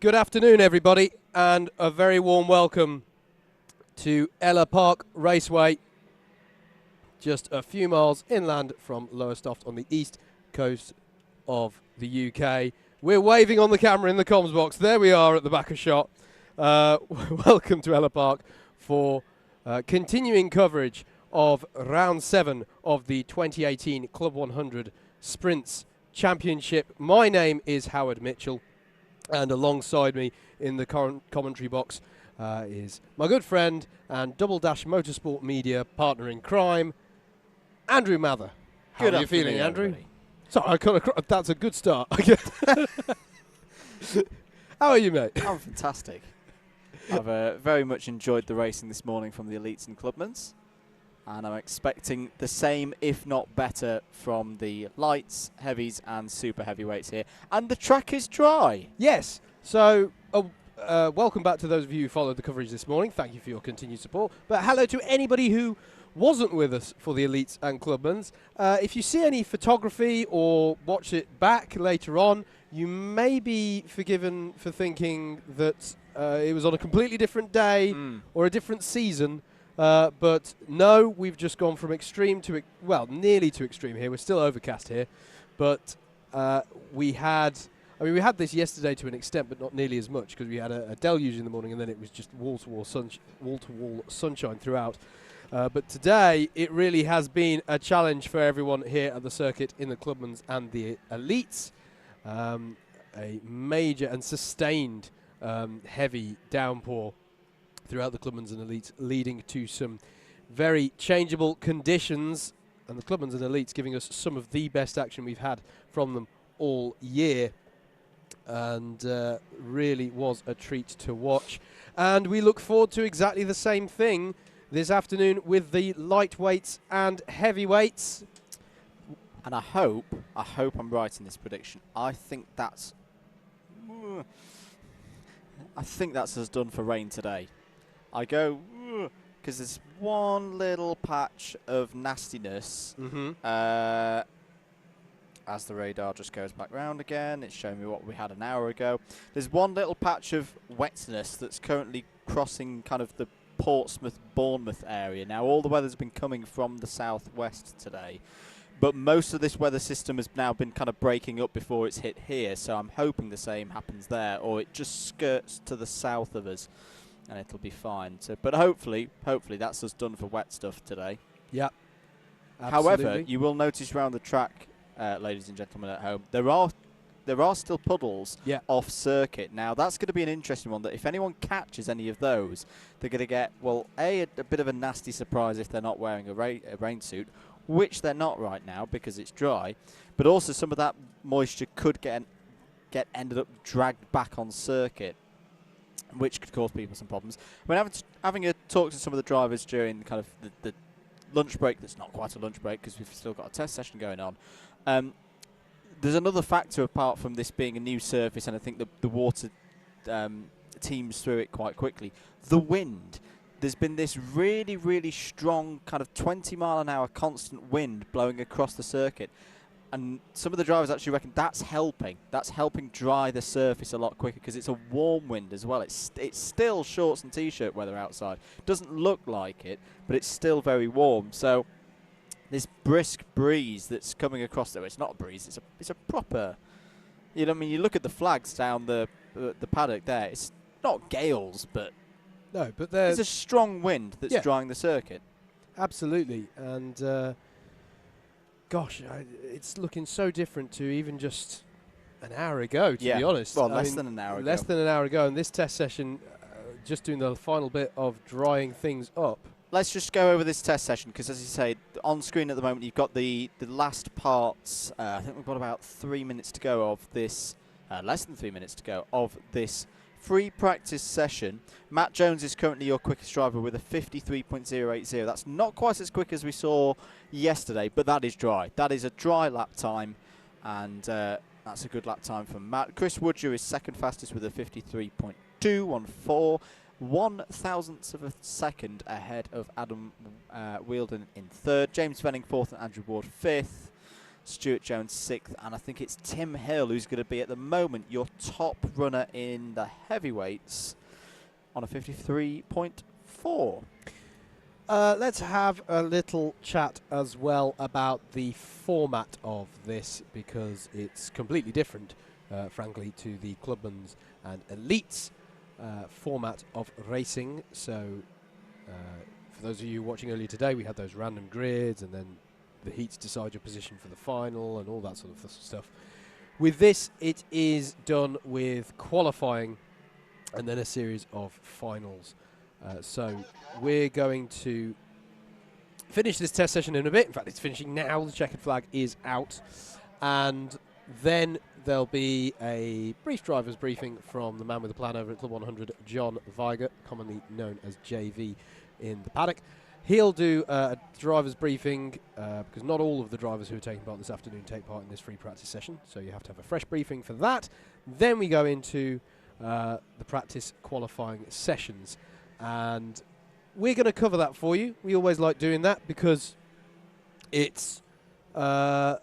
Good afternoon, everybody, and a very warm welcome to Ellough Park Raceway, just a few miles inland from Lowestoft on the east coast of the UK. We're waving on the camera in the comms box. There we are at the back of shot. Welcome to Ellough Park for continuing coverage of Round 7 of the 2018 Club 100 Sprints Championship. My name is Howard Mitchell. And alongside me in the current commentary box is my good friend and Double Dash Motorsport Media partner in crime, Andrew Mather. How are you feeling, Andrew? Everybody. Sorry, that's a good start. How are you, mate? I'm fantastic. I've very much enjoyed the racing this morning from the elites and clubmans, and I'm expecting the same, if not better, from the lights, heavies and super heavyweights here. And the track is dry. Yes. So, welcome back to those of you who followed the coverage this morning. Thank you for your continued support. But hello to anybody who wasn't with us for the elites and clubmans. If you see any photography or watch it back later on, you may be forgiven for thinking that it was on a completely different day or a different season. But no, we've just gone from extreme to, nearly to extreme here. We're still overcast here. But we had this yesterday to an extent, but not nearly as much, because we had a deluge in the morning and then it was just wall-to-wall sunshine throughout. But today, it really has been a challenge for everyone here at the circuit in the clubmans and the elites. A major and sustained heavy downpour throughout the clubmans and elites, leading to some very changeable conditions, and the clubmans and elites giving us some of the best action we've had from them all year, and really was a treat to watch. And we look forward to exactly the same thing this afternoon with the lightweights and heavyweights. And I hope I'm right in this prediction. I think that's us done for rain today. I go because there's one little patch of nastiness as the radar just goes back round again. It's showing me what we had an hour ago. There's one little patch of wetness that's currently crossing kind of the Portsmouth-Bournemouth area. Now, all the weather's been coming from the southwest today, but most of this weather system has now been kind of breaking up before it's hit here, so I'm hoping the same happens there, or it just skirts to the south of us, and it'll be fine. So, but hopefully that's us done for wet stuff today. Yeah. Absolutely. However, you will notice around the track, ladies and gentlemen at home, there are still puddles off circuit. Now, that's going to be an interesting one, that if anyone catches any of those, they're going to get, well, a bit of a nasty surprise if they're not wearing a rain suit, which they're not right now because it's dry, but also some of that moisture could get ended up dragged back on circuit, which could cause people some problems. I mean, having a talk to some of the drivers during kind of the lunch break, that's not quite a lunch break because we've still got a test session going on, there's another factor apart from this being a new surface, and I think the water teams through it quite quickly. The wind. There's been this really, really strong kind of 20-mile-an-hour constant wind blowing across the circuit. And some of the drivers actually reckon that's helping. That's helping dry the surface a lot quicker because it's a warm wind as well. It's still shorts and T-shirt weather outside. Doesn't look like it, but it's still very warm. So this brisk breeze that's coming across there, it's not a breeze, it's a proper, you know what I mean? You look at the flags down the paddock there, it's not gales, but no, but it's a strong wind that's drying the circuit. Absolutely, and gosh, it's looking so different to even just an hour ago, to be honest. Well, less than an hour ago. Less than an hour ago, and this test session, just doing the final bit of drying things up. Let's just go over this test session, because as you say, on screen at the moment, you've got the last parts. I think we've got about 3 minutes to go of this, less than 3 minutes to go of this free practice session. Matt Jones is currently your quickest driver with a 53.080. That's not quite as quick as we saw yesterday, but that is dry. That is a dry lap time, and that's a good lap time from Matt. Chris Woodger is second fastest with a 53.214. 1/1000th of a second ahead of Adam Wheeldon in third. James Venning fourth and Andrew Ward fifth. Stuart Jones 6th, and I think it's Tim Hill who's going to be at the moment your top runner in the heavyweights on a 53.4. Let's have a little chat as well about the format of this, because it's completely different, frankly, to the Clubman's and Elites format of racing. So for those of you watching earlier today, we had those random grids, and then the heats decide your position for the final and all that sort of stuff. With this, it is done with qualifying and then a series of finals. So we're going to finish this test session in a bit. In fact, it's finishing now. The checkered flag is out. And then there'll be a brief driver's briefing from the man with the plan over at Club 100, John Viger, commonly known as JV in the paddock. He'll do a driver's briefing because not all of the drivers who are taking part this afternoon take part in this free practice session. So you have to have a fresh briefing for that. Then we go into the practice qualifying sessions. And we're going to cover that for you. We always like doing that because it's a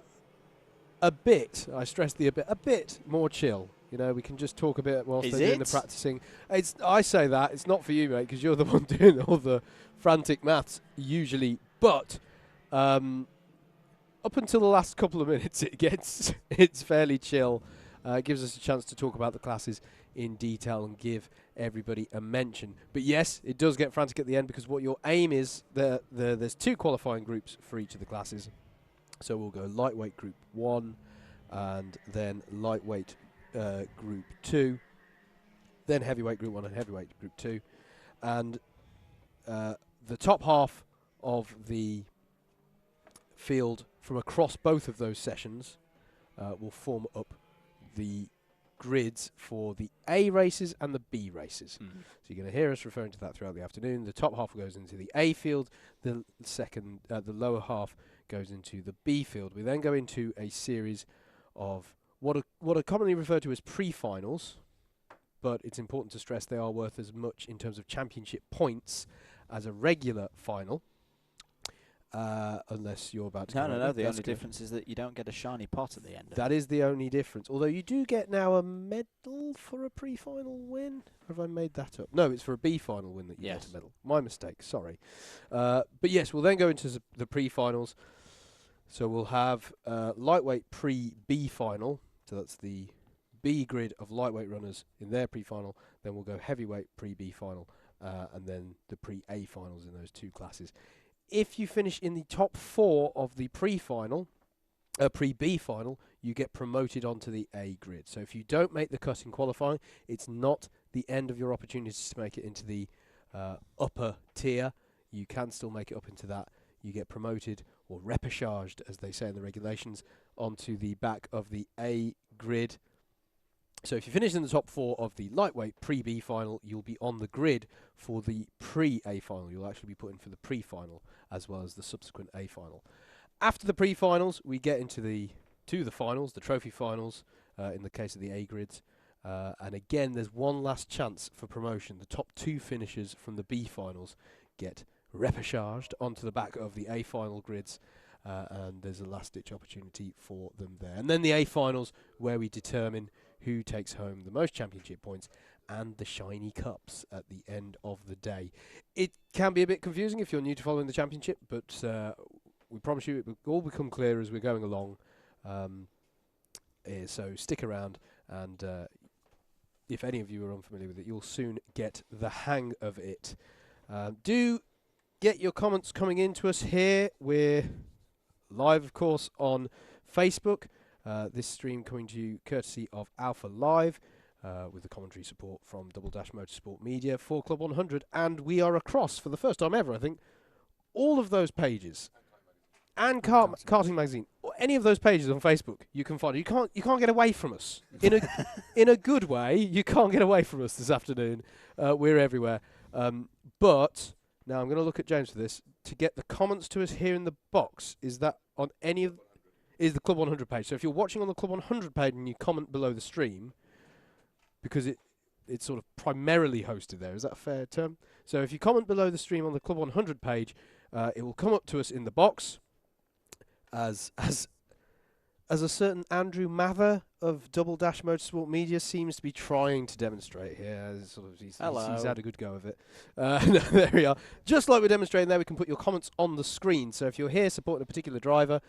bit, I stress the a bit more chill. You know, we can just talk a bit whilst they're doing the practicing. I say that, it's not for you, mate, because you're the one doing all the frantic maths usually. But up until the last couple of minutes, it's fairly chill. It gives us a chance to talk about the classes in detail and give everybody a mention. But yes, it does get frantic at the end, because what your aim is, there's 2 qualifying groups for each of the classes. So we'll go lightweight group 1 and then lightweight group 2, then heavyweight group 1 and heavyweight group 2. And the top half of the field from across both of those sessions will form up the grids for the A races and the B races. So you're going to hear us referring to that throughout the afternoon. The top half goes into the A field, the lower half goes into the B field. We then go into a series of what are commonly referred to as pre-finals, but it's important to stress they are worth as much in terms of championship points as a regular final. Unless you're about to... No. The only difference is that you don't get a shiny pot at the end. That is the only difference. Although you do get now a medal for a pre-final win. Or have I made that up? No, it's for a B-final win that you get a medal. My mistake, sorry. But yes, we'll then go into the pre-finals. So we'll have lightweight pre-B final. So that's the B grid of lightweight runners in their pre-final. Then we'll go heavyweight pre-B final. And then the pre-A finals in those 2 classes. If you finish in the top 4 of the pre-final, pre-B final, you get promoted onto the A grid. So if you don't make the cut in qualifying, it's not the end of your opportunities to make it into the upper tier. You can still make it up into that. You get promoted, or repechaged, as they say in the regulations, onto the back of the A grid. So if you finish in the top 4 of the lightweight pre-B final, you'll be on the grid for the pre-A final. You'll actually be put in for the pre-final as well as the subsequent A final. After the pre-finals, we get into the finals, the trophy finals, in the case of the A grids. And again, there's one last chance for promotion. The top 2 finishers from the B finals get repechaged onto the back of the A final grids. And there's a last-ditch opportunity for them there. And then the A finals, where we determine who takes home the most championship points and the shiny cups at the end of the day. It can be a bit confusing if you're new to following the championship, but we promise you it will all become clear as we're going along. So stick around, and if any of you are unfamiliar with it, you'll soon get the hang of it. Do get your comments coming in to us here. We're live, of course, on Facebook. This stream coming to you courtesy of Alpha Live, with the commentary support from Double Dash Motorsport Media for Club 100, and we are across, for the first time ever, I think, all of those pages, and Karting Magazine, or any of those pages on Facebook. You can find it. You can't get away from us in a good way. You can't get away from us this afternoon. We're everywhere. But now I'm going to look at James for this to get the comments to us here in the box. Is that on any of? Is the Club 100 page. So if you're watching on the Club 100 page and you comment below the stream, because it's sort of primarily hosted there, is that a fair term? So if you comment below the stream on the Club 100 page, it will come up to us in the box as as a certain Andrew Mather of Double Dash Motorsport Media seems to be trying to demonstrate here. He's had a good go of it. No, there we are. Just like we're demonstrating there, we can put your comments on the screen. So if you're here supporting a particular driver,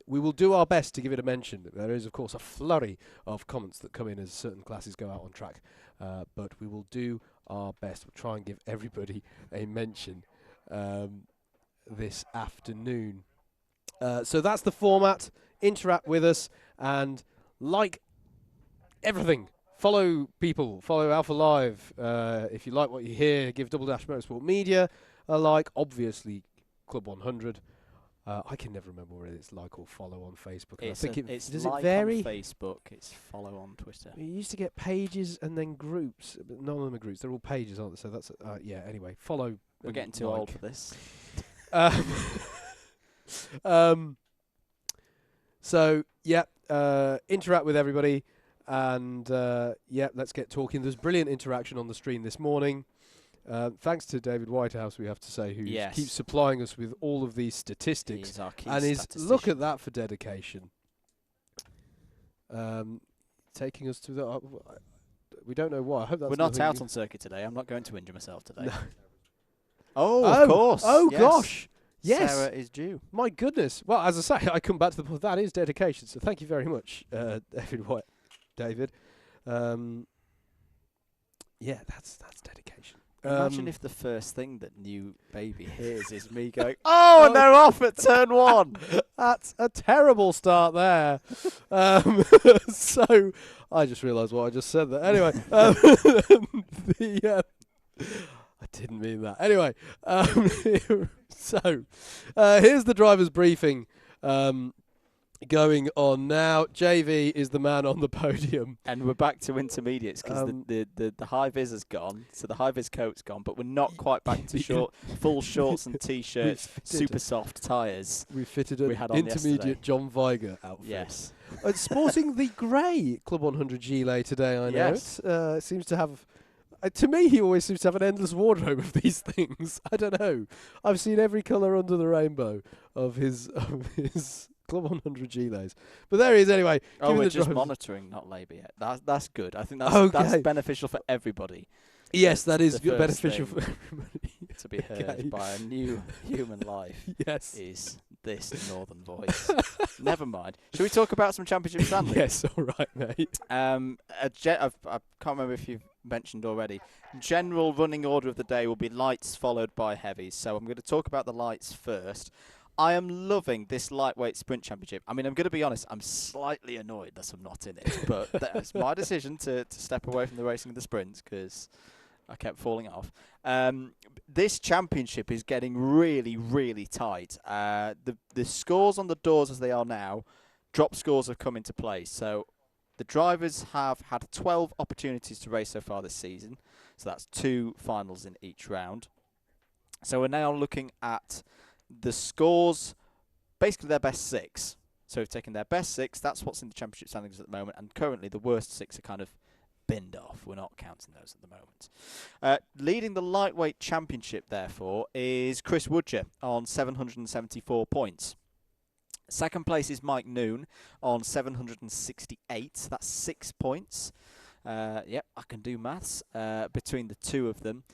we will do our best to give it a mention. There is, of course, a flurry of comments that come in as certain classes go out on track. But we will do our best. We'll try and give everybody a mention this afternoon. So that's the format. Interact with us, and like everything, follow people, follow Alpha Live. If you like what you hear, give Double Dash Motorsport Media a like. Obviously, Club 100. I can never remember whether it's like or follow on Facebook. It's I think does like it vary? On Facebook, it's follow on Twitter. You used to get pages and then groups, but none of them are groups. They're all pages, aren't they? So that's yeah. Anyway, follow. We're getting too old for this. So yeah, interact with everybody, and yeah, let's get talking. There's brilliant interaction on the stream this morning. Thanks to David Whitehouse, we have to say, who keeps supplying us with all of these statistics. He's our key and statistician. Look at that for dedication. Taking us to the. We don't know why. I hope that's. We're not out on circuit today. I'm not going to injure myself today. No. Oh, of course. Oh yes. gosh. Yes. Sarah is due. My goodness. Well, as I say, I come back to the point. That is dedication. So thank you very much, David. Yeah, that's dedication. Imagine if the first thing that new baby hears is me going, "Oh, and they're off at turn 1." That's a terrible start there. So I just realised what I just said there. Anyway, I didn't mean that. Anyway, so here's the driver's briefing going on now. JV is the man on the podium. And we're back to intermediates because the high-vis has gone, so the high-vis coat's gone, but we're not quite back to full shorts and T-shirts, super soft tyres. We fitted an intermediate John Viger outfit. Yes. Sporting the grey Club 100 gilet today, I know. Yes. It seems to have... to me, he always seems to have an endless wardrobe of these things. I don't know. I've seen every colour under the rainbow of his Club 100 gilets. But there he is anyway. Oh, we're just monitoring, not labour yet. That's good. I think that's beneficial for everybody. Yes, that is beneficial for everybody. To be heard by a new human life. Yes. Is this northern voice. Never mind. Should we talk about some championship standings? Yes, all right, mate. I can't remember if you've mentioned already. General running order of the day will be lights followed by heavies. So I'm going to talk about the lights first. I am loving this lightweight sprint championship. I mean, I'm going to be honest, I'm slightly annoyed that I'm not in it. But that's my decision to step away from the racing of the sprints because I kept falling off. This championship is getting really, really tight. The scores on the doors as they are now, drop scores have come into play. So the drivers have had 12 opportunities to race so far this season. So that's 2 finals in each round. So we're now looking at the scores, basically their best 6. So we've taken their best 6. That's what's in the championship standings at the moment. And currently the worst 6 are kind of binned off. We're not counting those at the moment. Leading the lightweight championship, therefore, is Chris Woodger on 774 points. Second place is Mike Noon on 768. That's 6 points. Yep, I can do maths between the two of them.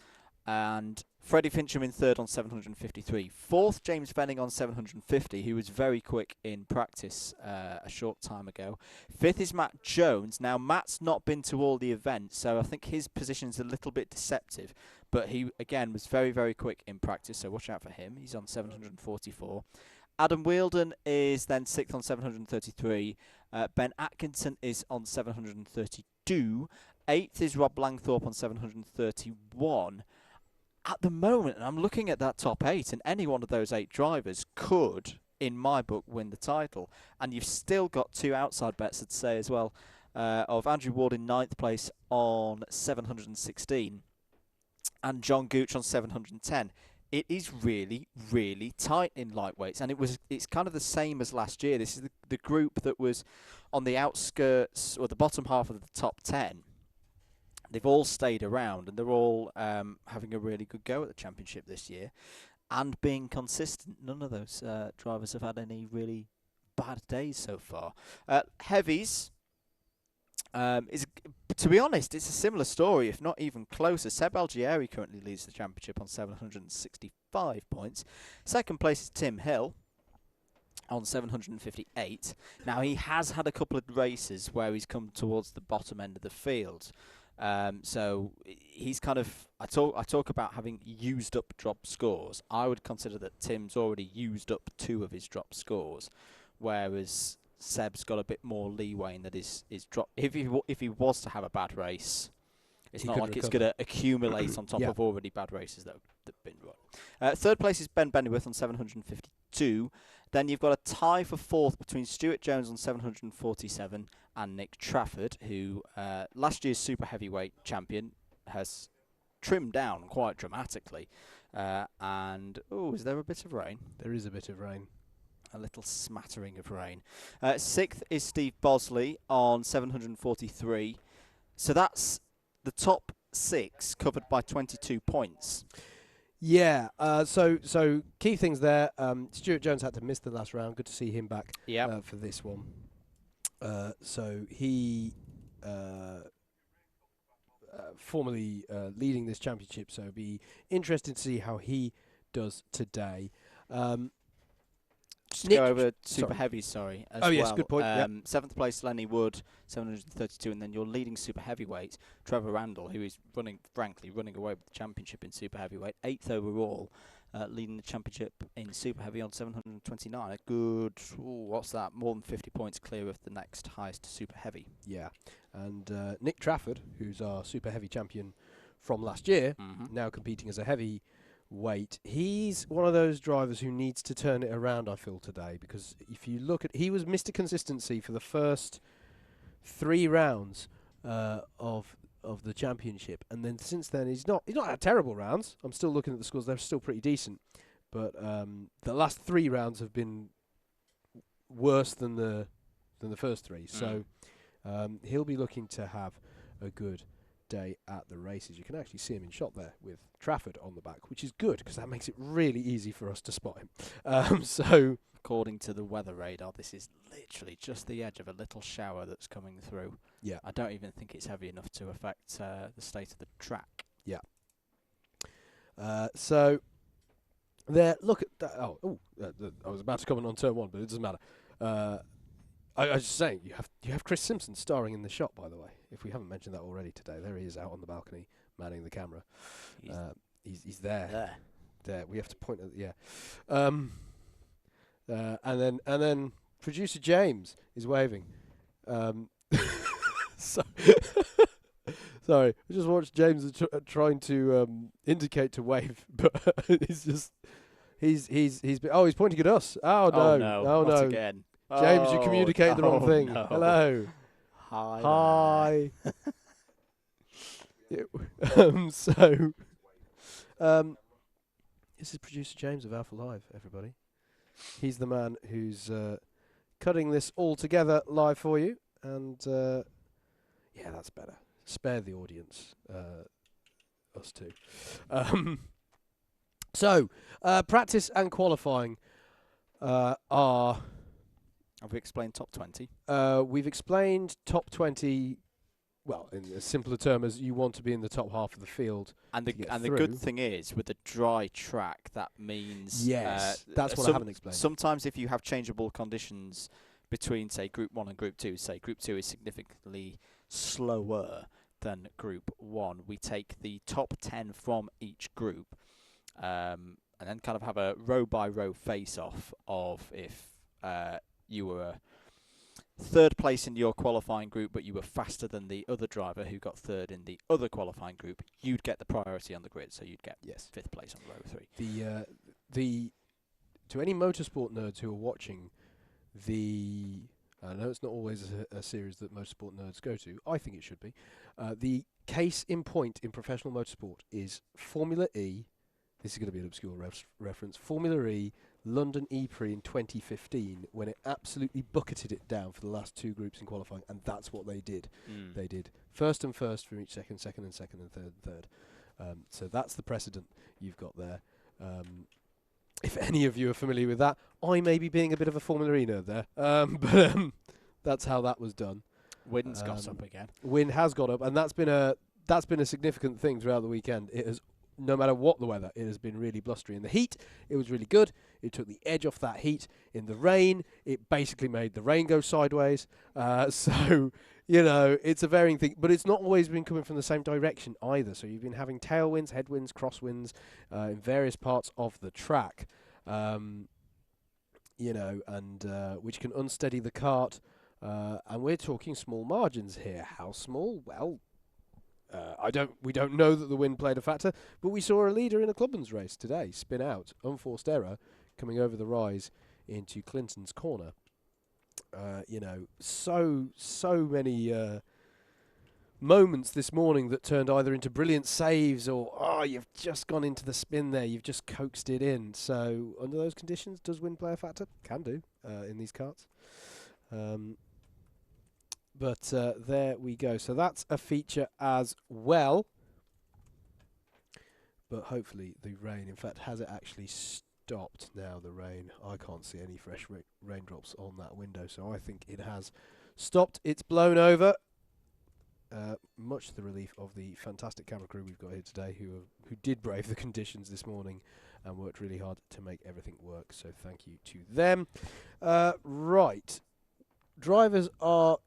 And Freddie Fincham in third on 753. Fourth, James Venning on 750, who was very quick in practice a short time ago. Fifth is Matt Jones. Now, Matt's not been to all the events, so I think his position's a little bit deceptive. But he, again, was very, very quick in practice, so watch out for him. He's on 744. Adam Wielden is then 6th on 733. Ben Atkinson is on 732. 8th is Rob Langthorpe on 731. At the moment, and I'm looking at that top 8, and any one of those 8 drivers could, in my book, win the title. And you've still got 2 outside bets, I'd say, as well, of Andrew Ward in 9th place on 716 and John Gooch on 710. It is really, really tight in lightweights, and it's kind of the same as last year. This is the group that was on the outskirts, or the bottom half of the top 10. They've all stayed around, and they're all having a really good go at the championship this year and being consistent. None of those drivers have had any really bad days so far. Heavies. To be honest, it's a similar story, if not even closer. Seb Algieri currently leads the championship on 765 points. Second place is Tim Hill on 758. Now, he has had a couple of races where he's come towards the bottom end of the field. So he's kind of... I talk about having used up drop scores. I would consider that Tim's already used up 2 of his drop scores, whereas Seb's got a bit more leeway in that his drop. If he was to have a bad race, it's not like it's going to accumulate on top of already bad races that have been run. Third place is Ben Bennyworth on 752. Then you've got a tie for fourth between Stuart Jones on 747 and Nick Trafford, who last year's super heavyweight champion has trimmed down quite dramatically. And is there a bit of rain? There is a bit of rain. A little smattering of rain. Sixth is Steve Bosley on 743. So that's the top 6 covered by 22 points. Yeah. So key things there. Stuart Jones had to miss the last round. Good to see him back for this one. So he formerly leading this championship. So it'll be interesting to see how he does today. Just go over super heavies, sorry. Yes, good point. 7th place, Lenny Wood, 732, and then your leading super heavyweight, Trevor Randall, who is running away with the championship in super heavyweight, 8th overall, leading the championship in super heavy on 729. A good, what's that? More than 50 points clear of the next highest super heavy. Yeah, and Nick Trafford, who's our super heavy champion from last year, now competing as a heavy weight. He's one of those drivers who needs to turn it around, I feel, today, because if you look at, he was Mr. Consistency for the first 3 rounds of the championship, and then since then he's not had terrible rounds. I'm still looking at the scores; they're still pretty decent, but the last 3 rounds have been worse than the first 3. So he'll be looking to have a good day at the races. You can actually see him in shot there with Trafford on the back, which is good because that makes it really easy for us to spot him. So, according to the weather radar, this is literally just the edge of a little shower that's coming through. Yeah, I don't even think it's heavy enough to affect the state of the track. Yeah. So there. Look at that. I was about to comment on turn 1, but it doesn't matter. I was just saying, you have Chris Simpson starring in the shot, by the way. If we haven't mentioned that already today, there he is out on the balcony, manning the camera. He's there. There. We have to point at and then producer James is waving. Sorry, we just watched James trying to indicate to wave, but he's pointing at us. Oh no! Not again. James, you communicated the wrong thing. No. Hello. Hi. This is producer James of Alpha Live, everybody. He's the man who's cutting this all together live for you, and that's better. Spare the audience, us too. So, practice and qualifying are... Have we explained top 20? We've explained top 20, well, in a simpler term, as you want to be in the top half of the field. And the good thing is, with the dry track, that means... Yes, that's what I haven't explained. Sometimes if you have changeable conditions between, say, Group 1 and Group 2, say Group 2 is significantly slower than Group 1, we take the top 10 from each group and then kind of have a row-by-row face-off of if... you were 3rd place in your qualifying group, but you were faster than the other driver who got 3rd in the other qualifying group, you'd get the priority on the grid, so you'd get 5th place on row 3. To any motorsport nerds who are watching, I know it's not always a series that motorsport nerds go to. I think it should be. The case in point in professional motorsport is Formula E. This is going to be an obscure reference. Formula E, London E-Prix in 2015, when it absolutely bucketed it down for the last 2 groups in qualifying, and that's what they did. They did first and first from each second, second and second, and third and third. So that's the precedent you've got there. if any of you are familiar with that. I may be being a bit of a Formula E nerd there, but that's how that was done. Wind's got up again. Wind has got up, and that's been a significant thing throughout the weekend. It has, no matter what the weather, it has been really blustery. In the heat, it was really good. It took the edge off that heat. In the rain, it basically made the rain go sideways. So, you know, it's a varying thing, but it's not always been coming from the same direction either. So you've been having tailwinds, headwinds, crosswinds in various parts of the track, you know, and which can unsteady the kart. And we're talking small margins here. How small? Well, we don't know that the wind played a factor, but we saw a leader in a Clubman's race today spin out, unforced error, coming over the rise into Clinton's corner. You know, so many moments this morning that turned either into brilliant saves or, you've just gone into the spin there, you've just coaxed it in. So under those conditions, does wind play a factor? Can do in these karts. But there we go. So that's a feature as well. But hopefully the rain, in fact, has it actually stopped now, the rain? I can't see any fresh raindrops on that window, so I think it has stopped. It's blown over. Much to the relief of the fantastic camera crew we've got here today, who did brave the conditions this morning and worked really hard to make everything work. So thank you to them. Right. Drivers are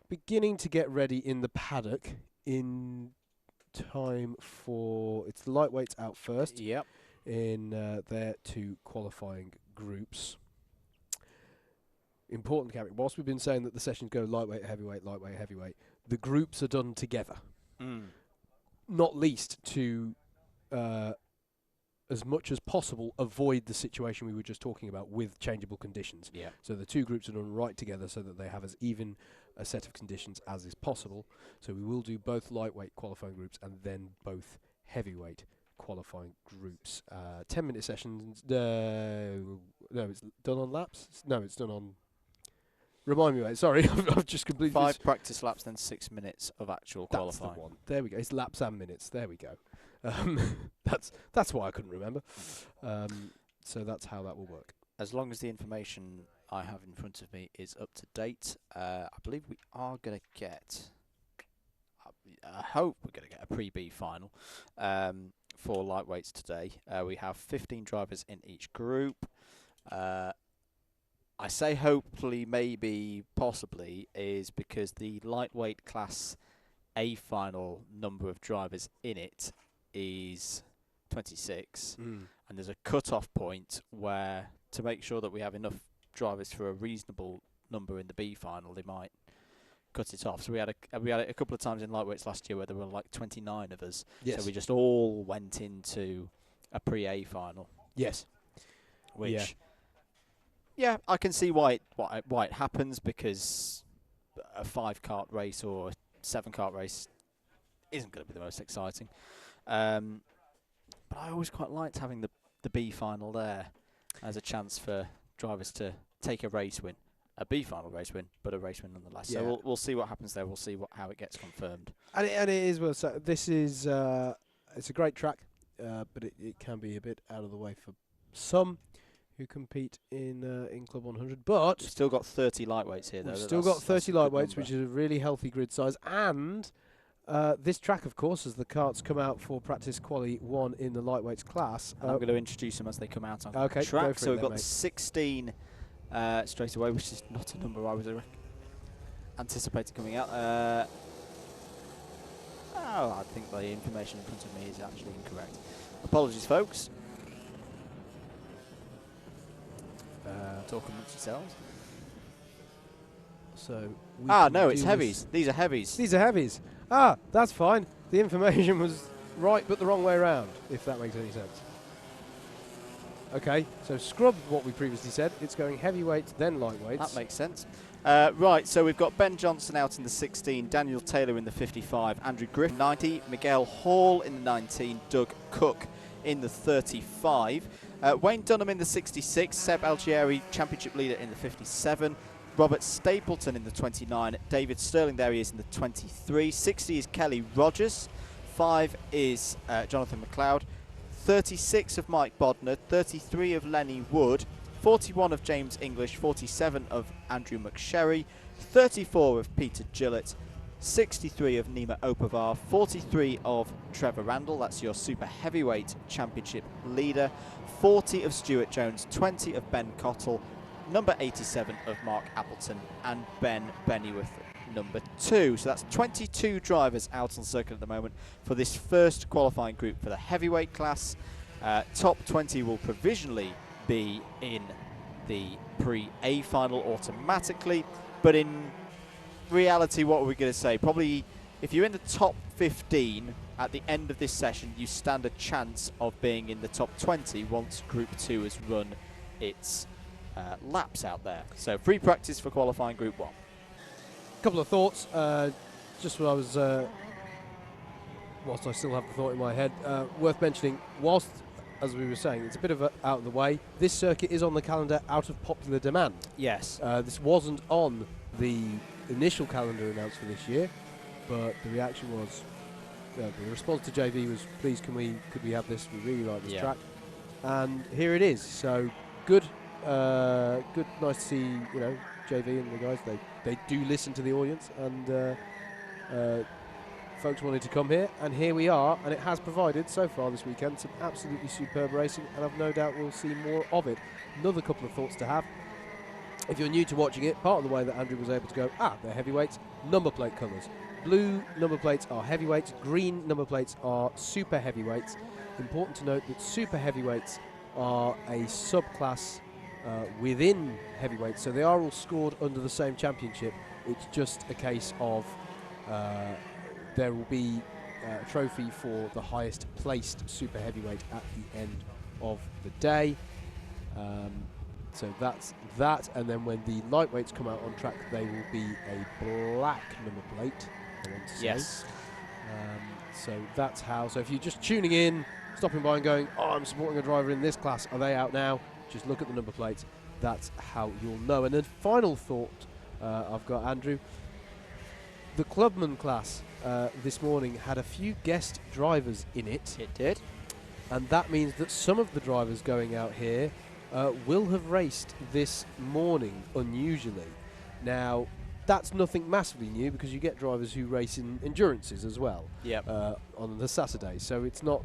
beginning to get ready in the paddock in time for, it's the lightweights out first. Yep. In their two qualifying groups. Important caveat, whilst we've been saying that the sessions go lightweight, heavyweight, the groups are done together. Not least to, as much as possible, avoid the situation we were just talking about with changeable conditions. Yeah. So the two groups are done right together so that they have as even a set of conditions as is possible. So we will do both lightweight qualifying groups and then both heavyweight qualifying groups. 10-minute sessions. No, it's done on laps. No, it's done on. Remind me, mate. Sorry, I've just completely. 5 practice laps, then 6 minutes of actual qualifying. That's the one. There we go. It's laps and minutes. There we go. That's why I couldn't remember. So that's how that will work. As long as the information I have in front of me is up to date, I believe we are going to get. I hope we're going to get a pre-B final for lightweights today. We have 15 drivers in each group. I say hopefully, maybe, possibly, is because the lightweight class A final number of drivers in it is 26, and there's a cut-off point where, to make sure that we have enough drivers for a reasonable number in the B final, they might cut it off. So we had it a couple of times in lightweights last year where there were like 29 of us. Yes. So we just all went into a pre-A final. Yes. Which, yeah, I can see why it happens, because a 5-kart race or a 7-kart race isn't going to be the most exciting. But I always quite liked having the B final there as a chance for drivers to take a race win. A B final race win, but a race win nonetheless. Yeah. So we'll see what happens there. We'll see how it gets confirmed. And it is well. So this is it's a great track, but it can be a bit out of the way for some who compete in Club 100. But we've still got 30 lightweights here, though. We've still got 30 lightweights, which is a really healthy grid size. And this track, of course, as the karts come out for practice quali 1 in the lightweights class. I'm going to introduce them as they come out on the track. So we've got the 16 straight away, which is not a number I was anticipating coming out. I think the information in front of me is actually incorrect. Apologies, folks. Talk amongst yourselves. So no, it's heavies. These are heavies. These are heavies. That's fine. The information was right, but the wrong way around, if that makes any sense. Okay, so scrub what we previously said. It's going heavyweights, then lightweights. That makes sense. Right, so we've got Ben Johnson out in the 16, Daniel Taylor in the 55, Andrew Griffin 90, Miguel Hall in the 19, Doug Cook in the 35, Wayne Dunham in the 66, Seb Algieri, championship leader in the 57, Robert Stapleton in the 29, David Sterling, there he is, in the 23, 60 is Kelly Rogers, 5 is Jonathan McLeod, 36 of Mike Bodner, 33 of Lenny Wood, 41 of James English, 47 of Andrew McSherry, 34 of Peter Gillett, 63 of Nima Opavar, 43 of Trevor Randall, that's your super heavyweight championship leader, 40 of Stuart Jones, 20 of Ben Cottle, number 87 of Mark Appleton, and Ben Bennyworth, number 2. So that's 22 drivers out on circuit at the moment for this first qualifying group for the heavyweight class. Top 20 will provisionally be in the pre-A final automatically, but in reality, what are we going to say? Probably if you're in the top 15 at the end of this session, you stand a chance of being in the top 20 once Group 2 has run its laps out there. So free practice for qualifying Group 1. Couple of thoughts. Just when I was, whilst I still have the thought in my head, worth mentioning, whilst, as we were saying, it's a bit of out of the way, this circuit is on the calendar out of popular demand. Yes. This wasn't on the initial calendar announced for this year, but the reaction was, the response to JV was, please could we have this, we really like this track, and here it is. So good, nice to see, JV and the guys, they do listen to the audience, and folks wanted to come here, and here we are, and it has provided so far this weekend some absolutely superb racing, and I've no doubt we'll see more of it. Another couple of thoughts to have. If you're new to watching it, part of the way that Andrew was able to go, they're heavyweights, number plate colours. Blue number plates are heavyweights, green number plates are super heavyweights. Important to note that super heavyweights are a subclass within heavyweights, so they are all scored under the same championship. It's just a case of there will be a trophy for the highest placed super heavyweight at the end of the day. So that's that, and then when the lightweights come out on track, they will be a black number plate, I want to say. Yes. So that's how. So if you're just tuning in, stopping by and going, I'm supporting a driver in this class, are they out now? Just look at the number plates. That's how you'll know. And then final thought I've got, Andrew. The Clubman class this morning had a few guest drivers in it. It did. And that means that some of the drivers going out here will have raced this morning, unusually. Now, that's nothing massively new, because you get drivers who race in endurances as well on the Saturday. So it's not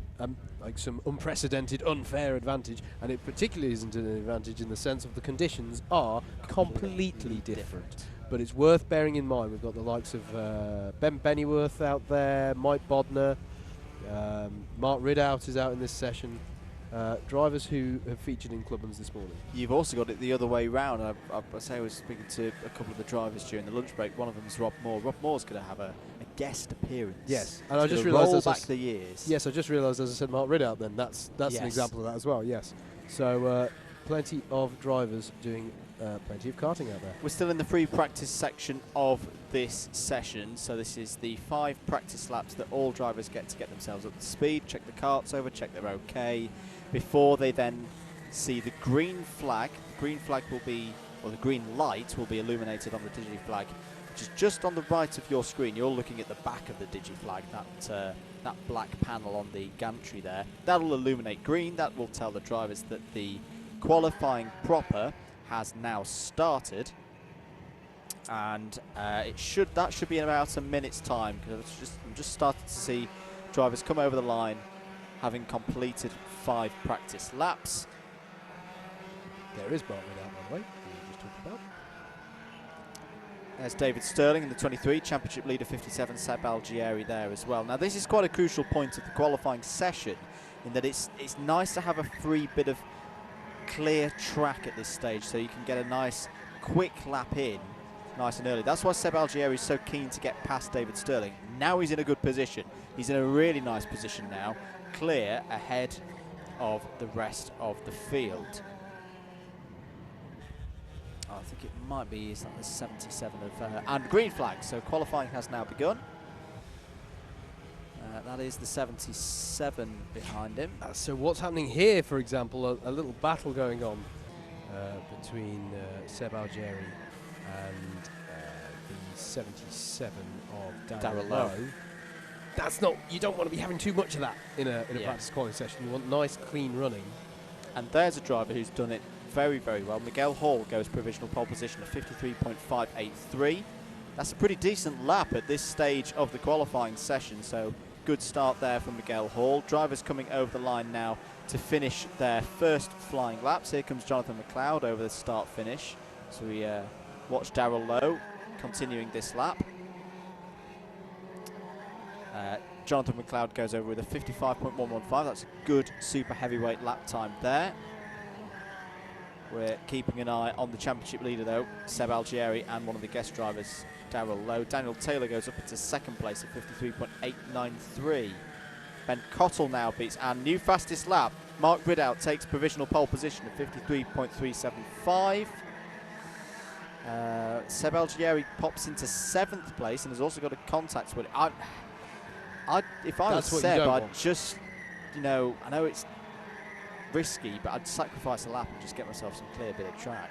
like some unprecedented, unfair advantage, and it particularly isn't an advantage in the sense of the conditions are completely different. But it's worth bearing in mind. We've got the likes of Ben Bennyworth out there, Mike Bodner, Mark Ridout is out in this session. Drivers who have featured in Clubman's this morning. You've also got it the other way round. I was speaking to a couple of the drivers during the lunch break. One of them is Rob Moore. Rob Moore's going to have a guest appearance. Yes, and I just realised roll back the years. Yes, I just realised, as I said, Mark Ridout. Then that's an example of that as well. Yes, so plenty of drivers doing plenty of karting out there. We're still in the free practice section of this session, so this is the 5 practice laps that all drivers get to get themselves up to speed, check the karts over, check they're okay, before they then see the green flag. The green flag will be, or the green light will be illuminated on the DigiFlag, which is just on the right of your screen. You're looking at the back of the DigiFlag, that black panel on the gantry there. That'll illuminate green. That will tell the drivers that the qualifying proper has now started, and that should be in about a minute's time, because I'm just starting to see drivers come over the line having completed 5 practice laps. There is Mark Ridout, by the way, who we just talked about. There's David Sterling in the 23, championship leader 57, Seb Algieri there as well. Now this is quite a crucial point of the qualifying session, in that it's nice to have a free bit of clear track at this stage, so you can get a nice quick lap in nice and early. That's why Seb Algieri is so keen to get past David Sterling. Now he's in a good position. He's in a really nice position now, clear ahead of the rest of the field. I think it might be the 77 of and green flag, so qualifying has now begun. That is the 77 behind him. So what's happening here, for example, a little battle going on between Seb Algieri and the 77 of Darryl Lowe. that's not, you don't want to be having too much of that in a practice quality session. You want nice, clean running. And there's a driver who's done it very, very well. Miguel Hall goes provisional pole position at 53.583. That's a pretty decent lap at this stage of the qualifying session, so good start there from Miguel Hall. Drivers coming over the line now to finish their first flying laps. Here comes Jonathan McLeod over the start-finish. So we watch Darrell Lowe continuing this lap. Jonathan McLeod goes over with a 55.115. That's a good super heavyweight lap time there. We're keeping an eye on the championship leader though, Seb Algieri, and one of the guest drivers, Darrell Lowe. Daniel Taylor goes up into second place at 53.893. Ben Cottle now beats, and new fastest lap, Mark Ridout takes provisional pole position at 53.375. Seb Algieri pops into 7th place and has also got a contact with it. If I was Seb, I'd just, you know, I know it's risky, but I'd sacrifice a lap and just get myself some clear bit of track.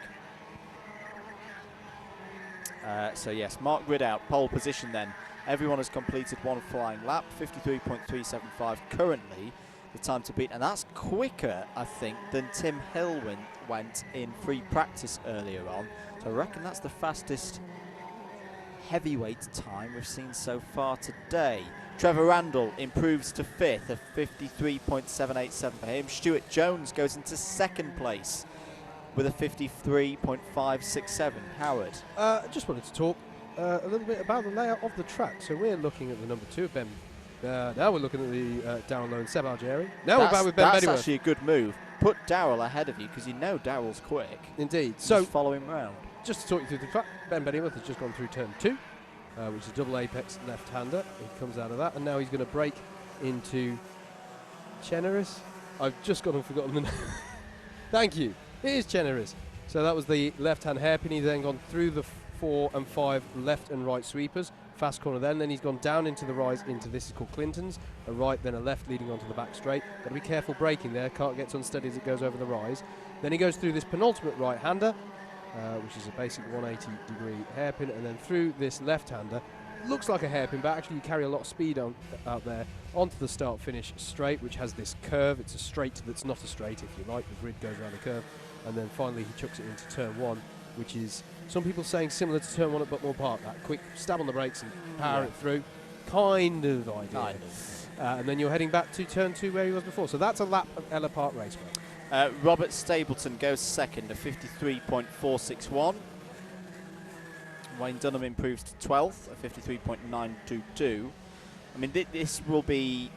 So yes, Mark Ridout, pole position then. Everyone has completed one flying lap, 53.375 currently the time to beat, and that's quicker, I think, than Tim Hill went in free practice earlier on. So I reckon that's the fastest heavyweight time we've seen so far today. Trevor Randall improves to 5th at 53.787 for him. Stuart Jones goes into 2nd place with a 53.567. Howard? I just wanted to talk a little bit about the layout of the track. So we're looking at the number 2 of Ben. Now we're looking at the Darrell Lowe and Seb Algieri. Now we're back with Ben Beddyworth. That's actually a good move. Put Darrell ahead of you because you know Darrell's quick. Indeed. So just follow him round. Just to talk you through the track, Ben Beddyworth has just gone through turn 2, which is a double apex left-hander. He comes out of that, and now he's going to break into Cheneris. I've just gone and forgotten the name. Thank you. It is Cheneris. So that was the left-hand hairpin. He's then gone through the 4 and 5 left and right sweepers. Fast corner then he's gone down into the rise into this is called Clinton's, a right then a left leading onto the back straight. Got to be careful braking there, car gets unsteady as it goes over the rise. Then he goes through this penultimate right-hander, which is a basic 180 degree hairpin, and then through this left-hander. Looks like a hairpin, but actually you carry a lot of speed out there onto the start-finish straight, which has this curve. It's a straight that's not a straight, if you like. The grid goes around the curve, and then finally he chucks it into turn 1, which is some people saying similar to turn 1 at Buckmore Park. That quick stab on the brakes and power it through, kind of idea. Kind of. And then you're heading back to turn 2 where he was before. So that's a lap of Ellough Park Raceway. Robert Stapleton goes second at 53.461. Wayne Dunham improves to 12th at 53.922. I mean, this will be...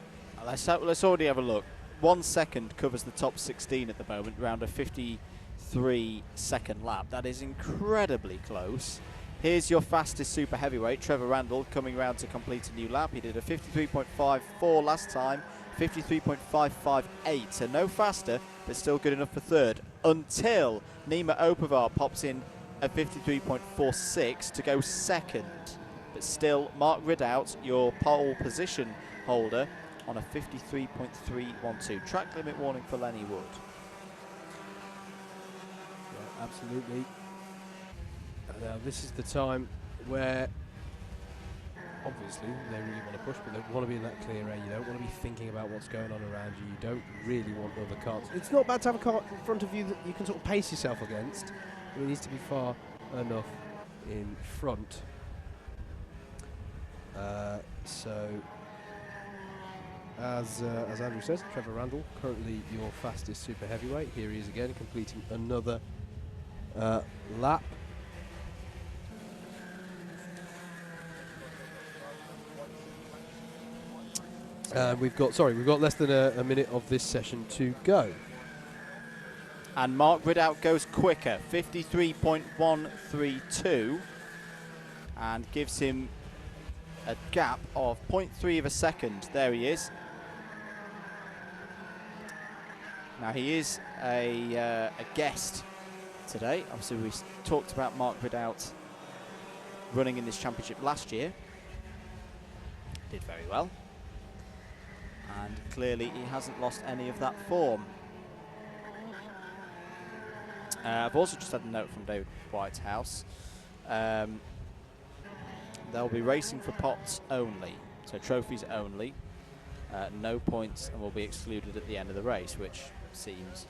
Let's already have a look. 1 second covers the top 16 at the moment, around a 53-second lap. That is incredibly close. Here's your fastest super heavyweight, Trevor Randall, coming round to complete a new lap. He did a 53.54 last time, 53.558, so no faster, but still good enough for third, until Nima Opavar pops in at 53.46 to go second. But still, Mark Ridout, your pole position holder, on a 53.312. Track limit warning for Lenny Wood. Yeah, absolutely. Now this is the time where obviously they really want to push, but they want to be in that clear air. You don't want to be thinking about what's going on around you. You don't really want other cars. It's not bad to have a car in front of you that you can sort of pace yourself against, but it needs to be far enough in front. As Andrew says, Trevor Randall, currently your fastest super heavyweight. Here he is again, completing another lap. We've got less than a minute of this session to go. And Mark Ridout goes quicker, 53.132, and gives him a gap of 0.3 of a second. There he is. Now he is a guest today. Obviously we talked about Mark Ridout running in this championship last year. Did very well. And clearly he hasn't lost any of that form. I've also just had a note from David Whitehouse. They'll be racing for pots only. So trophies only, no points, and will be excluded at the end of the race, which seems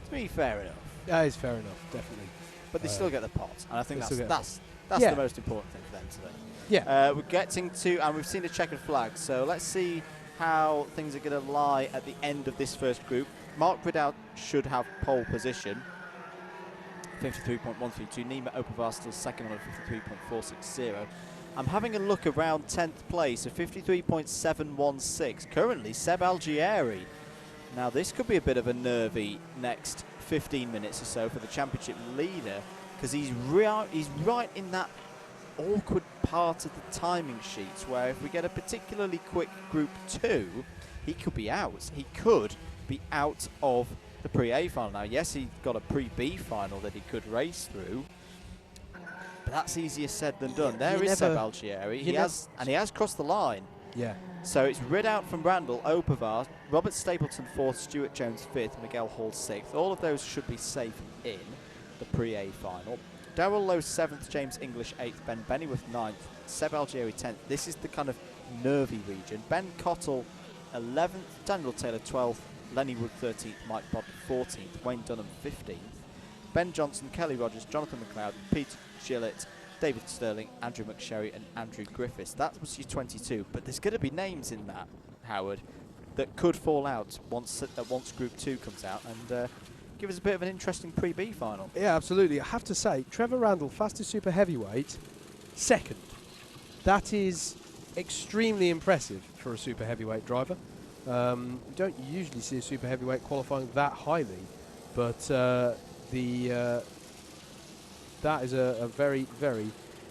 to be fair enough. That is fair enough, definitely. But they still get the pot, and I think that's yeah. the most important thing for them today. Yeah. We're getting to, and we've seen a checkered flag, so let's see how things are going to lie at the end of this first group. Mark Ridout should have pole position, 53.132. Nima Opavar still second on a 53.460. I'm having a look around 10th place, a 53.716. Currently, Seb Algieri. Now, this could be a bit of a nervy next 15 minutes or so for the championship leader, because he's right in that awkward part of the timing sheets where if we get a particularly quick Group 2, he could be out. He could be out of the Pre-A final. Now, yes, he got a Pre-B final that he could race through, but that's easier said than done. There is Seb Algieri. He has crossed the line. Yeah. So it's Ridout from Randall, Opavar, Robert Stapleton 4th, Stuart Jones 5th, Miguel Hall 6th. All of those should be safe in the Pre-A final. Darrell Lowe 7th, James English 8th, Ben Bennyworth 9th, Seb Algieri 10th. This is the kind of nervy region. Ben Cottle 11th, Daniel Taylor 12th, Lenny Wood 13th, Mike Bod 14th, Wayne Dunham 15th, Ben Johnson, Kelly Rogers, Jonathan McLeod, Peter Gillett, David Sterling, Andrew McSherry and Andrew Griffiths. That was your 22, but there's going to be names in that, Howard, that could fall out once Group 2 comes out and give us a bit of an interesting Pre-B final. Yeah, absolutely. I have to say, Trevor Randall, fastest super heavyweight, second. That is extremely impressive for a super heavyweight driver. You don't usually see a super heavyweight qualifying that highly, but that is a very, very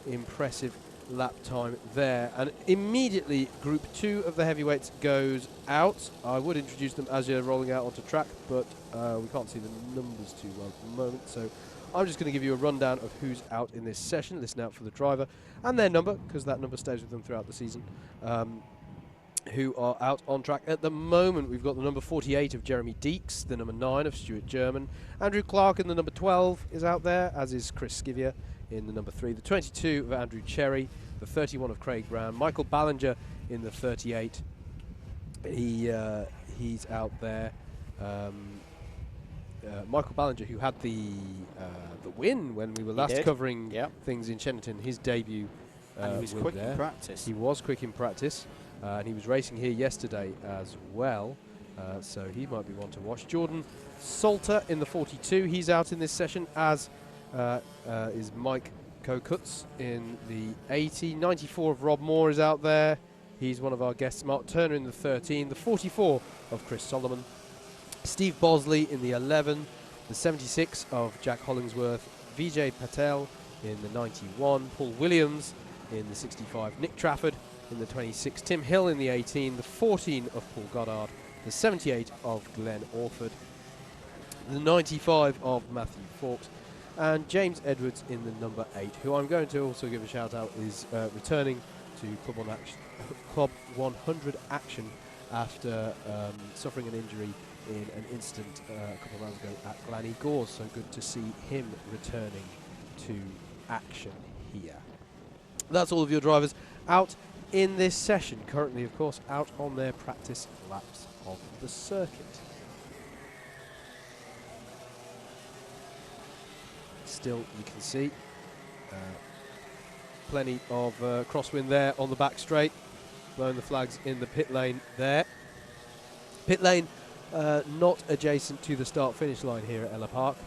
impressive lap time there. And immediately Group 2 of the heavyweights goes out. I would introduce them as you're rolling out onto track, but we can't see the numbers too well at the moment, so I'm just going to give you a rundown of who's out in this session. Listen out for the driver and their number, because that number stays with them throughout the season, who are out on track. At the moment, we've got the number 48 of Jeremy Deeks, the number 9 of Stuart German. Andrew Clark in the number 12 is out there, as is Chris Skivier in the number 3. The 22 of Andrew Cherry, the 31 of Craig Brown. Michael Ballinger in the 38. He's out there. Michael Ballinger, who had the win when we were last covering things in Shennington, his debut. And he was quick in practice. He was quick in practice, and he was racing here yesterday as well, so he might be one to watch. Jordan Salter in the 42, he's out in this session, as is Mike Kokutz in the 80. 94 of Rob Moore is out there. He's one of our guests. Mark Turner in the 13. The 44 of Chris Solomon. Steve Bosley in the 11. The 76 of Jack Hollingsworth. Vijay Patel in the 91. Paul Williams in the 65. Nick Trafford in the 26. Tim Hill in the 18. The 14 of Paul Goddard. The 78 of Glenn Orford. The 95 of Matthew Fawkes. And James Edwards in the number 8, who I'm going to also give a shout out, is returning to Club 100 action after suffering an injury in an incident a couple of rounds ago at Glanny Gores. So good to see him returning to action here. That's all of your drivers out in this session. Currently, of course, out on their practice laps of the circuit. Still, you can see plenty of crosswind there on the back straight, blowing the flags in the pit lane there. Pit lane not adjacent to the start-finish line here at Ellough Park.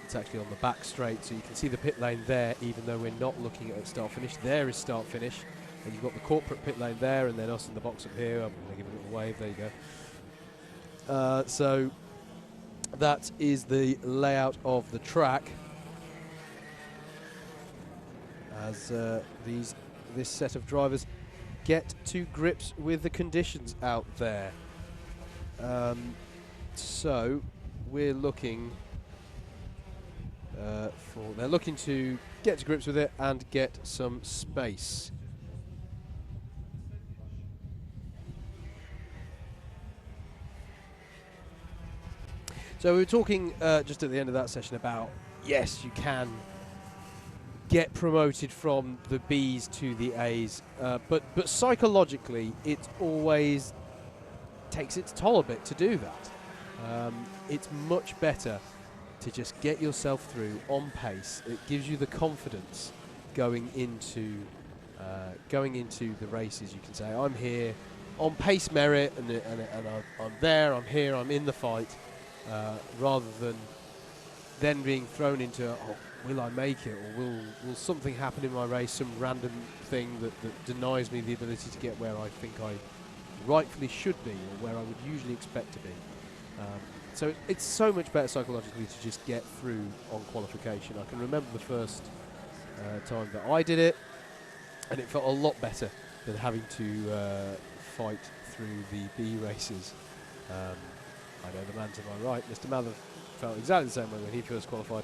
It's actually on the back straight, so you can see the pit lane there, even though we're not looking at start-finish. There is start-finish, and you've got the corporate pit lane there, and then us in the box up here. I'm going to give it a little wave. There you go. So that is the layout of the track, as this set of drivers get to grips with the conditions out there. So we're looking they're looking to get to grips with it and get some space. So we were talking just at the end of that session about, yes, you can get promoted from the Bs to the As, but psychologically it always takes its toll a bit to do that. It's much better to just get yourself through on pace. It gives you the confidence going into the races. You can say, I'm here on pace merit, and I'm there, I'm here, I'm in the fight, rather than then being thrown into, oh, will I make it, or will something happen in my race, some random thing that denies me the ability to get where I think I rightfully should be, or where I would usually expect to be. So it's so much better psychologically to just get through on qualification. I can remember the first time that I did it, and it felt a lot better than having to fight through the B races. I know the man to my right, Mr. Mather, felt exactly the same way when he first qualified.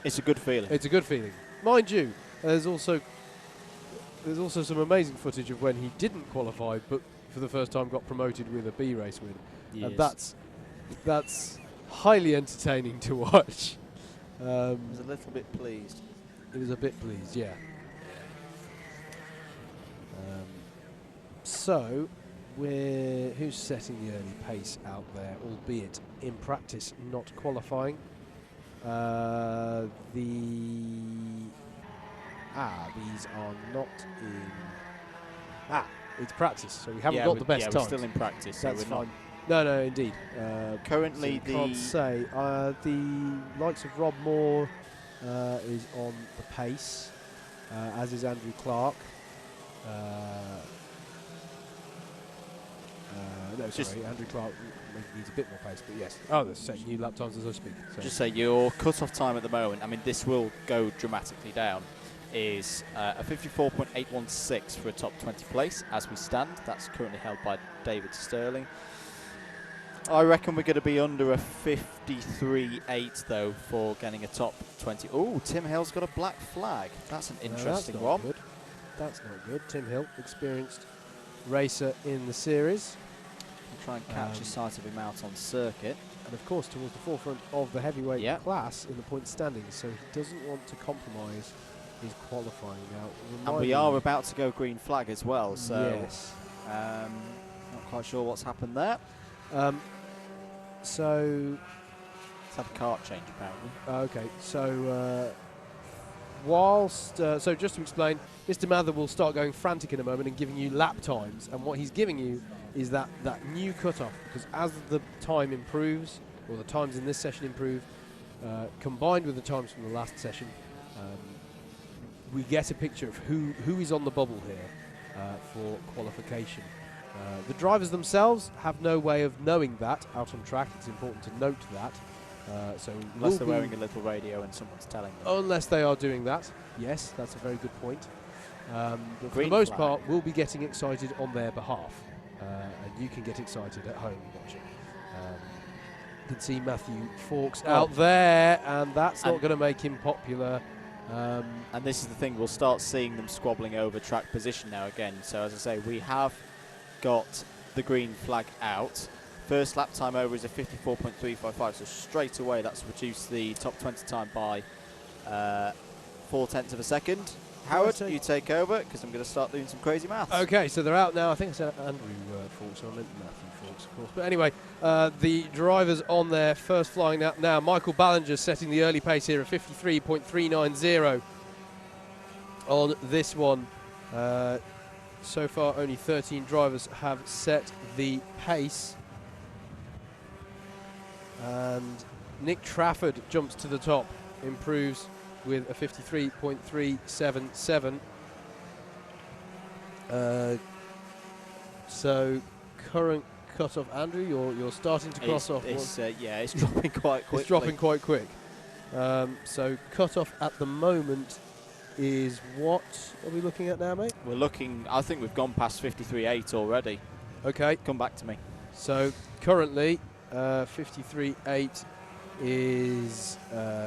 It's a good feeling. It's a good feeling. Mind you, there's also some amazing footage of when he didn't qualify, but for the first time got promoted with a B race win. Yes. And that's highly entertaining to watch. I was a little bit pleased. It was a bit pleased, yeah. So, who's setting the early pace out there, albeit in practice not qualifying? These are not in. It's practice, so we haven't got the best time. We're still in practice. That's so we're fine. No, indeed. Currently, so can't say. The likes of Rob Moore is on the pace, as is Andrew Clark. Andrew Clark needs a bit more pace, but yes. Oh, they're setting new lap times as I speak. So. Just say your cut-off time at the moment, I mean, this will go dramatically down, is a 54.816 for a top 20 place as we stand. That's currently held by David Sterling. I reckon we're going to be under a 53.8 though for getting a top 20. Oh, Tim Hill's got a black flag. That's an interesting one. Good. That's not good. Tim Hill, experienced racer in the series. We'll try and catch a sight of him out on circuit. And of course towards the forefront of the heavyweight class in the point standings, so he doesn't want to compromise his qualifying now. And we are about to go green flag as well, so yes. Not quite sure what's happened there. So let's have a kart change apparently. Okay, so whilst so just to explain, Mr. Mather will start going frantic in a moment and giving you lap times, and what he's giving you is that new cut-off, because as the time improves, or the times in this session improve, combined with the times from the last session, we get a picture of who is on the bubble here for qualification. The drivers themselves have no way of knowing that out on track. It's important to note that. So unless they're wearing a little radio and someone's telling them. Unless they are doing that. Yes, that's a very good point. But for the most part, we'll be getting excited on their behalf. And you can get excited at home watching. You can see Matthew Fawkes out there, and that's not going to make him popular. And this is the thing, we'll start seeing them squabbling over track position now again. So as I say, we have got the green flag out. First lap time over is a 54.355, so straight away that's reduced the top 20 time by 0.4 of a second. Howard, you take over, because I'm going to start doing some crazy maths. Okay, so they're out now. I think I said Andrew Fawkes, so I meant Matthew Fawkes, of course. But anyway, the drivers on their first flying lap now. Michael Ballinger setting the early pace here of 53.390 on this one. So far, only 13 drivers have set the pace. And Nick Trafford jumps to the top, improves with a 53.377. So current cut-off, Andrew, you're starting to cross off. It's dropping quite quickly. It's dropping quite quick. So cut-off at the moment is what are we looking at now, mate? We're looking, I think we've gone past 53.8 already. Okay. Come back to me. So currently 53.8 is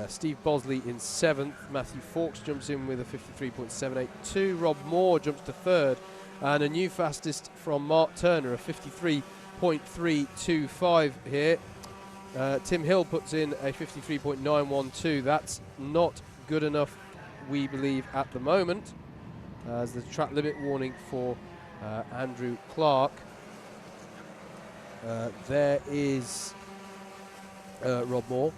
Steve Bosley in 7th. Matthew Fawkes jumps in with a 53.782. Rob Moore jumps to 3rd. And a new fastest from Mark Turner, a 53.325 here. Tim Hill puts in a 53.912. That's not good enough we believe, at the moment, as the track limit warning for Andrew Clark. There is Rob Moore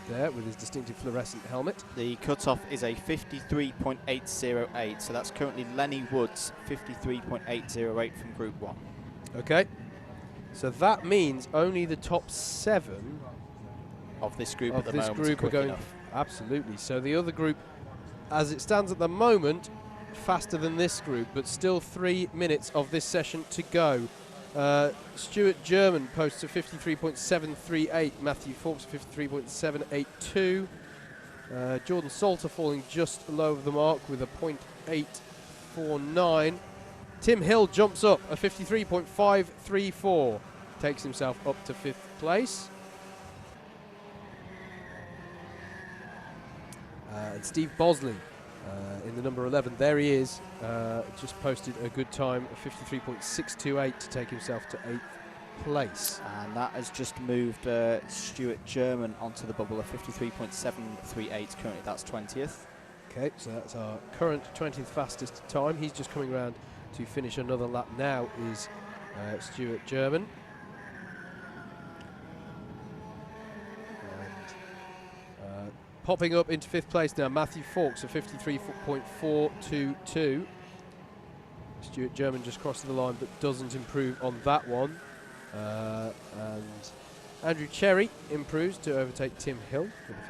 there with his distinctive fluorescent helmet. The cut-off is a 53.808, so that's currently Lenny Wood's 53.808 from Group 1. Okay, so that means only the top 7 of this group of at the this moment group are going enough. Absolutely. So the other group, as it stands at the moment, faster than this group, but still 3 minutes of this session to go. Stuart German posts a 53.738, Matthew Fawkes a 53.782, Jordan Salter falling just below the mark with a .849. Tim Hill jumps up a 53.534, takes himself up to 5th place. And Steve Bosley in the number 11, there he is, just posted a good time of 53.628 to take himself to 8th place. And that has just moved Stuart German onto the bubble of 53.738, currently that's 20th. Okay, so that's our current 20th fastest time. He's just coming around to finish another lap now, is Stuart German. Popping up into 5th place now, Matthew Fawkes at 53.422. Stuart German just crosses the line but doesn't improve on that one. And Andrew Cherry improves to overtake Tim Hill with a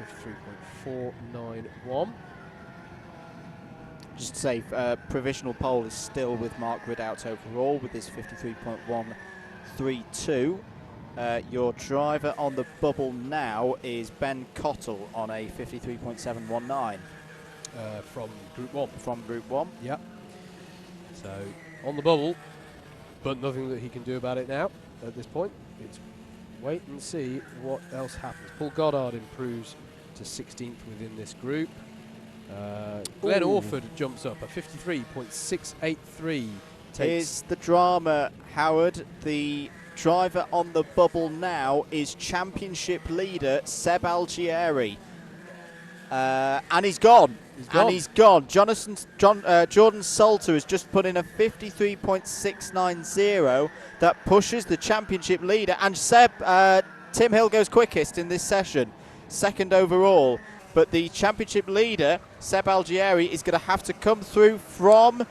53.491. Just to say, provisional pole is still with Mark Ridout overall with his 53.132. Your driver on the bubble now is Ben Cottle on a 53.719. From Group 1. From Group 1. Yep. So, on the bubble, but nothing that he can do about it now at this point. It's wait and see what else happens. Paul Goddard improves to 16th within this group. Glenn Orford jumps up a 53.683. Here's the drama, Howard. The driver on the bubble now is championship leader Seb Algieri. And he's gone. He's gone. Jordan Salter has just put in a 53.690 that pushes the championship leader. And Tim Hill goes quickest in this session, 2nd overall. But the championship leader, Seb Algieri, is going to have to come through from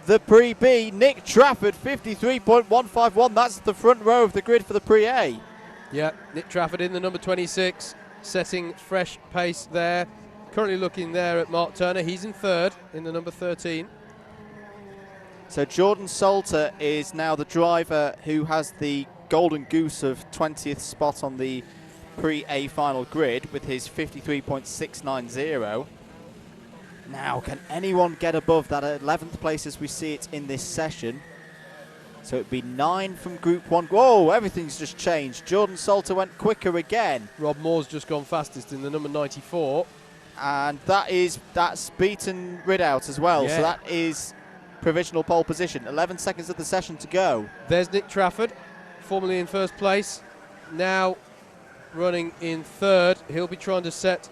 the Pre-B. Nick Trafford, 53.151. That's the front row of the grid for the Pre-A. Yeah, Nick Trafford in the number 26, setting fresh pace there. Currently looking there at Mark Turner. He's in 3rd in the number 13. So Jordan Salter is now the driver who has the golden goose of 20th spot on the Pre-A final grid with his 53.690. Now, can anyone get above that 11th place as we see it in this session? So it'd be 9 from Group 1. Whoa, everything's just changed. Jordan Salter went quicker again. Rob Moore's just gone fastest in the number 94. And that's beaten Ridout as well. Yeah. So that is provisional pole position. 11 seconds of the session to go. There's Nick Trafford, formerly in 1st place, now running in 3rd. He'll be trying to set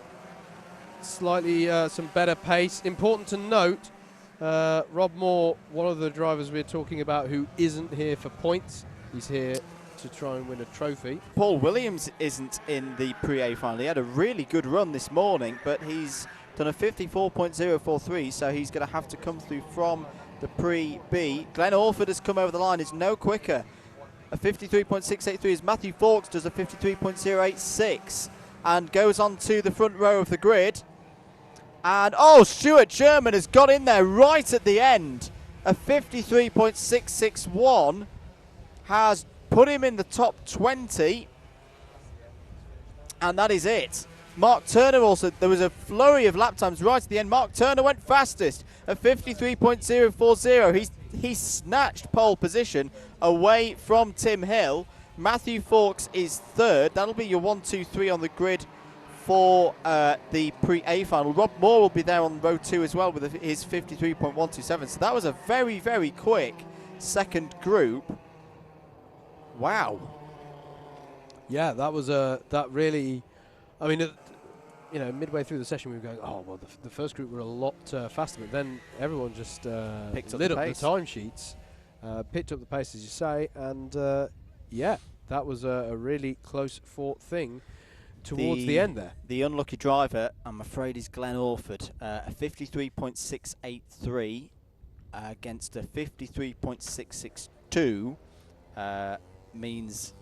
slightly some better pace. Important to note, Rob Moore, one of the drivers we're talking about who isn't here for points. He's here to try and win a trophy. Paul Williams isn't in the Pre-A final. He had a really good run this morning, but he's done a 54.043, so he's going to have to come through from the Pre-B. Glenn Orford has come over the line, is no quicker. A 53.683 as Matthew Fawkes does a 53.086 and goes on to the front row of the grid. And Stuart German has got in there right at the end. A 53.661 has put him in the top 20. And that is it. Mark Turner also, there was a flurry of lap times right at the end. Mark Turner went fastest at 53.040. He snatched pole position away from Tim Hill. Matthew Fawkes is 3rd. That'll be your 1, 2, 3 on the grid for the Pre-A final. Rob Moore will be there on row 2 as well with his 53.127. So that was a very, very quick second group. Wow. Yeah, that was that really. I mean, you know, midway through the session, we were going, oh, well, the first group were a lot faster, but then everyone just lit up the timesheets, picked up the pace, as you say, and yeah, that was a really close fought thing towards the end there. The unlucky driver, I'm afraid, is Glenn Orford, a 53.683 against a 53.662 means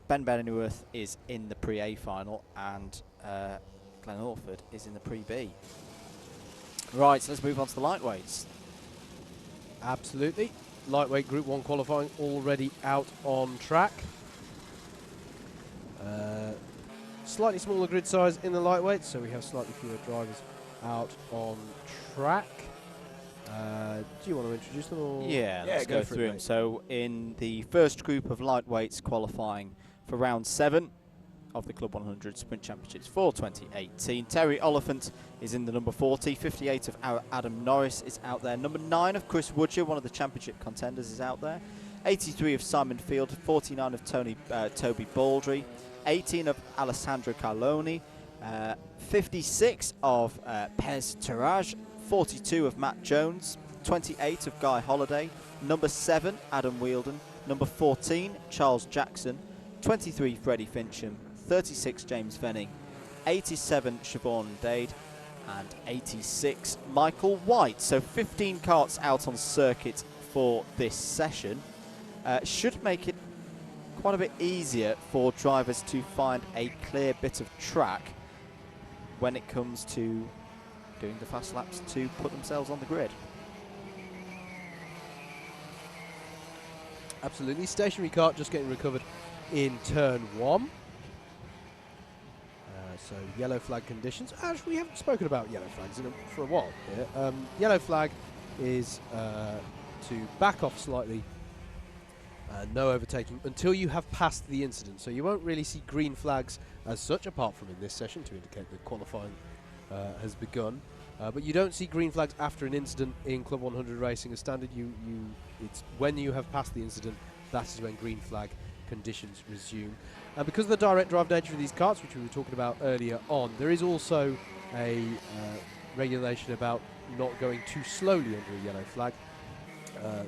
Ben Bennyworth is in the Pre-A final and Glenn Orford is in the Pre-B. Right, so let's move on to the lightweights. Absolutely. Lightweight Group 1 qualifying already out on track. Slightly smaller grid size in the lightweight, so we have slightly fewer drivers out on track. Do you want to introduce them? Or Yeah, let's go through them. So in the first group of lightweights qualifying for round 7 of the Club 100 Sprint Championships for 2018, Terry Oliphant is in the number 40, 58 of Adam Norris is out there, number 9 of Chris Woodger, one of the championship contenders, is out there, 83 of Simon Field, 49 of Toby Baldry, 18 of Alessandro Carloni, 56 of Pez Taraj, 42 of Matt Jones, 28 of Guy Holliday, number 7 Adam Wheeldon, number 14 Charles Jackson, 23 Freddie Fincham, 36 James Venning, 87 Siobhan Dade, and 86 Michael White. So 15 karts out on circuit for this session. Should make it quite a bit easier for drivers to find a clear bit of track when it comes to doing the fast laps to put themselves on the grid. Absolutely. Stationary kart just getting recovered in turn 1. So yellow flag conditions. Actually, we haven't spoken about yellow flags for a while here. Yellow flag is to back off slightly, no overtaking until you have passed the incident. So you won't really see green flags as such, apart from in this session to indicate that qualifying has begun. But you don't see green flags after an incident in Club 100 racing as standard. It's when you have passed the incident, that is when green flag conditions resume. And because of the direct drive nature of these karts, which we were talking about earlier on, there is also a regulation about not going too slowly under a yellow flag,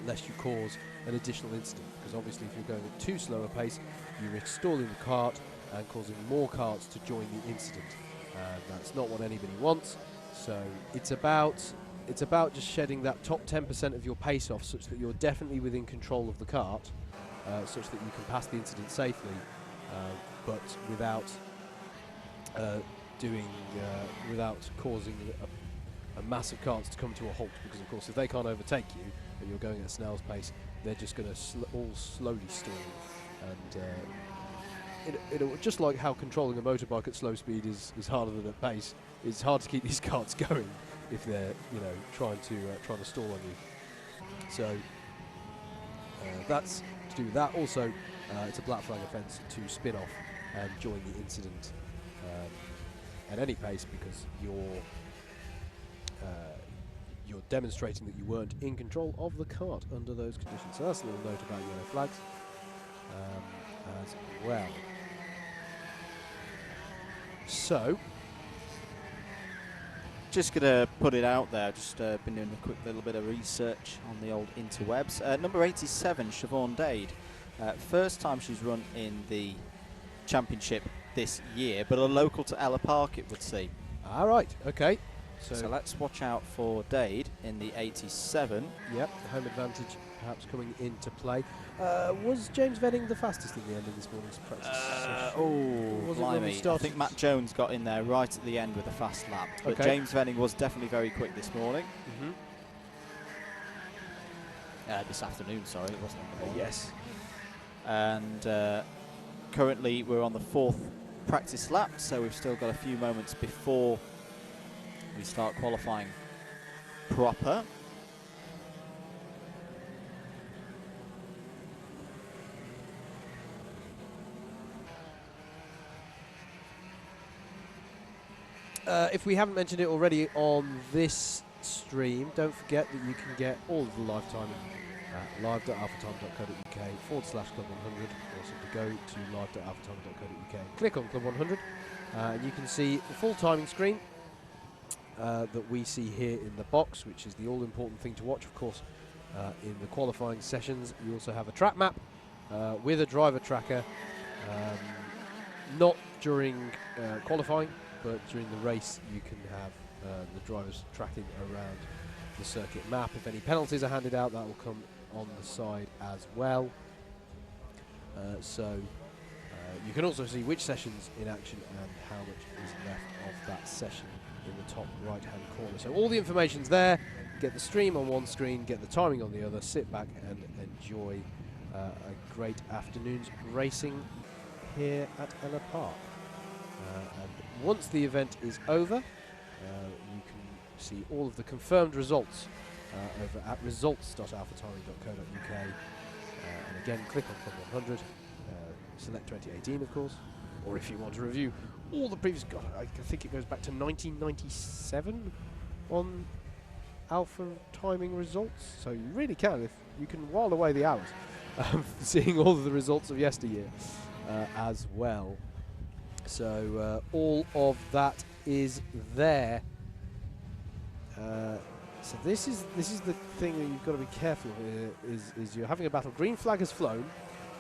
lest you cause an additional incident. Because obviously if you're going at too slow a pace, you're stalling the kart and causing more karts to join the incident. That's not what anybody wants. So it's about just shedding that top 10% of your pace off, such that you're definitely within control of the kart, such that you can pass the incident safely, but without causing a massive karts to come to a halt. Because of course, if they can't overtake you and you're going at a snail's pace, they're just going to all slowly stall. And it just like how controlling a motorbike at slow speed is harder than at pace. It's hard to keep these karts going if they're trying to stall on you. So that's to do with that. Also, it's a black flag offence to spin off and join the incident at any pace, because you're demonstrating that you weren't in control of the kart under those conditions. So that's a little note about yellow flags as well. So, just going to put it out there, just been doing a quick little bit of research on the old interwebs. Number 87, Siobhan Dade. First time she's run in the championship this year, but a local to Ellough Park, it would seem. All right, okay. So let's watch out for Dade in the 87. Yep, the home advantage perhaps coming into play. Was James Venning the fastest in the end of this morning's practice? Blimey. I think Matt Jones got in there right at the end with a fast lap. But James Venning was definitely very quick this morning. This afternoon, sorry, it wasn't in the morning. Yes. And currently we're on the 4th practice lap, so we've still got a few moments before we start qualifying proper. If we haven't mentioned it already on this stream, don't forget that you can get all of the live timing at live.alphatime.co.uk/club100, or simply go to live.alphatime.co.uk and click on Club 100, and you can see the full timing screen that we see here in the box, which is the all-important thing to watch, of course. In the qualifying sessions, you also have a track map with a driver tracker, not during qualifying, but during the race you can have the drivers tracking around the circuit map. If any penalties are handed out, that will come on the side as well. So you can also see which sessions in action and how much is left of that session in the top right hand corner. So all the information's there. Get the stream on one screen, get the timing on the other, sit back and enjoy a great afternoon's racing here at Ellough Park. And once the event is over, you can see all of the confirmed results over at results.alphatime.co.uk. And again, click on Club 100, select 2018 of course, or if you want to review all the previous, God, I think it goes back to 1997 on Alpha timing results, so you really can, if you can while away the hours seeing all of the results of yesteryear as well. So all of that is there. So this is the thing that you've got to be careful of, is you're having a battle. Green flag has flown,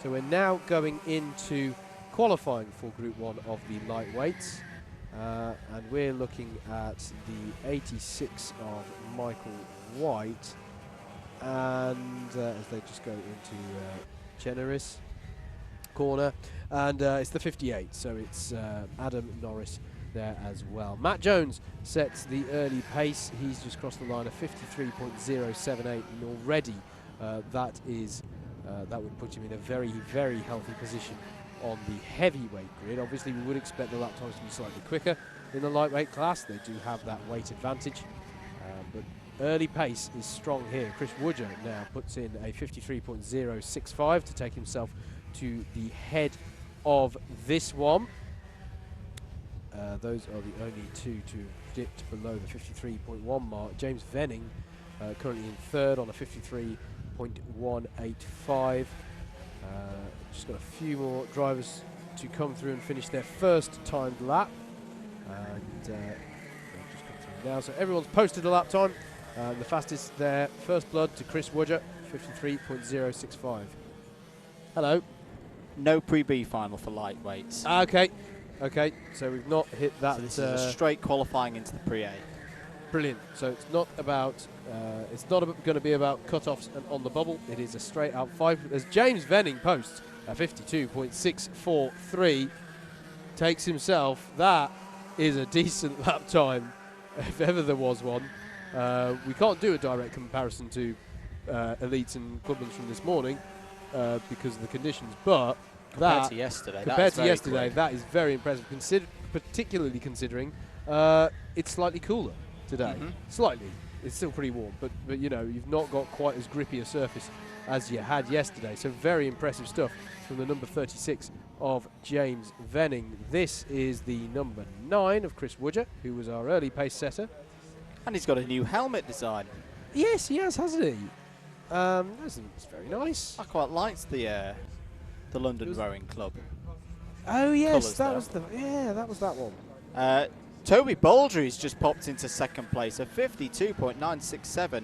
so we're now going into qualifying for Group 1 of the lightweights. And we're looking at the 86 of Michael White, and as they just go into generous corner, and it's the 58, so it's Adam Norris there as well. Matt Jones sets the early pace. He's just crossed the line of 53.078, and already that would put him in a very, very healthy position on the heavyweight grid. Obviously we would expect the lap times to be slightly quicker in the lightweight class. They do have that weight advantage, but early pace is strong here. Chris Woodger now puts in a 53.065 to take himself to the head of this one. Those are the only two to have dipped below the 53.1 mark. James Venning currently in third on a 53.185. Just got a few more drivers to come through and finish their first timed lap, and they've just come through now. So everyone's posted a lap time. The fastest there, first blood to Chris Woodger, 53.065. Hello. No pre-B final for lightweights. Okay. So we've not hit that. So this is a straight qualifying into the pre-A. Brilliant. So it's not about going to be about cut-offs and on the bubble. It is a straight out 5. As James Venning posts a 52.643, takes himself. That is a decent lap time, if ever there was one. We can't do a direct comparison to elites and clubmans from this morning because of the conditions, but compared to yesterday, that is very impressive. Particularly considering it's slightly cooler today. Slightly. It's still pretty warm, but you know, you've not got quite as grippy a surface as you had yesterday. So very impressive stuff from the number 36 of James Venning. This is the number 9 of Chris Woodger, who was our early pace setter. And he's got a new helmet design. Yes, he has, hasn't he? It's very nice. I quite liked the London Rowing Club. Oh yes, that was that one. Toby Baldry's just popped into second place, a 52.967.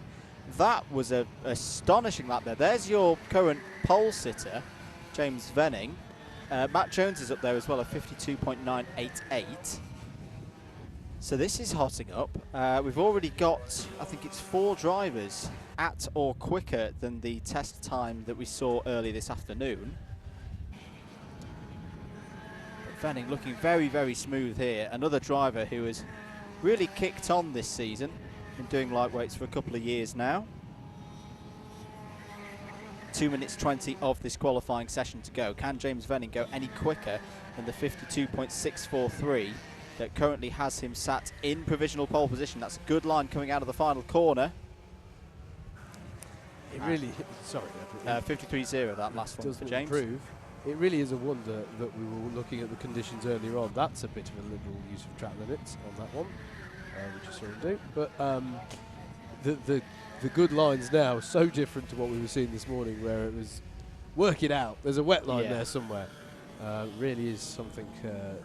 That was an astonishing lap there. There's your current pole sitter, James Venning. Matt Jones is up there as well, a 52.988. So this is hotting up. We've already got, I think it's 4 drivers at or quicker than the test time that we saw early this afternoon. Venning looking very, very smooth here. Another driver who has really kicked on this season. Been doing lightweights for a couple of years now. 2 minutes 20 of this qualifying session to go. Can James Venning go any quicker than the 52.643 that currently has him sat in provisional pole position? That's a good line coming out of the final corner. It really, sorry. 53.0 that last one for James. Improve. It really is a wonder that we were looking at the conditions earlier on. That's a bit of a liberal use of track limits on that one, which is sort of do. But the the good lines now so different to what we were seeing this morning, where it was work it out. There's a wet line there somewhere. Really is something to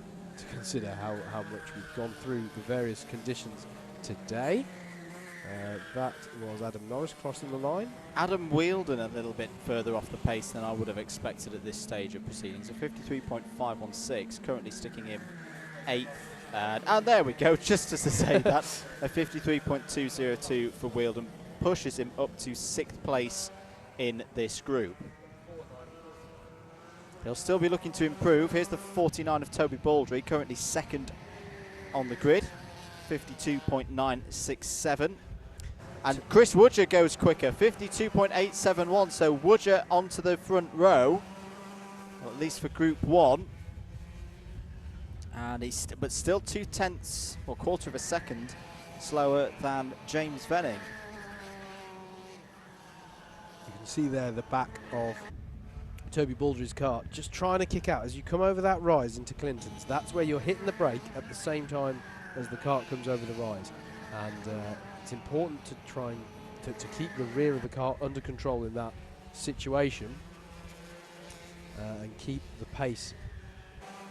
consider how much we've gone through the various conditions today. That was Adam Norris crossing the line. Adam Wheeldon a little bit further off the pace than I would have expected at this stage of proceedings. A 53.516, currently sticking him 8th. And there we go, just as to say that, a 53.202 for Wheeldon pushes him up to 6th place in this group. He'll still be looking to improve. Here's the 49 of Toby Baldry, currently 2nd on the grid, 52.967. And Chris Woodger goes quicker, 52.871. So Woodger onto the front row, well, at least for Group 1. And he's but still 0.2 or quarter of a second slower than James Venning. You can see there the back of Toby Baldry's car just trying to kick out as you come over that rise into Clinton's. That's where you're hitting the brake at the same time as the car comes over the rise. And it's important to try and to keep the rear of the car under control in that situation and keep the pace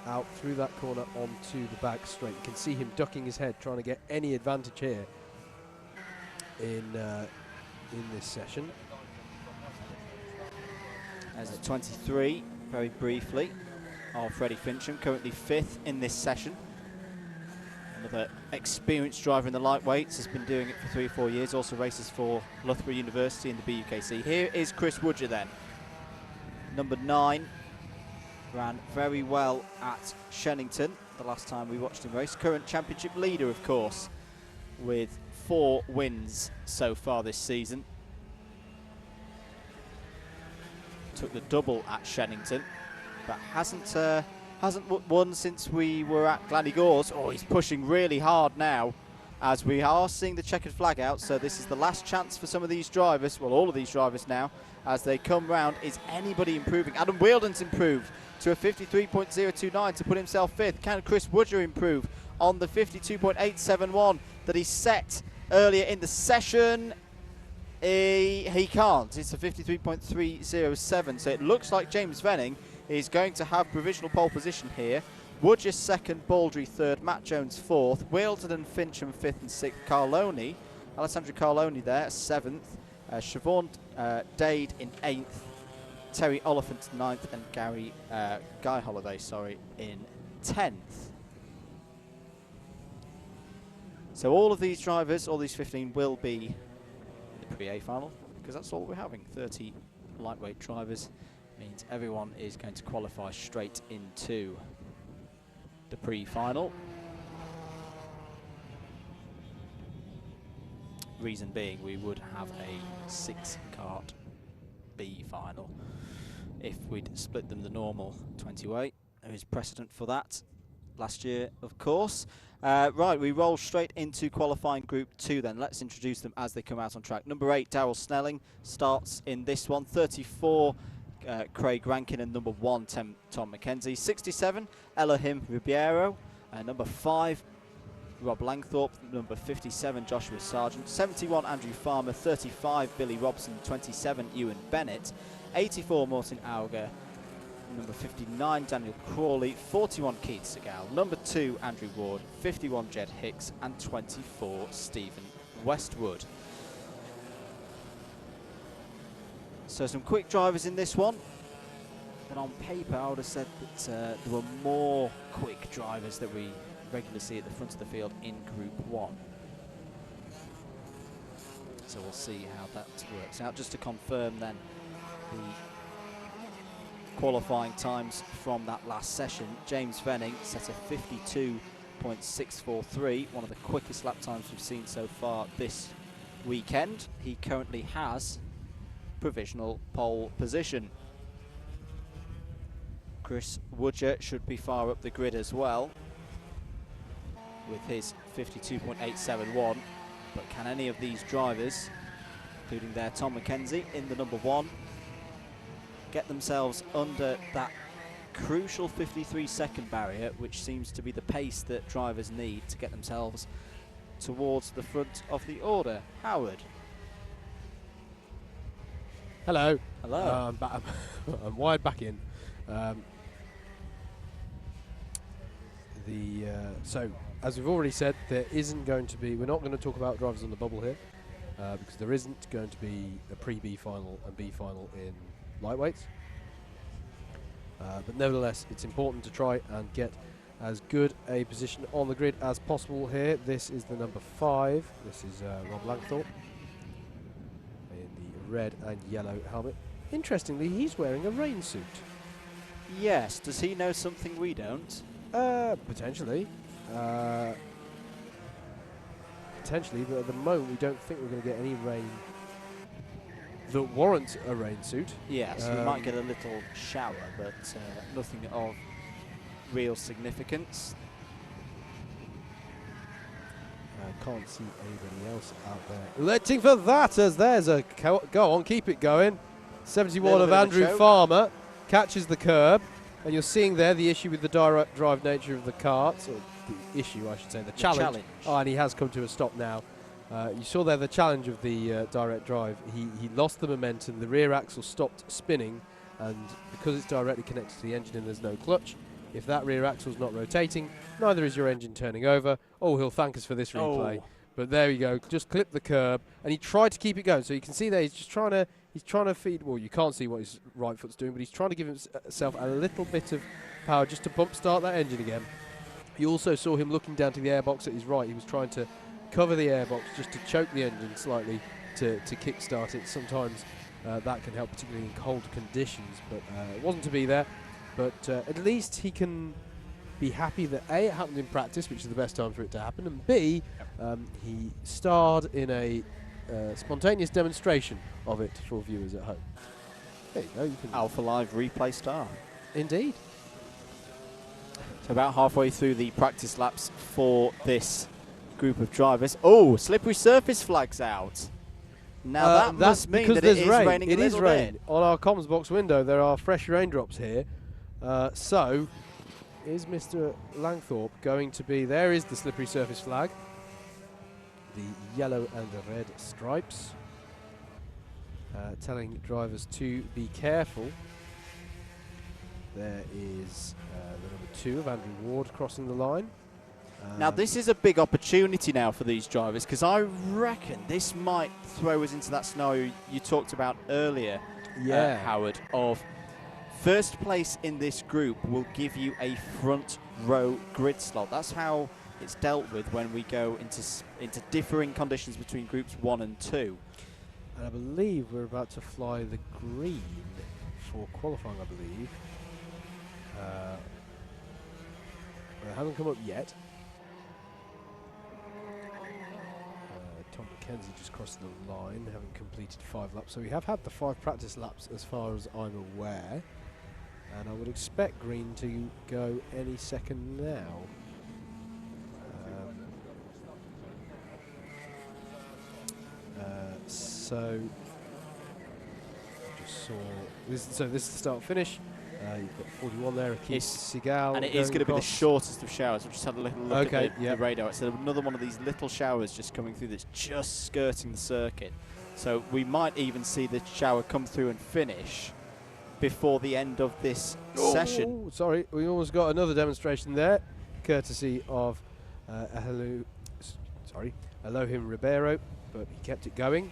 out through that corner onto the back straight. You can see him ducking his head, trying to get any advantage here in this session. As the 23, very briefly, of Freddie Fincham, currently 5th in this session. Another experienced driver in the lightweights, has been doing it for 3 or 4 years, also races for Loughborough University in the BUKC. Here is Chris Woodger then. Number 9, ran very well at Shennington the last time we watched him race. Current championship leader, of course, with 4 wins so far this season. Took the double at Shennington, but hasn't won since we were at Glandygores. Oh, he's pushing really hard now as we are seeing the checkered flag out. So this is the last chance for some of these drivers, well, all of these drivers now, as they come round. Is anybody improving? Adam Wheeldon's improved to a 53.029 to put himself 5th. Can Chris Woodger improve on the 52.871 that he set earlier in the session? He can't. It's a 53.307, so it looks like James Venning is going to have provisional pole position here. Woodger 2nd, Baldry 3rd, Matt Jones 4th, Wheeldon and Fincham 5th and 6th, Carloni, Alessandro Carloni there 7th, Siobhan Dade in 8th, Terry Oliphant 9th, and Guy Holiday, in 10th. So all of these drivers, all these 15, will be Pre-A final, because that's all we're having. 30 lightweight drivers means everyone is going to qualify straight into the pre-final. Reason being, we would have a 6-kart B final if we'd split them the normal 20-way. There is precedent for that last year, of course. Right, we roll straight into qualifying Group 2 then. Let's introduce them as they come out on track. Number 8, Darryl Snelling, starts in this one. 34, Craig Rankin, and number 1, Tom McKenzie. 67, Ellough Ribeiro. Number 5, Rob Langthorpe. Number 57, Joshua Sargent. 71, Andrew Farmer. 35, Billy Robson. 27, Ewan Bennett. 84, Martin Auger. Number 59, Daniel Crawley. 41, Keith Segal. Number 2, Andrew Ward. 51, Jed Hicks. And 24, Stephen Westwood. So some quick drivers in this one. But on paper, I would have said that there were more quick drivers that we regularly see at the front of the field in Group 1. So we'll see how that works out. Just to confirm then, the qualifying times from that last session. James Venning set a 52.643, one of the quickest lap times we've seen so far this weekend. He currently has provisional pole position. Chris Woodger should be far up the grid as well with his 52.871, but can any of these drivers, including their Tom McKenzie in the number 1, get themselves under that crucial 53-second barrier, which seems to be the pace that drivers need to get themselves towards the front of the order? Howard. Hello. Hello. I'm wired back in. So, as we've already said, there isn't going to be. We're not going to talk about drivers on the bubble here because there isn't going to be a pre-B final and B final in lightweights. But nevertheless, it's important to try and get as good a position on the grid as possible here. This is the number 5. This is Rob Langthorpe in the red and yellow helmet. Interestingly, he's wearing a rain suit. Yes. Does he know something we don't? Potentially. Potentially, but at the moment we don't think we're going to get any rain that warrants a rain suit. Yes, we might get a little shower, but nothing of real significance. I can't see anybody else out there letting for that, as there's a go on, keep it going. 71 of Andrew Farmer catches the curb, and you're seeing there the issue with the direct drive nature of the karts, or the issue I should say, the challenge. Oh, and he has come to a stop now. You saw there the challenge of the direct drive. He lost the momentum, the rear axle stopped spinning, and because it's directly connected to the engine and there's no clutch, if that rear axle's not rotating, neither is your engine turning over. Oh, he'll thank us for this replay. Oh. But there you go, just clipped the curb, and he tried to keep it going. So you can see there he's just trying to feed, well, you can't see what his right foot's doing, but he's trying to give himself a little bit of power just to bump start that engine again. You also saw him looking down to the airbox at his right. He was trying to cover the airbox just to choke the engine slightly to kick-start it. Sometimes that can help, particularly in cold conditions, but it wasn't to be there. But at least he can be happy that A, it happened in practice, which is the best time for it to happen, and B, he starred in a spontaneous demonstration of it for viewers at home. There you go. You can Alpha Live replay star. Indeed. So about halfway through the practice laps for this group of drivers. Oh, slippery surface flags out. Now that must mean that it is raining a little bit. It is rain. On our comms box window there are fresh raindrops here. So is Mr. Langthorpe going to be, there is the slippery surface flag. The yellow and the red stripes. Telling drivers to be careful. There is the number 2 of Andrew Ward crossing the line. Now this is a big opportunity now for these drivers, because I reckon this might throw us into that scenario you talked about earlier, Howard, of first place in this group will give you a front row grid slot. That's how it's dealt with when we go into differing conditions between groups 1 and 2. And I believe we're about to fly the green for qualifying, I believe. It hasn't come up yet. Tom McKenzie just crossed the line, having completed 5 laps. So we have had the 5 practice laps as far as I'm aware. And I would expect green to go any second now. So I just saw this. So this is the start finish. You've got 41 there. Keith Seagal, and it is going to be the shortest of showers. I've just had a little look at the radar. It's another one of these little showers just coming through that's just skirting the circuit. So we might even see the shower come through and finish before the end of this session. Sorry, we almost got another demonstration there, courtesy of Elohim Ribeiro, but he kept it going.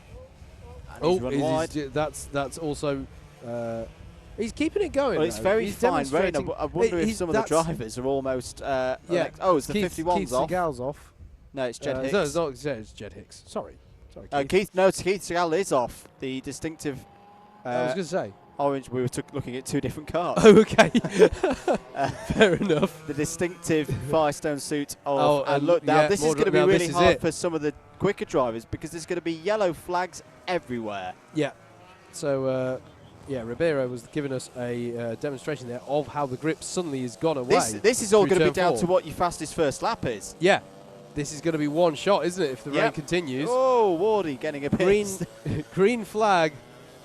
And that's also. He's keeping it going. Well, it's very fine rain. I wonder if some of the drivers are almost. It's the 51's Keith off. Seagal's off. No, it's Jed Hicks. No, it's not. It's Jed Hicks. Sorry, Keith. No, Keith Seagal is off. The distinctive. I was going to say. Orange. We were looking at 2 different cars. Oh, okay. Fair enough. The distinctive Firestone suit of. And look, now this is going to be really hard for some of the quicker drivers, because there's going to be yellow flags everywhere. Yeah. So. Ribeiro was giving us a demonstration there of how the grip suddenly has gone away. This is all going to be down to what your fastest first lap is. Yeah. This is going to be one shot, isn't it, if the rain continues? Oh, Wardy getting a pit. Green flag.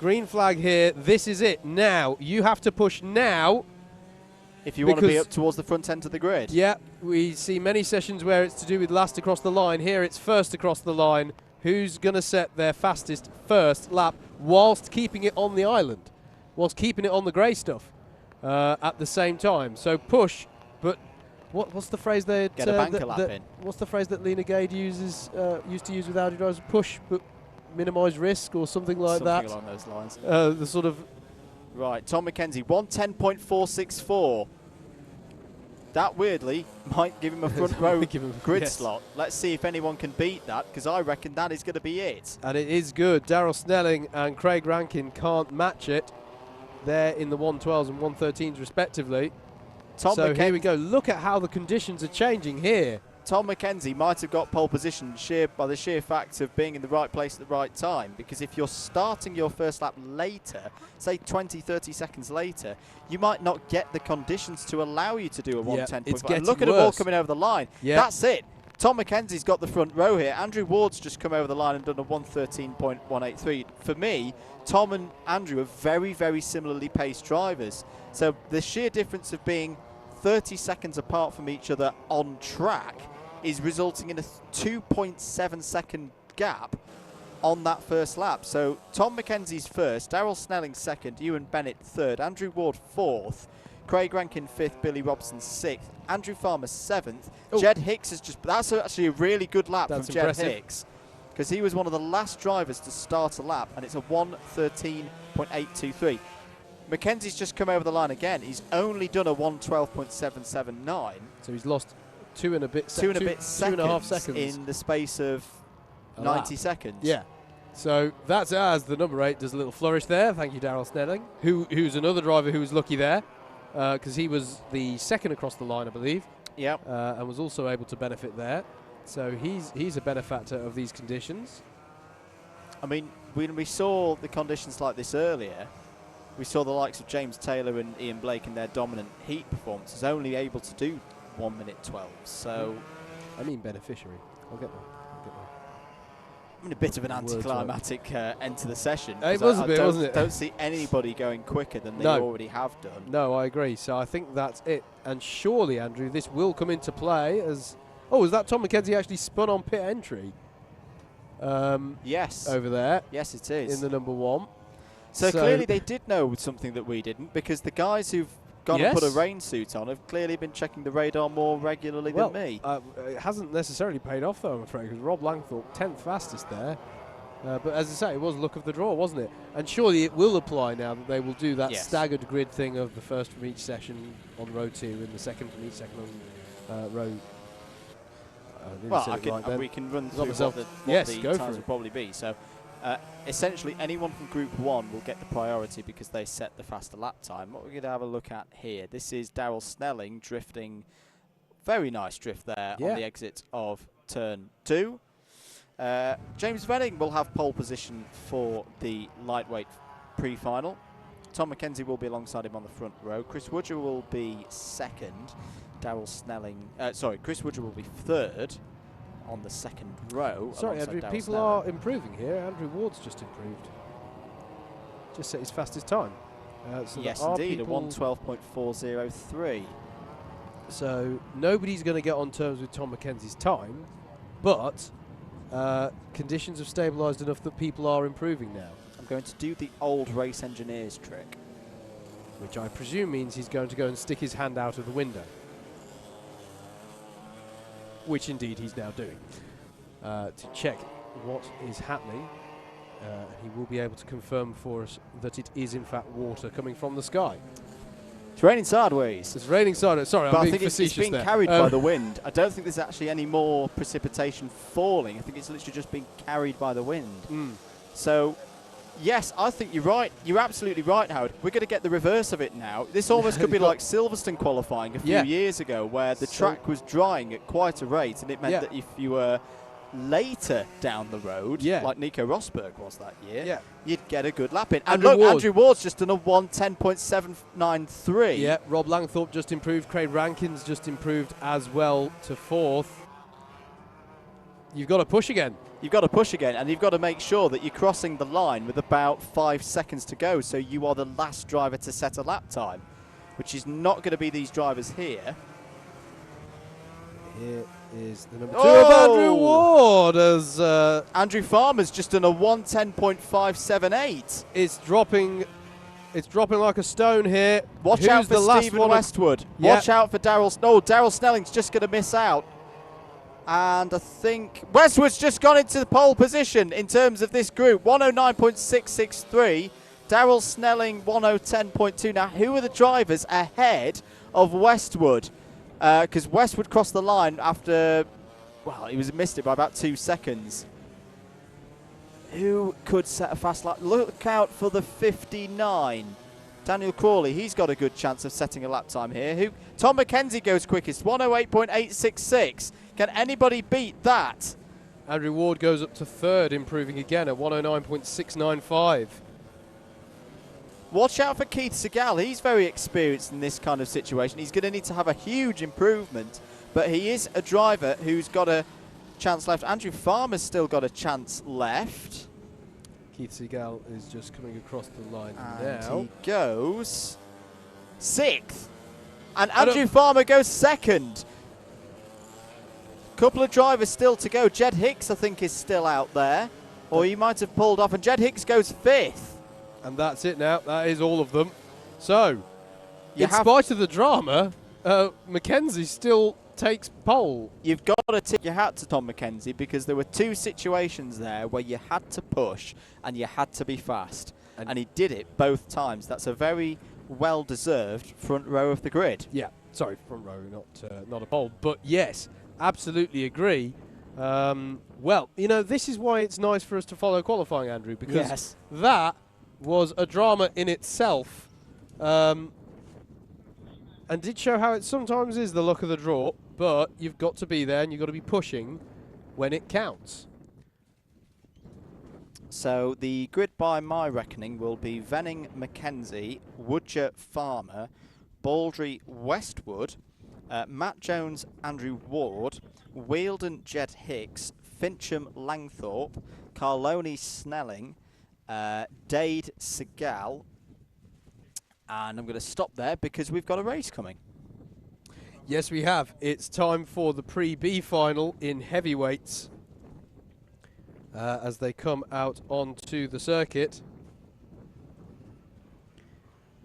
Green flag here. This is it. Now, you have to push now. If you want to be up towards the front end of the grid. Yeah. We see many sessions where it's to do with last across the line. Here it's first across the line. Who's going to set their fastest first lap? whilst keeping it on the island, whilst keeping it on the grey stuff at the same time. So push, but what's the phrase there? Get a banker lap in. What's the phrase that Lena Gade used to use with Audi drivers? Push, but minimise risk, or something like that. Something along those lines. The sort of. Right, Tom McKenzie, 110.464. That, weirdly, might give him a front row grid slot. Let's see if anyone can beat that, because I reckon that is going to be it. And it is good. Daryl Snelling and Craig Rankin can't match it. They're in the 112s and 113s, respectively. So here we go. Look at how the conditions are changing here. Tom McKenzie might have got pole position by the sheer fact of being in the right place at the right time, because if you're starting your first lap later, say 20, 30 seconds later, you might not get the conditions to allow you to do a 110.5. And look at them all coming over the line. That's it. Tom McKenzie's got the front row here. Andrew Ward's just come over the line and done a 113.183. For me, Tom and Andrew are very, very similarly paced drivers. So the sheer difference of being 30 seconds apart from each other on track is resulting in a 2.7 second gap on that first lap. So Tom McKenzie's first, Daryl Snelling second, Ewan Bennett third, Andrew Ward fourth, Craig Rankin fifth, Billy Robson sixth, Andrew Farmer seventh. Jed Hicks has that's actually a really good lap from Jed Hicks, because he was one of the last drivers to start a lap, and it's a 113.823. McKenzie's just come over the line again. He's only done a 112.779. So he's lost two and a half seconds in the space of 90 seconds. Yeah. So that's as the number 8 does a little flourish there. Thank you, Daryl Snelling, who's another driver who was lucky there, because he was the second across the line, I believe. Yeah. And was also able to benefit there. So he's a benefactor of these conditions. I mean, when we saw the conditions like this earlier, we saw the likes of James Taylor and Ian Blake in their dominant heat performances only able to do 1 minute 12. So, I mean beneficiary. I'll get there. I mean, a bit of an anticlimactic end to the session. It was a bit, wasn't it? Don't see anybody going quicker than they already have done. No, I agree. So I think that's it. And surely, Andrew, this will come into play as. Oh, is that Tom McKenzie actually spun on pit entry? Yes. Over there. Yes, it is. In the number 1. So clearly they did know something that we didn't, because the guys who've gone and put a rain suit on have clearly been checking the radar more regularly than me. It hasn't necessarily paid off, though, I'm afraid, because Rob Langthorpe, 10th fastest there. But as I say, it was luck of the draw, wasn't it? And surely it will apply now that they will do that staggered grid thing of the first from each session on row 2 and the second from each second on row. We can run through what the times will probably be. So essentially, anyone from Group 1 will get the priority because they set the faster lap time. What we're going to have a look at here, this is Daryl Snelling drifting. Very nice drift there on the exit of turn 2. James Venning will have pole position for the lightweight pre-final. Tom McKenzie will be alongside him on the front row. Chris Woodger will be second. Daryl Snelling, Chris Woodger will be third on the second row. Sorry, Andrew, people are improving here. Andrew Ward's just improved. Just set his fastest time. So yes, indeed, a 112.403. So nobody's going to get on terms with Tom McKenzie's time, but conditions have stabilised enough that people are improving now. I'm going to do the old race engineers trick, which I presume means he's going to go and stick his hand out of the window, which indeed he's now doing, to check what is happening. He will be able to confirm for us that it is in fact water coming from the sky. It's raining sideways. It's raining sideways. Sorry, but I'm being being facetious it's being carried by the wind. I don't think there's actually any more precipitation falling. I think it's literally just being carried by the wind. So, yes, I think you're right. You're absolutely right, Howard. We're going to get the reverse of it now. This almost could be like Silverstone qualifying a few years ago, where the track was drying at quite a rate, and it meant that if you were later down the road, like Nico Rosberg was that year, you'd get a good lap in. And look, Andrew Ward's just done a 110.793. Yeah, Rob Langthorpe just improved. Craig Rankin's just improved as well to 4th. You've got to push again. You've got to push again, and you've got to make sure that you're crossing the line with about 5 seconds to go, so you are the last driver to set a lap time, which is not going to be these drivers here. Here is the number 2 of Andrew Ward, as Andrew Farmer's just done a 1:10.578. It's dropping like a stone here. Watch out for Stephen Westwood. Yeah. Watch out for Daryl. No, Daryl Snelling's just going to miss out. And I think Westwood's just gone into the pole position in terms of this group. 109.663. Daryl Snelling 1:10.2. Now, who are the drivers ahead of Westwood? Because Westwood crossed the line after, well, he missed it by about 2 seconds. Who could set a fast lap? Look out for the 59. Daniel Crawley, he's got a good chance of setting a lap time here. Tom McKenzie goes quickest, 108.866. Can anybody beat that? Andrew Ward goes up to 3rd, improving again at 109.695. Watch out for Keith Segal. He's very experienced in this kind of situation. He's going to need to have a huge improvement, but he is a driver who's got a chance left. Andrew Farmer's still got a chance left. Keith Segal is just coming across the line and now. He goes 6th. And Andrew Farmer goes 2nd. Couple of drivers still to go. Jed Hicks, I think, is still out there. Or he might have pulled off. And Jed Hicks goes 5th. And that's it now. That is all of them. So, in spite of the drama, Mackenzie still takes pole. You've got to tip your hat to Tom McKenzie, because there were 2 situations there where you had to push and you had to be fast. And he did it both times. That's a very well-deserved front row of the grid. Yeah, sorry, front row, not a pole. But yes, absolutely agree. Well, you know, this is why it's nice for us to follow qualifying, Andrew, because that was a drama in itself. And did show how it sometimes is the luck of the draw, but you've got to be there and you've got to be pushing when it counts. So the grid by my reckoning will be Venning McKenzie, Woodger Farmer, Baldry Westwood, Matt Jones Andrew Ward, Wheeldon Jed Hicks, Fincham Langthorpe, Carloni Snelling, Dade Segal, and I'm going to stop there because we've got a race coming. Yes, we have. It's time for the Pre-B final in heavyweights as they come out onto the circuit.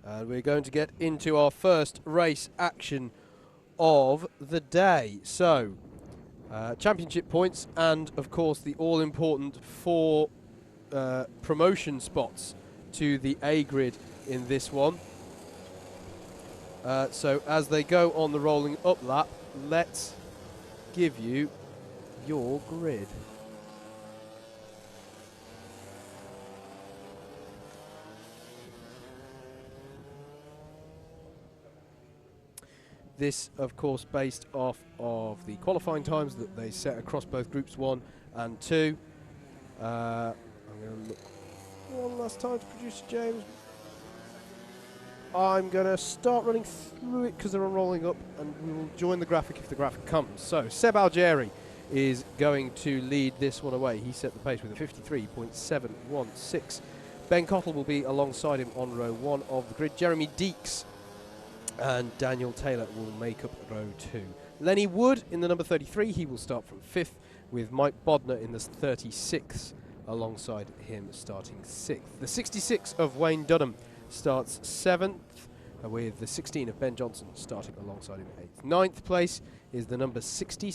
And we're going to get into our first race action of the day. So, championship points and, of course, the all-important 4 promotion spots to the A grid in this one. So as they go on the rolling up lap, let's give you your grid. This, of course, based off of the qualifying times that they set across both groups 1 and 2. I'm going to look one last time to producer James. I'm going to start running through it because they're rolling up, and we will join the graphic if the graphic comes. So, Seb Algeri is going to lead this one away. He set the pace with a 53.716. Ben Cottle will be alongside him on row 1 of the grid. Jeremy Deeks and Daniel Taylor will make up row 2. Lenny Wood in the number 33, he will start from 5th, with Mike Bodner in the 36th, alongside him starting 6th. The 66 of Wayne Dunham starts 7th, with the 16 of Ben Johnson starting alongside him 8th. 9th place is the number 60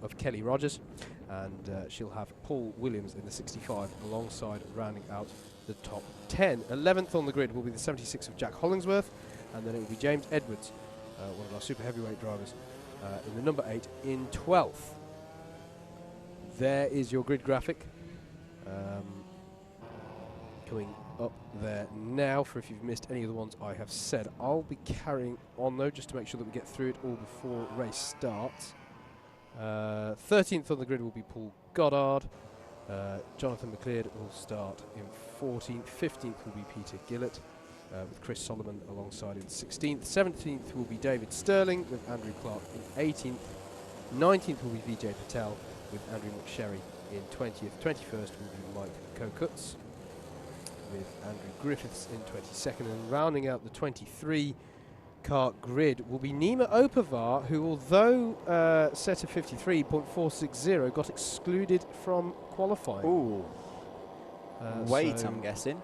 of Kelly Rogers, and she'll have Paul Williams in the 65 alongside, rounding out the top 10. 11th on the grid will be the 76 of Jack Hollingsworth, and then it will be James Edwards, one of our super heavyweight drivers, in the number 8 in 12th. There is your grid graphic. Coming up there now for if you've missed any of the ones I have said. I'll be carrying on though, just to make sure that we get through it all before race starts. 13th on the grid will be Paul Goddard. Jonathan McLeod will start in 14th. 15th will be Peter Gillett, with Chris Solomon alongside in 16th. 17th will be David Sterling with Andrew Clark in 18th. 19th will be Vijay Patel with Andrew McSherry in 20th. 21st will be Mike Kokutz with Andrew Griffiths in 22nd. And rounding out the 23 car grid will be Nima Opavar, who, although set a 53.460, got excluded from qualifying. Ooh. Weight, I'm guessing.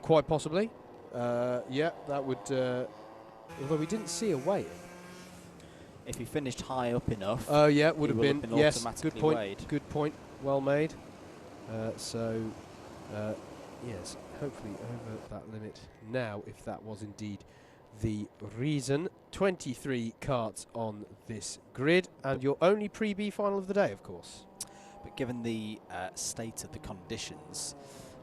Quite possibly. Yeah, that would... although we didn't see a weight. If he finished high up enough, oh yeah, would have been. Yes, good point. Weighed. Good point. Well made. Yes, hopefully over that limit now, if that was indeed the reason. 23 karts on this grid, and your only pre-B final of the day, of course. But given the state of the conditions,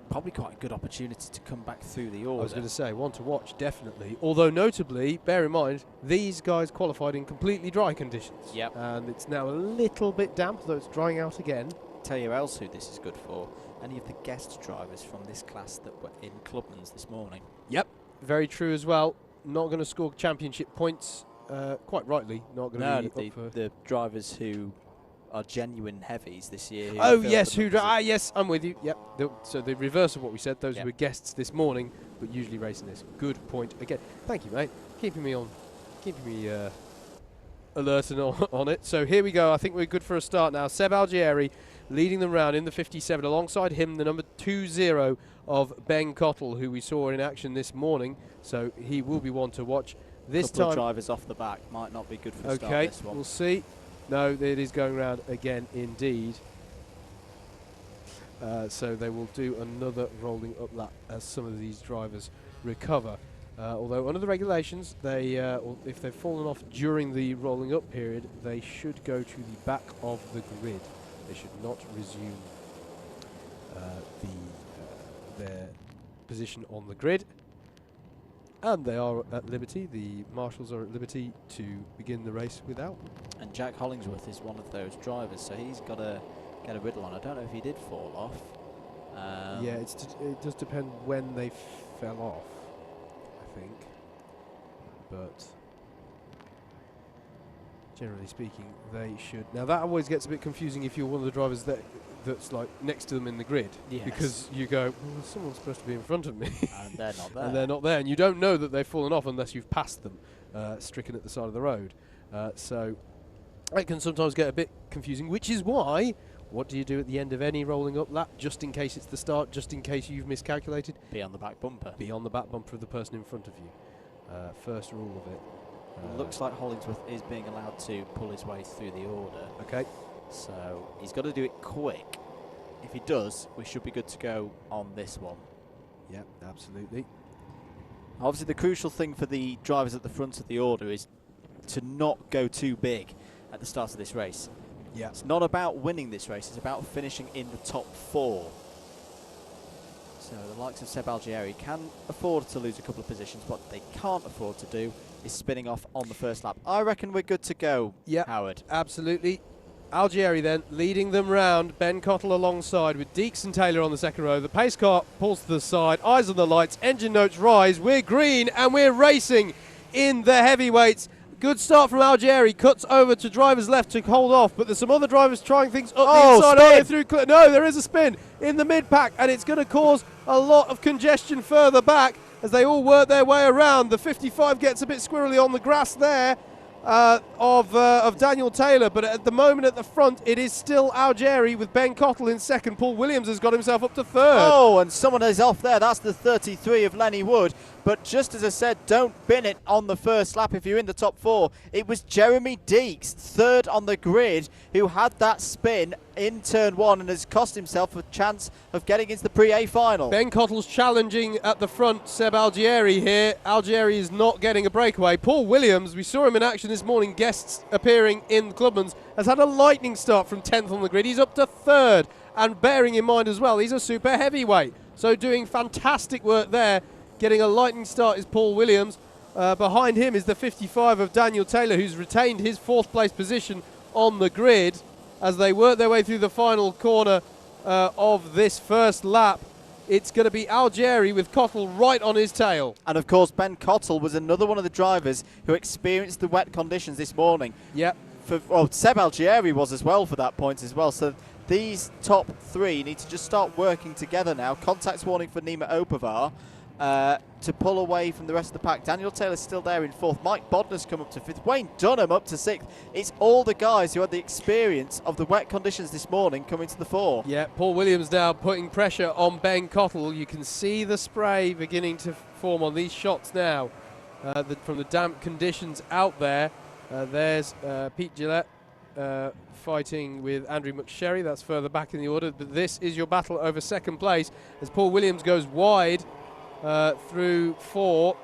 probably quite a good opportunity to come back through the order. I was going to say, one to watch, definitely. Although, notably, bear in mind, these guys qualified in completely dry conditions. Yep. And it's now a little bit damp, though it's drying out again. Tell you else who this is good for. Any of the guest drivers from this class that were in Clubman's this morning. Yep, very true as well. Not going to score championship points, quite rightly. Not going to be up for the drivers who are genuine heavies this year. Oh yes, yes, I'm with you. Yep. So the reverse of what we said. Those were guests this morning, but usually racing this. Good point again. Thank you, mate. Keeping me alert and on it. So here we go. I think we're good for a start now. Seb Algieri leading them round in the 57. Alongside him, the number 20 of Ben Cottle, who we saw in action this morning. So he will be one to watch. This couple time, of drivers off the back might not be good for the start okay, of this one. We'll see. No, it is going round again indeed. So they will do another rolling up lap as some of these drivers recover. Although under the regulations, they if they've fallen off during the rolling up period, they should go to the back of the grid. They should not resume their position on the grid. And they are at liberty, the marshals are at liberty to begin the race without. And Jack Hollingsworth is one of those drivers, so he's got to get a riddle on. I don't know if he did fall off. Yeah, it does depend when they fell off, I think. But generally speaking, they should. Now that always gets a bit confusing if you're one of the drivers that's like next to them in the grid, because you go, well, someone's supposed to be in front of me, and they're not there. And they're not there, and you don't know that they've fallen off unless you've passed them, stricken at the side of the road. So it can sometimes get a bit confusing, which is why, what do you do at the end of any rolling up lap, just in case it's the start, just in case you've miscalculated? Be on the back bumper. Be on the back bumper of the person in front of you. First rule of it. Looks like Hollingsworth is being allowed to pull his way through the order. Okay. So he's got to do it quick. If he does, we should be good to go on this one. Yeah, absolutely. Obviously, the crucial thing for the drivers at the front of the order is to not go too big at the start of this race. Yeah. It's not about winning this race, it's about finishing in the top 4. So the likes of Seb Algieri can afford to lose a couple of positions. What they can't afford to do is spinning off on the first lap. I reckon we're good to go, Howard. Absolutely. Algieri then leading them round. Ben Cottle alongside with Deeks and Taylor on the second row. The pace car pulls to the side. Eyes on the lights. Engine notes rise. We're green and we're racing in the heavyweights. Good start from Algieri. Cuts over to drivers left to hold off, but there's some other drivers trying things up the inside. Oh, through no, there is a spin in the mid-pack, and it's going to cause a lot of congestion further back as they all work their way around. The 55 gets a bit squirrely on the grass there of Daniel Taylor, but at the moment at the front it is still Algieri with Ben Cottle in second. Paul Williams has got himself up to third. Oh, and someone is off there. That's the 33 of Lenny Wood. But just as I said, don't bin it on the first lap if you're in the top 4. It was Jeremy Deeks, third on the grid, who had that spin in turn 1 and has cost himself a chance of getting into the Pre-A final. Ben Cottle's challenging at the front Seb Algieri here. Algieri is not getting a breakaway. Paul Williams, we saw him in action this morning, guests appearing in Clubman's, has had a lightning start from 10th on the grid. He's up to third, and bearing in mind as well, he's a super heavyweight. So doing fantastic work there. Getting a lightning start is Paul Williams. Behind him is the 55 of Daniel Taylor, who's retained his 4th place position on the grid as they work their way through the final corner of this first lap. It's going to be Algieri with Cottle right on his tail. And of course, Ben Cottle was another one of the drivers who experienced the wet conditions this morning. Yep. Well, Seb Algieri was as well for that point as well. So these top 3 need to just start working together now. Contact warning for Nima Opavar. to pull away from the rest of the pack. Daniel Taylor's still there in 4th. Mike Bodner's come up to 5th. Wayne Dunham up to 6th. It's all the guys who had the experience of the wet conditions this morning coming to the fore. Yeah, Paul Williams now putting pressure on Ben Cottle. You can see the spray beginning to form on these shots now from the damp conditions out there. There's Pete Gillette fighting with Andrew McSherry. That's further back in the order. But this is your battle over 2nd place as Paul Williams goes wide through 4,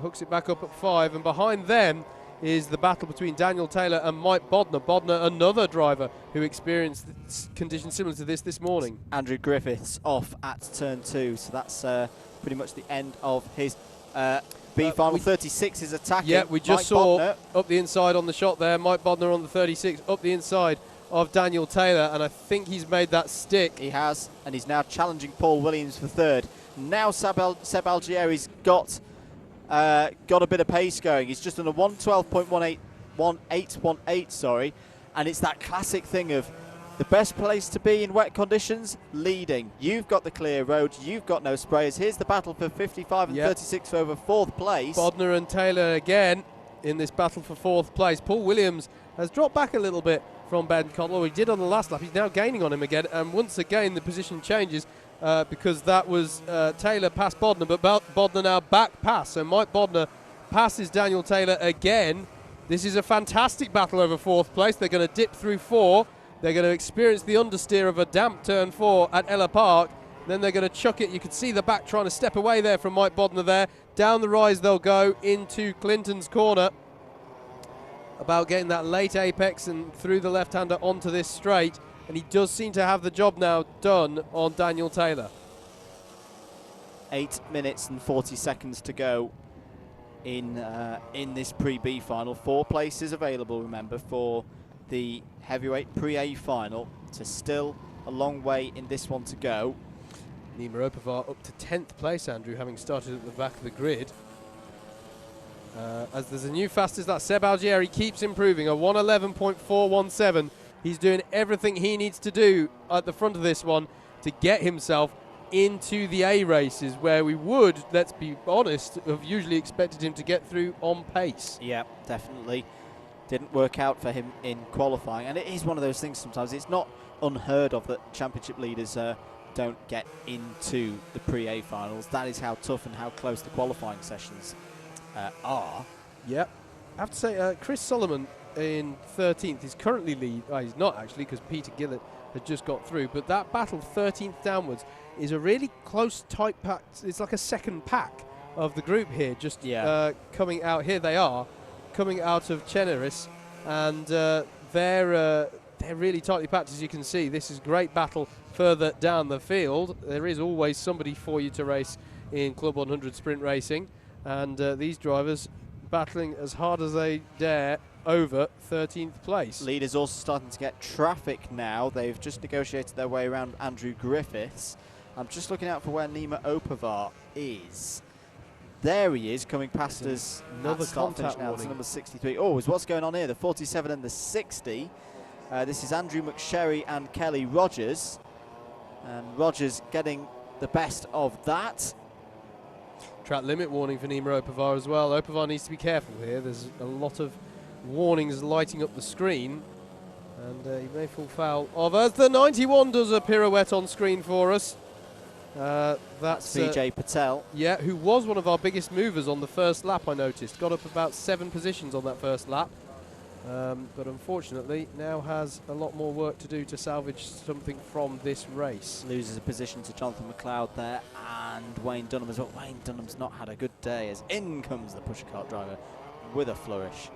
hooks it back up at 5, and behind them is the battle between Daniel Taylor and Mike Bodner. Bodner, another driver who experienced conditions similar to this morning. Andrew Griffiths off at turn 2, so that's pretty much the end of his B final. 36 is attacking. Yeah, we just saw up the inside on the shot there, Mike Bodner on the 36, up the inside of Daniel Taylor, and I think he's made that stick. He has, and he's now challenging Paul Williams for 3rd. Now Seb Algieri's got a bit of pace going. He's just on a 112.18, sorry, and it's that classic thing of the best place to be in wet conditions, leading. You've got the clear road, you've got no sprayers. Here's the battle for 55 and 36 over 4th place. Bodner and Taylor again in this battle for 4th place. Paul Williams has dropped back a little bit from Ben Cottle. He did on the last lap. He's now gaining on him again, and once again the position changes. Because that was Taylor past Bodner, but Bodner now back pass. So Mike Bodner passes Daniel Taylor again. This is a fantastic battle over 4th place. They're going to dip through 4. They're going to experience the understeer of a damp turn 4 at Ellough Park. Then they're going to chuck it. You can see the back trying to step away there from Mike Bodner there. Down the rise they'll go into Clinton's corner. About getting that late apex and through the left-hander onto this straight. And he does seem to have the job now done on Daniel Taylor. 8 minutes and 40 seconds to go in this pre-B final. 4 places available, remember, for the heavyweight pre-A final. So still a long way in this one to go. Nima Opavar up to 10th place, Andrew, having started at the back of the grid. As there's a new fastest, that Seb Algieri keeps improving, a 111.417. He's doing everything he needs to do at the front of this one to get himself into the A races, where we would, let's be honest, have usually expected him to get through on pace. Yeah, definitely. Didn't work out for him in qualifying, and it is one of those things sometimes. It's not unheard of that championship leaders don't get into the pre-A finals. That is how tough and how close the qualifying sessions are. Yep. I have to say, Chris Solomon in 13th is currently lead. He's not actually, because Peter Gillett has just got through, but that battle 13th downwards is a really close, tight pack. It's like a second pack of the group here, just coming out. Here they are, coming out of Cheneris, and they're really tightly packed, as you can see. This is great battle further down the field. There is always somebody for you to race in Club 100 sprint racing, and these drivers battling as hard as they dare over 13th place. Leaders also starting to get traffic now. They've just negotiated their way around Andrew Griffiths. I'm just looking out for where Nima Opavar is. There he is, coming past us. Another contact now. warning. Number 63. Oh, is what's going on here? The 47 and the 60. This is Andrew McSherry and Kelly Rogers. And Rogers getting the best of that. Track limit warning for Nima Opavar as well. Opavar needs to be careful here. There's a lot of warnings lighting up the screen, and he may fall foul of us. The 91 does a pirouette on screen for us. That's Vijay Patel. Yeah, who was one of our biggest movers on the first lap, I noticed. Got up about 7 positions on that first lap. But unfortunately now has a lot more work to do to salvage something from this race. Loses a position to Jonathan McLeod there, and Wayne Dunham as well. Wayne Dunham's not had a good day, as in comes the pusher cart driver with a flourish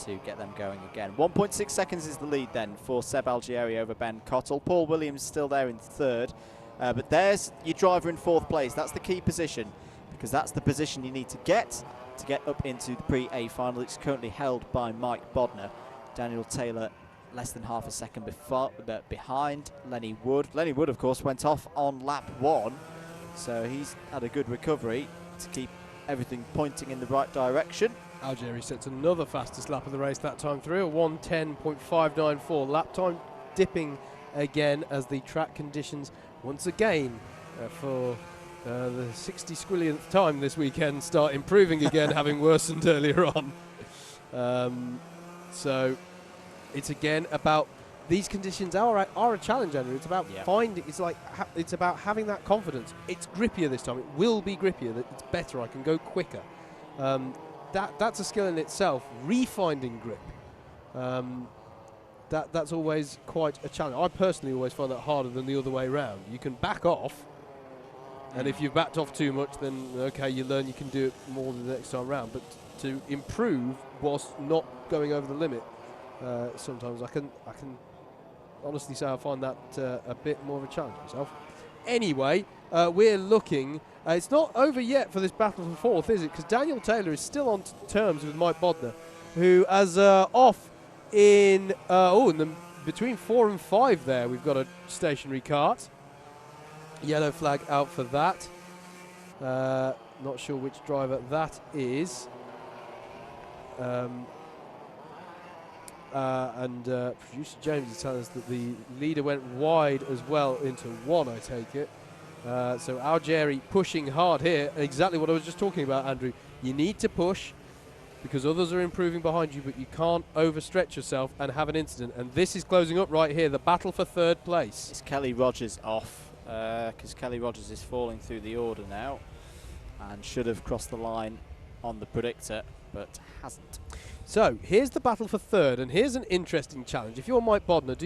to get them going again. 1.6 seconds is the lead then for Seb Algieri over Ben Cottle. Paul Williams still there in 3rd, but there's your driver in 4th place. That's the key position, because that's the position you need to get up into the pre-A final. It's currently held by Mike Bodner. Daniel Taylor less than half a second behind Lenny Wood. Lenny Wood, of course, went off on lap 1, so he's had a good recovery to keep everything pointing in the right direction. Algieri sets another fastest lap of the race that time through, a 1:10.594 lap time, dipping again as the track conditions once again for the 60 squillionth time this weekend, start improving again, having worsened earlier on. So it's again about these conditions are a challenge, Andrew. It's about finding. It's like it's about having that confidence. It's grippier this time. It will be grippier. It's better. I can go quicker. That's a skill in itself. Refinding grip. That's always quite a challenge. I personally always find that harder than the other way around. You can back off. And if you've backed off too much, then okay, you learn you can do it more the next time round. But to improve whilst not going over the limit, sometimes I can honestly say I find that a bit more of a challenge myself. Anyway, we're looking. It's not over yet for this battle for fourth, is it? Because Daniel Taylor is still on terms with Mike Bodner, who has off in between 4 and 5 there. We've got a stationary cart. Yellow flag out for that. Not sure which driver that is. Producer James is telling us that the leader went wide as well into 1, I take it. So Algeri pushing hard here. Exactly what I was just talking about, Andrew. You need to push because others are improving behind you, but you can't overstretch yourself and have an incident. And this is closing up right here, the battle for third place. It's Kelly Rogers off. Because Kelly Rogers is falling through the order now and should have crossed the line on the predictor, but hasn't. So here's the battle for third, and here's an interesting challenge. If you're Mike Bodner, do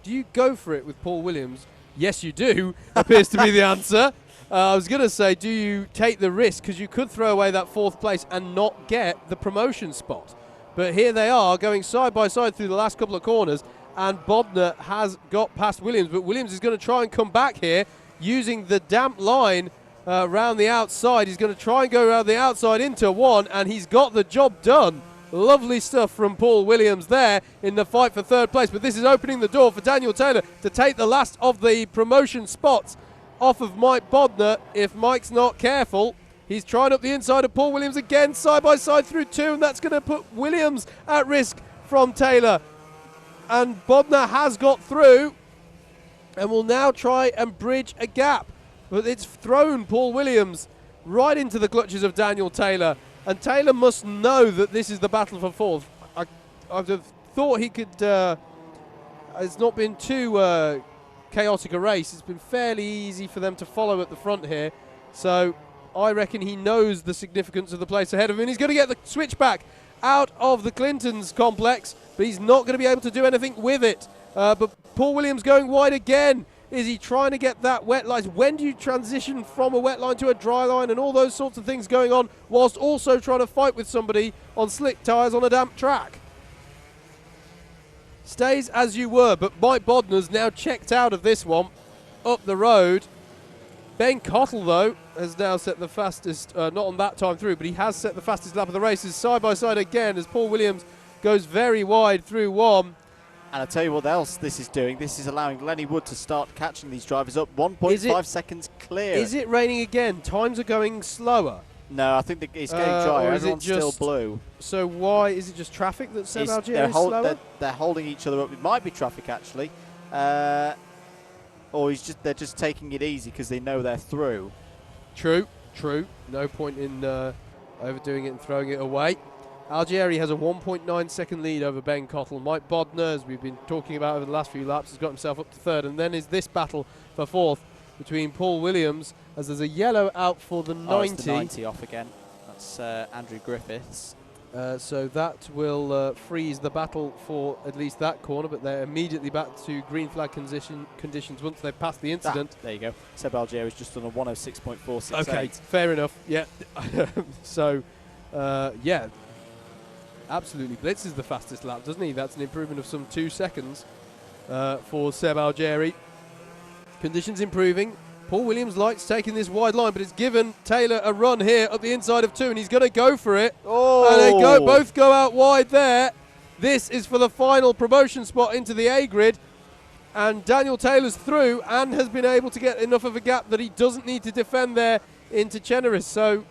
you go for it with Paul Williams? Yes, you do, appears to be the answer. I was going to say, do you take the risk? Because you could throw away that fourth place and not get the promotion spot. But here they are going side by side through the last couple of corners. And Bodner has got past Williams, but Williams is going to try and come back here using the damp line around the outside. He's going to try and go around the outside into 1, and he's got the job done. Lovely stuff from Paul Williams there in the fight for third place, but this is opening the door for Daniel Taylor to take the last of the promotion spots off of Mike Bodner if Mike's not careful. He's trying up the inside of Paul Williams again, side by side through 2, and that's going to put Williams at risk from Taylor. And Bodner has got through and will now try and bridge a gap. But it's thrown Paul Williams right into the clutches of Daniel Taylor. And Taylor must know that this is the battle for fourth. I'd have thought he could... it's not been too chaotic a race. It's been fairly easy for them to follow at the front here. So I reckon he knows the significance of the place ahead of him. And he's going to get the switchback out of the Clintons complex, but he's not going to be able to do anything with it. But Paul Williams going wide again. Is he trying to get that wet line? When do you transition from a wet line to a dry line and all those sorts of things going on whilst also trying to fight with somebody on slick tyres on a damp track? Stays as you were, but Mike Bodner's now checked out of this one up the road. Ben Cottle, though, has now set the fastest, not on that time through, but he has set the fastest lap of the races side by side again as Paul Williams goes very wide through 1. And I'll tell you what else this is doing. This is allowing Lenny Wood to start catching these drivers up 1.5 seconds clear. Is it raining again? Times are going slower. No, I think it's getting drier. Everyone's still blue. So why is it just traffic that Seb Algeri is slower? They're holding each other up. It might be traffic, actually. Or they're just taking it easy because they know they're through. True. No point in overdoing it and throwing it away. Algeri has a 1.9 second lead over Ben Cottle. Mike Bodner, as we've been talking about over the last few laps, has got himself up to third. And then is this battle for fourth between Paul Williams, as there's a yellow out for the 90. It's the 90 off again. That's Andrew Griffiths. So that will freeze the battle for at least that corner, but they're immediately back to green flag conditions once they've passed the incident. There you go. Seb Algeri is just on a 106.468. Okay, fair enough. Yeah. So, yeah, absolutely blitzes the fastest lap, doesn't he? That's an improvement of some 2 seconds for Seb Algeri. Conditions improving. Paul Williams likes taking this wide line, but it's given Taylor a run here up the inside of 2, and he's going to go for it. Oh! And they both go out wide there. This is for the final promotion spot into the A grid, and Daniel Taylor's through and has been able to get enough of a gap that he doesn't need to defend there into Cheneris. So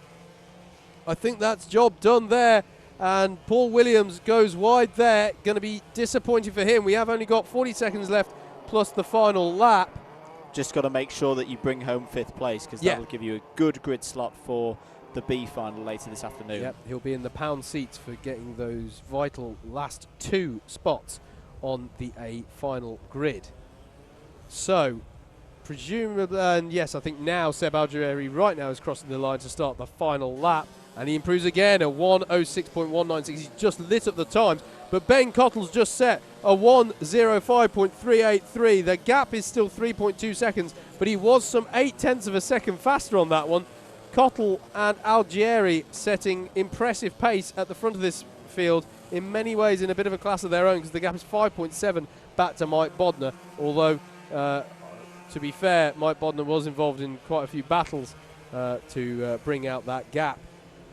I think that's job done there, and Paul Williams goes wide there. Going to be disappointing for him. We have only got 40 seconds left plus the final lap. just got to make sure that you bring home 5th place, because that will give you a good grid slot for the B final later this afternoon. Yep, he'll be in the pound seats for getting those vital last 2 spots on the A final grid. So, presumably, and yes, I think now Seb Algieri right now is crossing the line to start the final lap, and he improves again, a 1:06.196. He's just lit up the times, but Ben Cottle's just set a 1:05.383. The gap is still 3.2 seconds, but he was some 0.8 of a second faster on that one. Cottle and Algieri setting impressive pace at the front of this field, in many ways in a bit of a class of their own, because the gap is 5.7 back to Mike Bodner, although to be fair, Mike Bodner was involved in quite a few battles to bring out that gap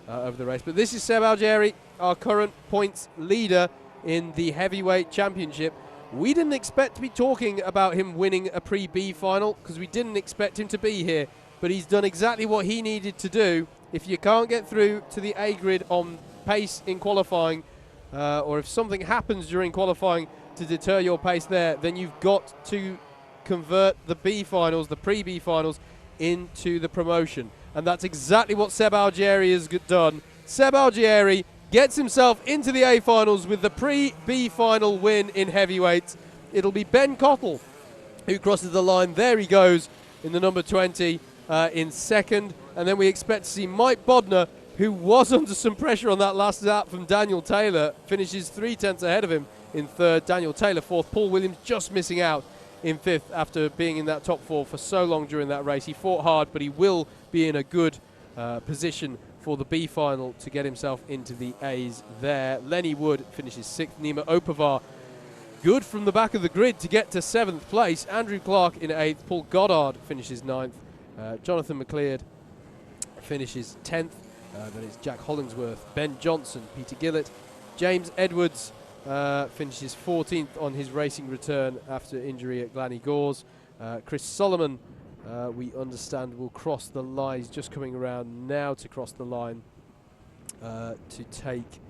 over the race. But this is Seb Algieri, our current points leader in the heavyweight championship. We didn't expect to be talking about him winning a pre-B final, because we didn't expect him to be here. But he's done exactly what he needed to do. If you can't get through to the A grid on pace in qualifying, or if something happens during qualifying to deter your pace there, then you've got to convert the B finals, the pre-B finals, into the promotion. And that's exactly what Seb Algieri has done. Seb Algieri gets himself into the A finals with the pre-B final win in heavyweights. It'll be Ben Cottle who crosses the line. There he goes in the number 20. In second, and then we expect to see Mike Bodner, who was under some pressure on that last lap from Daniel Taylor, finishes 0.3 ahead of him in third. Daniel Taylor fourth. Paul Williams just missing out in fifth after being in that top 4 for so long during that race. He fought hard, but he will be in a good position for the B final to get himself into the A's there. Lenny Wood finishes 6th. Nima Opavar, good from the back of the grid to get to 7th place. Andrew Clark in 8th. Paul Goddard finishes 9th. Jonathan McLeod finishes 10th. Then it's Jack Hollingsworth, Ben Johnson, Peter Gillett. James Edwards finishes 14th on his racing return after injury at Glanny Gores. Chris Solomon, we understand, will cross the line. He's just coming around now to cross the line to take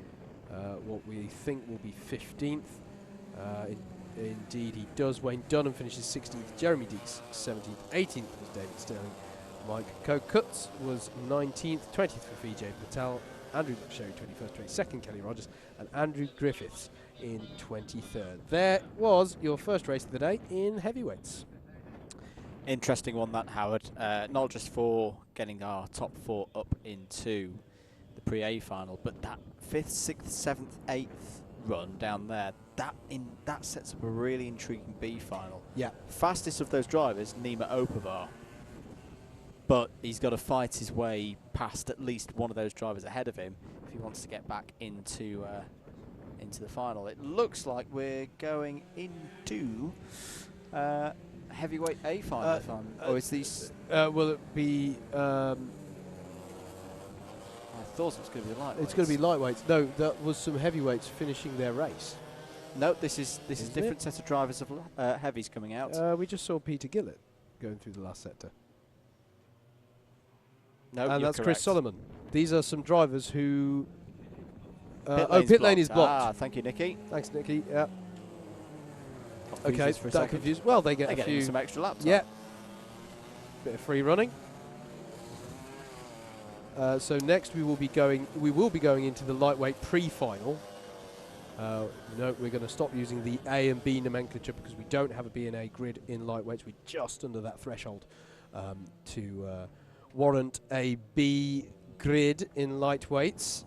what we think will be 15th. Indeed he does. Wayne Dunham finishes 16th. Jeremy Deeks 17th. 18th was David Sterling. Mike Kokutz was 19th. 20th for Vijay Patel. Andrew McSherry 21st. 22nd Kelly Rogers. And Andrew Griffiths in 23rd. There was your first race of the day in heavyweights. Interesting one, that, Howard. Not just for getting our top 4 up into the pre-A final, but that 5th, 6th, 7th, 8th run down there, that sets up a really intriguing B final. Yeah. Fastest of those drivers, Nima Opavar, but he's got to fight his way past at least one of those drivers ahead of him if he wants to get back into the final. It looks like we're going into heavyweight A final. Or is these? Will it be? I thought it was going to be lightweights. It's going to be lightweights. No, that was some heavyweights finishing their race. No, this is different set of drivers of heavies coming out. We just saw Peter Gillett going through the last sector. No, and that's correct. Chris Solomon. These are some drivers who. Pit lane is blocked. Ah, thank you, Nicky. Thanks, Nicky. Yeah. Okay, that confused. Well, they get a few some extra laps. Yeah. Bit of free running. So next we will be going into the lightweight pre-final. No, we're going to stop using the A and B nomenclature because we don't have a B and A grid in lightweights. We're just under that threshold to warrant a B grid in lightweights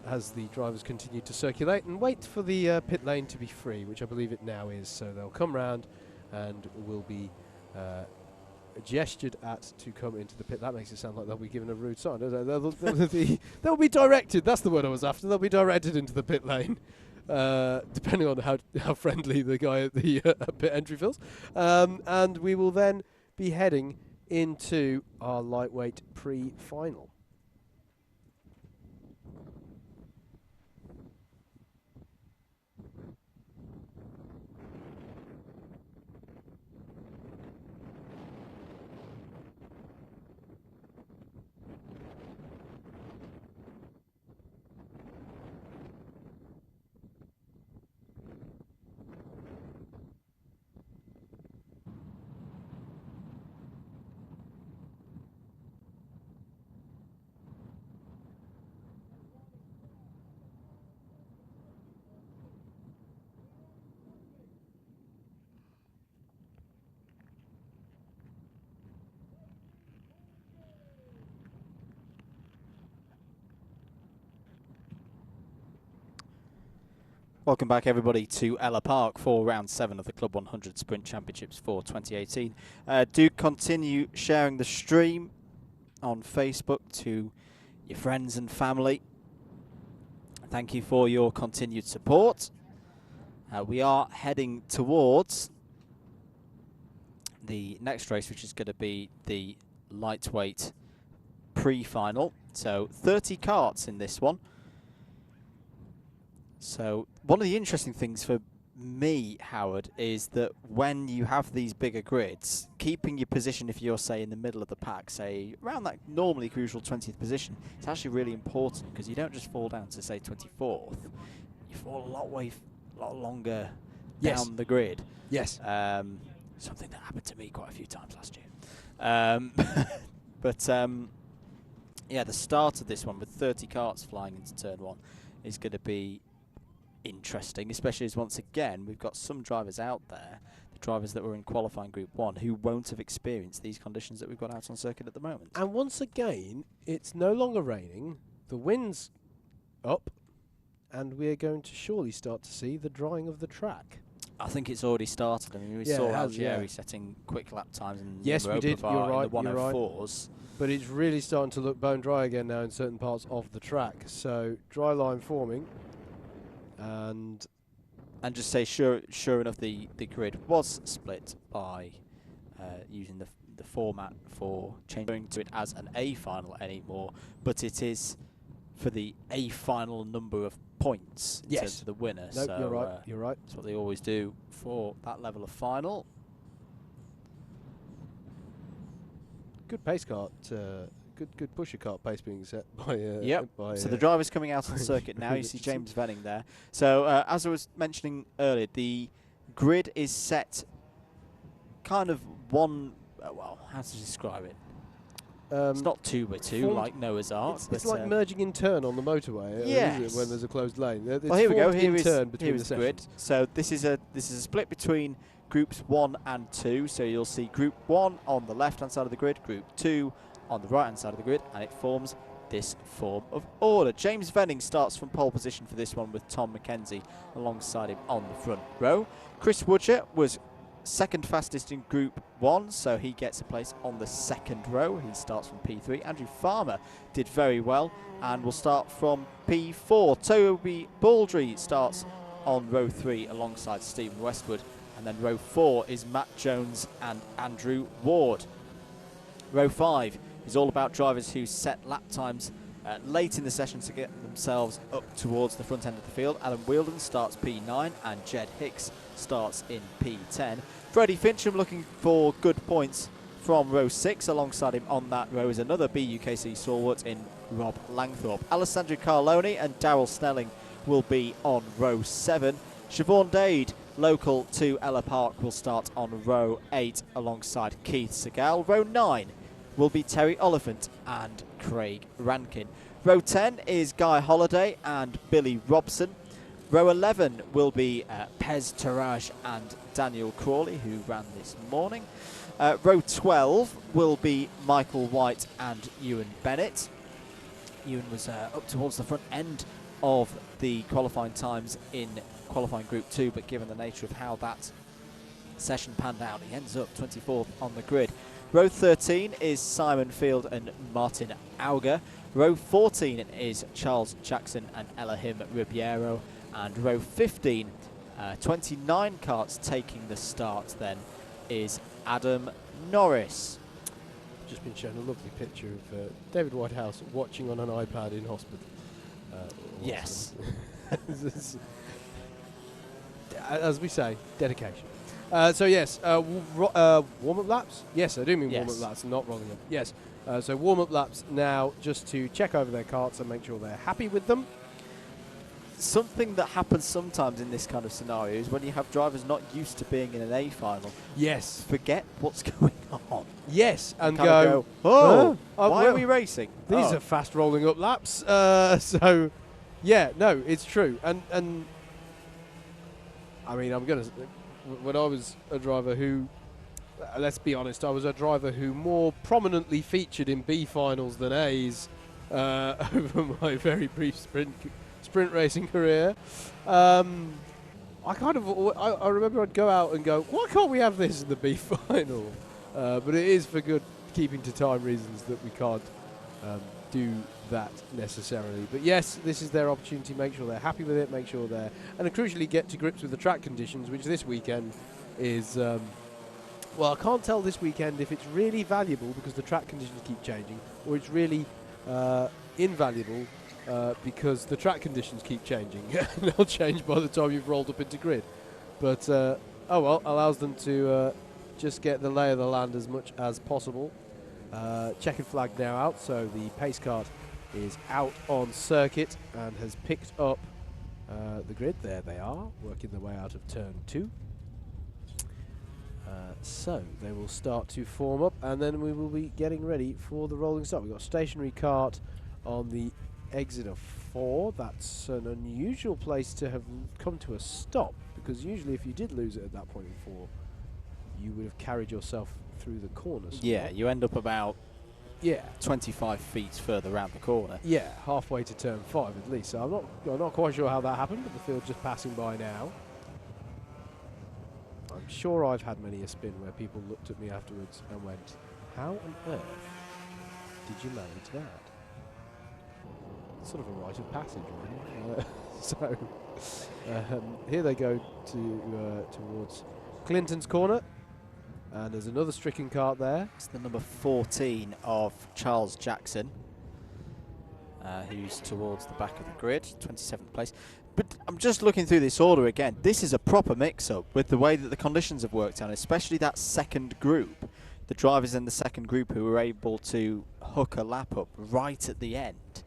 as the drivers continue to circulate and wait for the pit lane to be free, which I believe it now is. So they'll come round and will be gestured at to come into the pit. That makes it sound like they'll be given a rude sign, doesn't it? They'll be directed. That's the word I was after. They'll be directed into the pit lane, depending on how friendly the guy at the pit entry feels. And we will then be heading into our lightweight pre-final. Welcome back, everybody, to Ellough Park for round 7 of the Club 100 Sprint Championships for 2018. Do continue sharing the stream on Facebook to your friends and family. Thank you for your continued support. We are heading towards the next race, which is going to be the lightweight pre-final. So 30 karts in this one. So one of the interesting things for me, Howard, is that when you have these bigger grids, keeping your position, if you're, say, in the middle of the pack, say, around that normally crucial 20th position, it's actually really important, because you don't just fall down to, say, 24th. You fall a lot longer down the grid. Yes. Something that happened to me quite a few times last year. But yeah, the start of this one with 30 karts flying into turn 1 is going to be interesting, especially as once again we've got some drivers out there, the drivers that were in qualifying Group 1, who won't have experienced these conditions that we've got out on circuit at the moment. And once again, it's no longer raining, the wind's up, and we're going to surely start to see the drying of the track. I think it's already started. I mean, we saw Algieri setting quick lap times in we did. You're right. The 104s. But it's really starting to look bone dry again now in certain parts of the track. So dry line forming, and just say sure enough, the grid was split by using the format for changing to it as an A final anymore, but it is for the A final number of points instead of the winner. No, so you're right. You're right. That's what they always do for that level of final. Good pace kart, good pusher kart pace being set by. So the driver's coming out on the circuit now. You see James Venning there. So as I was mentioning earlier, the grid is set kind of one. Well, how to describe it? It's not 2 by 2 like Noah's Ark. It's like merging in turn on the motorway. Yes. When there's a closed lane. Well, here we go. Here is the grid. So this is a split between groups 1 and 2. So you'll see Group 1 on the left-hand side of the grid, Group 2 on the right-hand side of the grid, and it forms this form of order. James Venning starts from pole position for this one with Tom McKenzie alongside him on the front row. Chris Woodger was second fastest in Group 1, so he gets a place on the second row. He starts from P3. Andrew Farmer did very well and will start from P4. Toby Baldry starts on row 3 alongside Stephen Westwood, and then row 4 is Matt Jones and Andrew Ward. Row 5 is all about drivers who set lap times late in the session to get themselves up towards the front end of the field. Adam Wheeldon starts P9 and Jed Hicks starts in P10. Freddie Fincham looking for good points from row 6. Alongside him on that row is another BUKC stalwart in Rob Langthorpe. Alessandro Carloni and Darryl Snelling will be on row 7. Siobhan Dade, local to Ellough Park, will start on row 8 alongside Keith Segal. Row 9 will be Terry Oliphant and Craig Rankin. Row 10 is Guy Holliday and Billy Robson. Row 11 will be Pez Taraj and Daniel Crawley, who ran this morning. Row 12 will be Michael White and Ewan Bennett. Ewan was up towards the front end of the qualifying times in qualifying Group 2, but given the nature of how that session panned out, he ends up 24th on the grid. Row 13 is Simon Field and Martin Auger. Row 14 is Charles Jackson and Elohim Ribeiro. And row 15, 29 karts taking the start then, is Adam Norris. Just been shown a lovely picture of David Whitehouse watching on an iPad in hospital. Yes. As we say, dedication. So yes, warm-up laps? Yes, I do mean warm-up laps, not rolling up. Yes, so warm-up laps now just to check over their karts and make sure they're happy with them. Something that happens sometimes in this kind of scenario is when you have drivers not used to being in an A final. Yes. Forget what's going on. Yes, and go, why are we racing? These are fast rolling up laps. So, yeah, no, it's true. And I mean, when I was a driver who, let's be honest, I was a driver who more prominently featured in B finals than A's over my very brief sprint racing career. I remember I'd go out and go, why can't we have this in the B final? But it is for good keeping to time reasons that we can't do that necessarily. But yes, this is their opportunity. Make sure they're happy with it. Make sure they're, and crucially, get to grips with the track conditions, which this weekend is. Well, I can't tell this weekend if it's really valuable because the track conditions keep changing, or it's really invaluable because the track conditions keep changing. They'll change by the time you've rolled up into grid. But, oh well, allows them to just get the lay of the land as much as possible. Checkered flag now out, so the pace kart is out on circuit and has picked up the grid. There they are, working their way out of turn 2. So they will start to form up, and then we will be getting ready for the rolling start. We've got a stationary kart on the exit of 4. That's an unusual place to have come to a stop, because usually if you did lose it at that point in 4, you would have carried yourself through the corners. Yeah, you end up about 25 feet further around the corner. Yeah, halfway to turn 5 at least. So I'm not quite sure how that happened, but the field's just passing by now. I'm sure I've had many a spin where people looked at me afterwards and went, how on earth did you manage that? Sort of a rite of passage, really. So here they go towards Clinton's corner, and there's another stricken kart there. It's the number 14 of Charles Jackson, who's towards the back of the grid, 27th place. But I'm just looking through this order again. This is a proper mix-up with the way that the conditions have worked out, especially that second group, the drivers in the second group who were able to hook a lap up right at the end.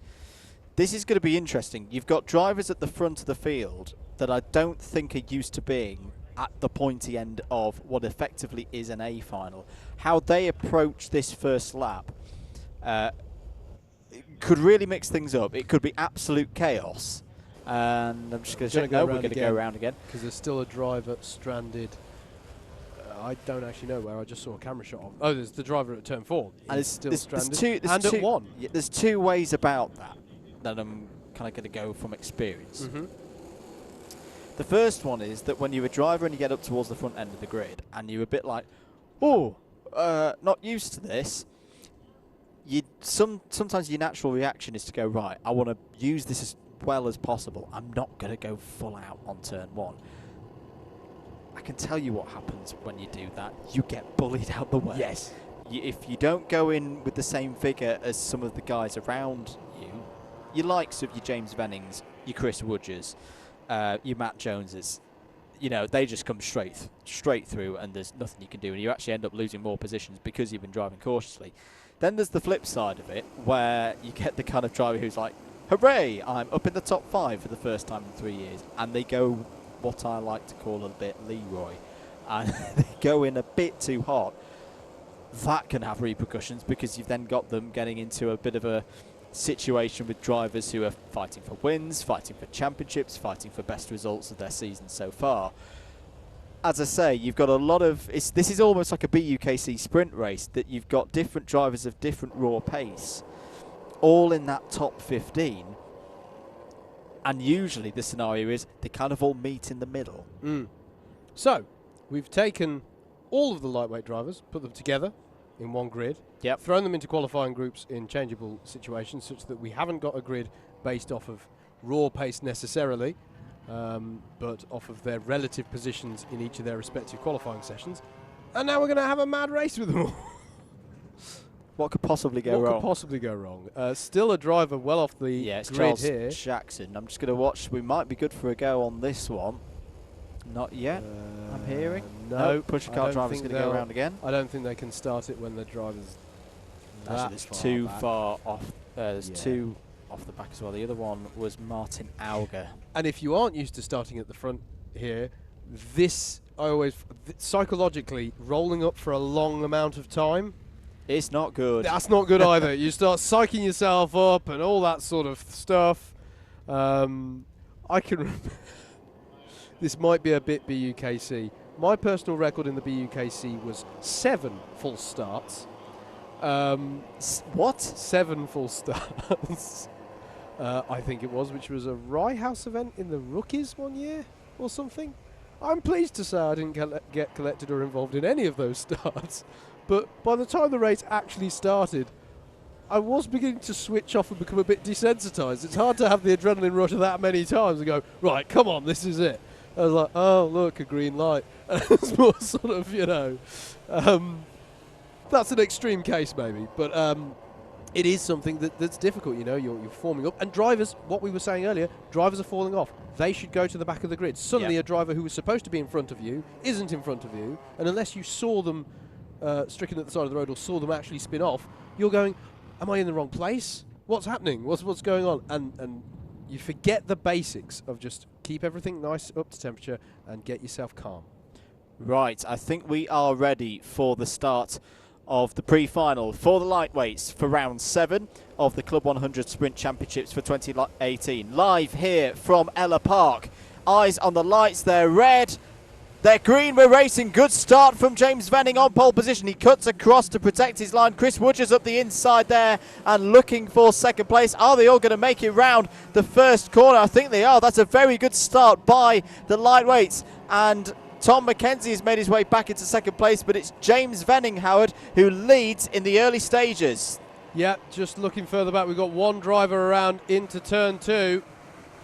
This is going to be interesting. You've got drivers at the front of the field that I don't think are used to being at the pointy end of what effectively is an A final. How they approach this first lap could really mix things up. It could be absolute chaos. And I'm just going to say, no, we're going to go around again. Because there's still a driver stranded. I don't actually know where. I just saw a camera shot of. Oh, there's the driver at turn 4. And it's still stranded. And at 1. Yeah, there's 2 ways about that I'm kind of going to go from experience. The first one is that when you're a driver and you get up towards the front end of the grid and you're a bit like, oh, not used to this, sometimes your natural reaction is to go, right, I want to use this as well as possible. I'm not going to go full out on turn 1. I can tell you what happens when you do that. You get bullied out the way. Yes. If you don't go in with the same figure as some of the guys around you, your likes of your James Vennings, your Chris Woodgers, your Matt Joneses, you know, they just come straight through and there's nothing you can do, and you actually end up losing more positions because you've been driving cautiously. Then there's the flip side of it, where you get the kind of driver who's like, hooray, I'm up in the top 5 for the first time in 3 years. And they go what I like to call a bit Leroy. And they go in a bit too hot. That can have repercussions because you've then got them getting into a bit of a situation with drivers who are fighting for wins, fighting for championships, fighting for best results of their season so far. As I say, you've got a lot of... this is almost like a BUKC sprint race, that you've got different drivers of different raw pace, all in that top 15, and usually the scenario is they kind of all meet in the middle. So we've taken all of the lightweight drivers, put them together in one grid, thrown them into qualifying groups in changeable situations such that we haven't got a grid based off of raw pace necessarily, but off of their relative positions in each of their respective qualifying sessions. And now we're going to have a mad race with them all. What could possibly go wrong? What could possibly go wrong? Still a driver well off the it's grid Charles here. Jackson. I'm just going to watch. We might be good for a go on this one. Not yet. I'm hearing. No, push car driver's going to go around again. I don't think they can start it when the driver's there's too far off. There's 2 off the back as well. The other one was Martin Auger. And if you aren't used to starting at the front here, psychologically, rolling up for a long amount of time, it's not good. That's not good either. You start psyching yourself up and all that sort of stuff. I can remember. This might be a bit BUKC. My personal record in the BUKC was 7 full starts. What? 7 full starts. I think it was, which was a Rye House event in the Rookies one year or something. I'm pleased to say I didn't get collected or involved in any of those starts. But by the time the race actually started, I was beginning to switch off and become a bit desensitized. It's hard to have the adrenaline rush that many times and go, right, come on, this is it. I was like, oh, look, a green light. It's more sort of, you know, that's an extreme case maybe, but it is something that's difficult, you know, you're forming up. And drivers, what we were saying earlier, drivers are falling off. They should go to the back of the grid. Suddenly a driver who was supposed to be in front of you isn't in front of you, and unless you saw them stricken at the side of the road or saw them actually spin off, you're going, am I in the wrong place? What's happening? What's going on? And you forget the basics of just keep everything nice up to temperature and get yourself calm. Right, I think we are ready for the start of the pre-final for the lightweights for round 7 of the Club 100 Sprint Championships for 2018. Live here from Ellough Park. Eyes on the lights, they're red. They're green, we're racing. Good start from James Venning on pole position. He cuts across to protect his line. Chris Woodger's up the inside there and looking for second place. Are they all going to make it round the first corner? I think they are. That's a very good start by the lightweights. And Tom McKenzie has made his way back into second place, but it's James Venning, Howard, who leads in the early stages. Yeah, just looking further back, we've got one driver around into turn 2.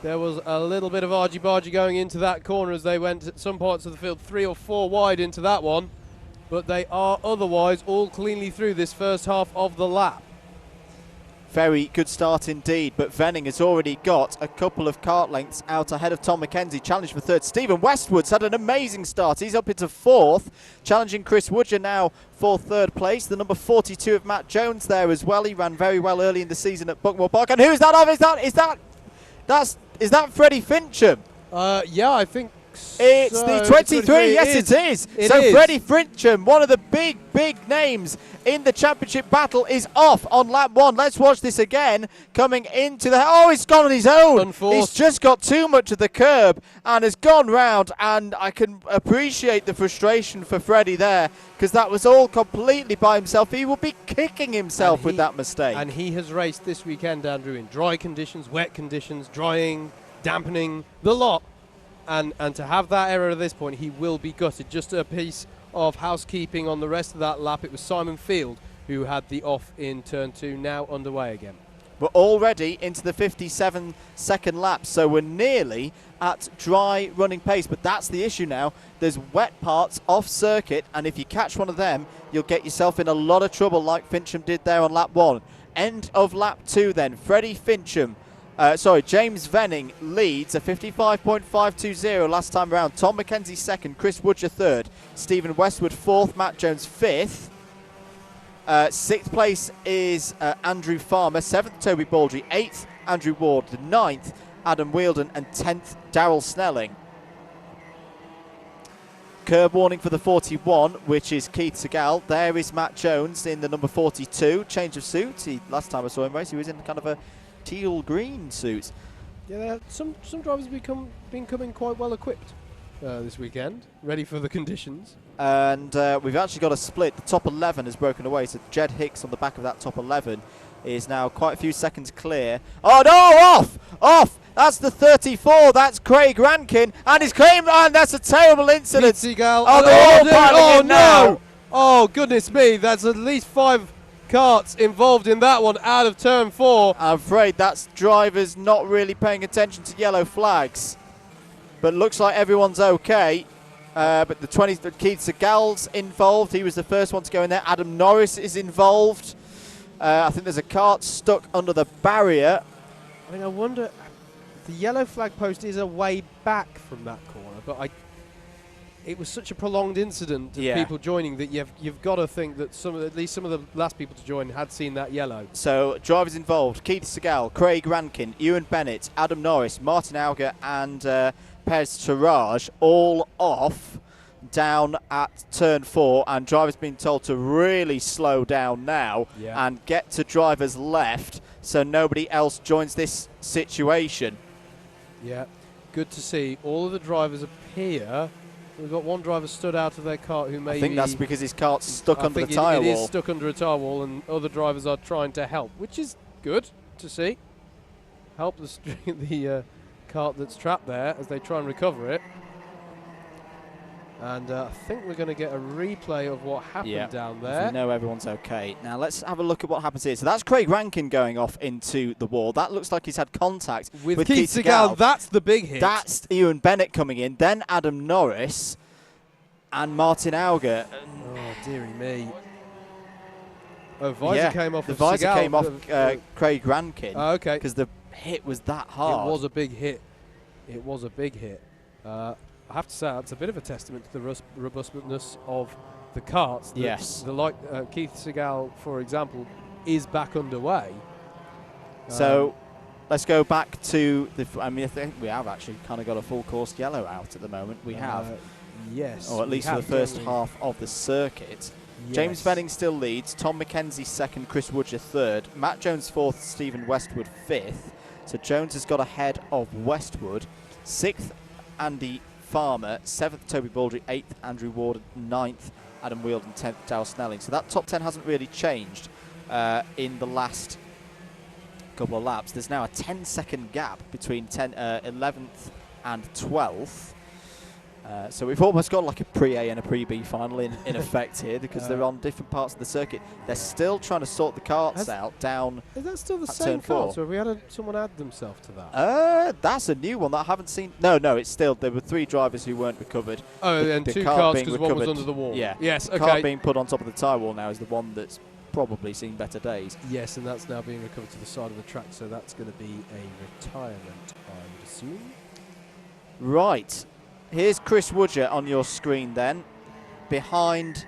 There was a little bit of argy-bargy going into that corner as they went at some parts of the field 3 or 4 wide into that one. But they are otherwise all cleanly through this first half of the lap. Very good start indeed, but Venning has already got a couple of kart lengths out ahead of Tom McKenzie, challenged for third. Stephen Westwood's had an amazing start. He's up into 4th, challenging Chris Woodger now for 3rd place. The number 42 of Matt Jones there as well. He ran very well early in the season at Buckmore Park. And who's that of? Is that Freddie Fincham? Yeah, I think it's so. the 23. Yes, it is. So Freddie Fincham, one of the big names in the championship battle, is off on lap 1. Let's watch this again. Coming into the... Oh, he's gone on his own. Unforced. He's just got too much of the curb and has gone round. And I can appreciate the frustration for Freddie there, because that was all completely by himself. He will be kicking himself with that mistake. And he has raced this weekend, Andrew, in dry conditions, wet conditions, drying, dampening, the lot. And to have that error at this point, he will be gutted. Just a piece of housekeeping on the rest of that lap. It was Simon Field who had the off in turn 2, now underway again. We're already into the 57-second lap, so we're nearly at dry running pace. But that's the issue now. There's wet parts off circuit, and if you catch one of them, you'll get yourself in a lot of trouble like Fincham did there on lap 1. End of lap 2 then. Freddie Fincham. James Venning leads a 55.520 last time around. Tom McKenzie 2nd, Chris Woodger 3rd, Stephen Westwood 4th, Matt Jones 5th. 6th place is Andrew Farmer, 7th Toby Baldry, 8th Andrew Ward, 9th Adam Wheeldon, and 10th Darrell Snelling. Curb warning for the 41, which is Keith Segal. There is Matt Jones in the number 42. Change of suit. Last time I saw him race, he was in kind of a teal green suit. Yeah, some drivers have been coming quite well equipped this weekend, ready for the conditions. And we've actually got a split. The top 11 has broken away, so Jed Hicks on the back of that top 11 is now quite a few seconds clear. Oh no, off! That's the 34, that's Craig Rankin, and he's claimed, and that's a terrible incident. Oh no! Oh goodness me, that's at least 5 karts involved in that one out of turn 4. I'm afraid that's drivers not really paying attention to yellow flags. But looks like everyone's okay. But the Keith Segal's involved. He was the first one to go in there. Adam Norris is involved. I think there's a kart stuck under the barrier. I mean, I wonder, the yellow flag post is a way back from that corner, but it was such a prolonged incident of people joining that you've got to think that at least some of the last people to join had seen that yellow. So drivers involved: Keith Segal, Craig Rankin, Ewan Bennett, Adam Norris, Martin Auger, and Pez Taraj, all off down at turn 4, and drivers being told to really slow down now and get to drivers left so nobody else joins this situation. Yeah, good to see. All of the drivers appear. We've got one driver stood out of their kart who maybe... I think that's because his kart's stuck under the tyre wall. It is stuck under a tyre wall, and other drivers are trying to help, which is good to see. help the cart that's trapped there as they try and recover it. And I think we're going to get a replay of what happened down there. We know everyone's okay. Now let's have a look at what happens here. So that's Craig Rankin going off into the wall. That looks like he's had contact with Keith Segal. That's the big hit. That's Ewan Bennett coming in. Then Adam Norris and Martin Auger. Oh, dearie me. Oh, visor came off. The visor came off Craig Rankin. Oh, okay. Because the hit was that hard. It was a big hit. It was a big hit. I have to say, it's a bit of a testament to the robustness of the carts. Yes. Keith Segal, for example, is back underway. So let's go back to the. I think we have actually kind of got a full course yellow out at the moment. We have. Yes. Or at least for the first half of the circuit. Yes. James Venning still leads. Tom McKenzie second. Chris Woodger third. Matt Jones fourth. Stephen Westwood fifth. So Jones has got ahead of Westwood. Sixth, Andy Farmer, 7th Toby Baldry, 8th Andrew Ward, 9th Adam Wielden, 10th Darryl Snelling. So that top 10 hasn't really changed in the last couple of laps. There's now a 10-second gap between 11th and 12th. So we've almost got like a pre-A and a pre-B final in effect here because they're on different parts of the circuit. They're still trying to sort the carts out down. Is that still the same carts, or have we had someone add themselves to that? That's a new one that I haven't seen. No, it's still. There were 3 drivers who weren't recovered. Oh, and 2 cars because one was under the wall. Yeah. Yes. Okay. The car being put on top of the tyre wall now is the one that's probably seen better days. Yes, and that's now being recovered to the side of the track. So that's going to be a retirement, I would assume. Right. Here's Chris Woodger on your screen then, behind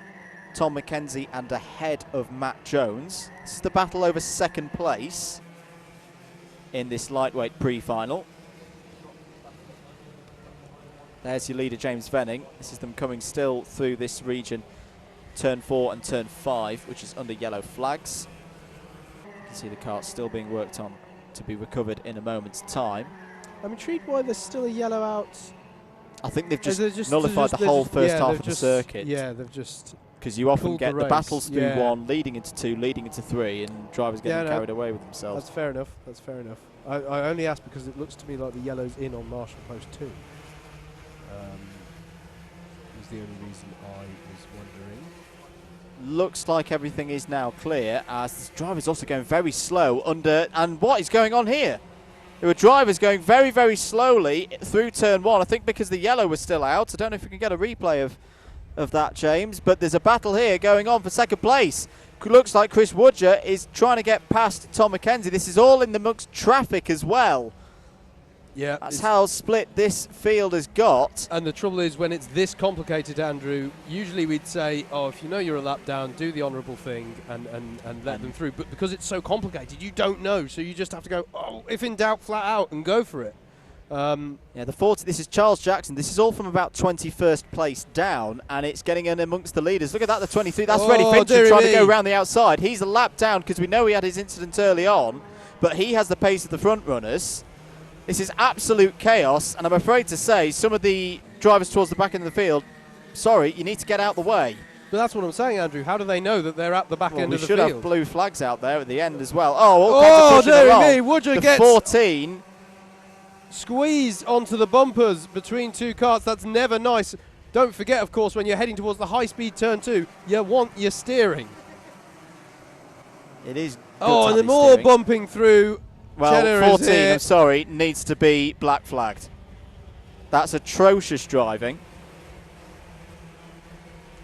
Tom McKenzie and ahead of Matt Jones. This is the battle over second place in this lightweight pre-final. There's your leader, James Venning. This is them coming still through this region, turn 4 and turn 5, which is under yellow flags. You can see the cart still being worked on to be recovered in a moment's time. I'm intrigued why there's still a yellow out. I think they've just nullified the whole first half of the circuit. Yeah, they've just. Because you often get the battles through 1, leading into 2, leading into 3, and drivers getting carried away with themselves. That's fair enough. That's fair enough. I only asked because it looks to me like the yellow's in on Marshall Post 2. Was the only reason I was wondering. Looks like everything is now clear, as the driver's also going very slow under. And what is going on here? There were drivers going very, very slowly through turn 1. I think because the yellow was still out. I don't know if we can get a replay of that, James. But there's a battle here going on for second place. Looks like Chris Woodger is trying to get past Tom McKenzie. This is all in the amongst traffic as well. Yeah, that's how split this field has got. And the trouble is, when it's this complicated, Andrew, usually we'd say, oh, if you know you're a lap down, do the honourable thing and let them through. But because it's so complicated, you don't know, so you just have to go, oh, if in doubt, flat out, and go for it. Yeah, the 40. This is Charles Jackson. This is all from about 21st place down, and it's getting in amongst the leaders. Look at that, the 23. That's Freddie Fincher trying to go around the outside. He's a lap down because we know he had his incident early on, but he has the pace of the front runners. This is absolute chaos, and I'm afraid to say some of the drivers towards the back end of the field, sorry, you need to get out the way. But that's what I'm saying, Andrew. How do they know that they're at the back end of the field? We should have blue flags out there at the end as well. Oh, dear me, Woodger gets 14. Squeezed onto the bumpers between 2 carts. That's never nice. Don't forget, of course, when you're heading towards the high-speed turn 2, you want your steering. It is. Oh, and the more steering. Bumping through. Well, 14, I'm sorry, needs to be black flagged. That's atrocious driving.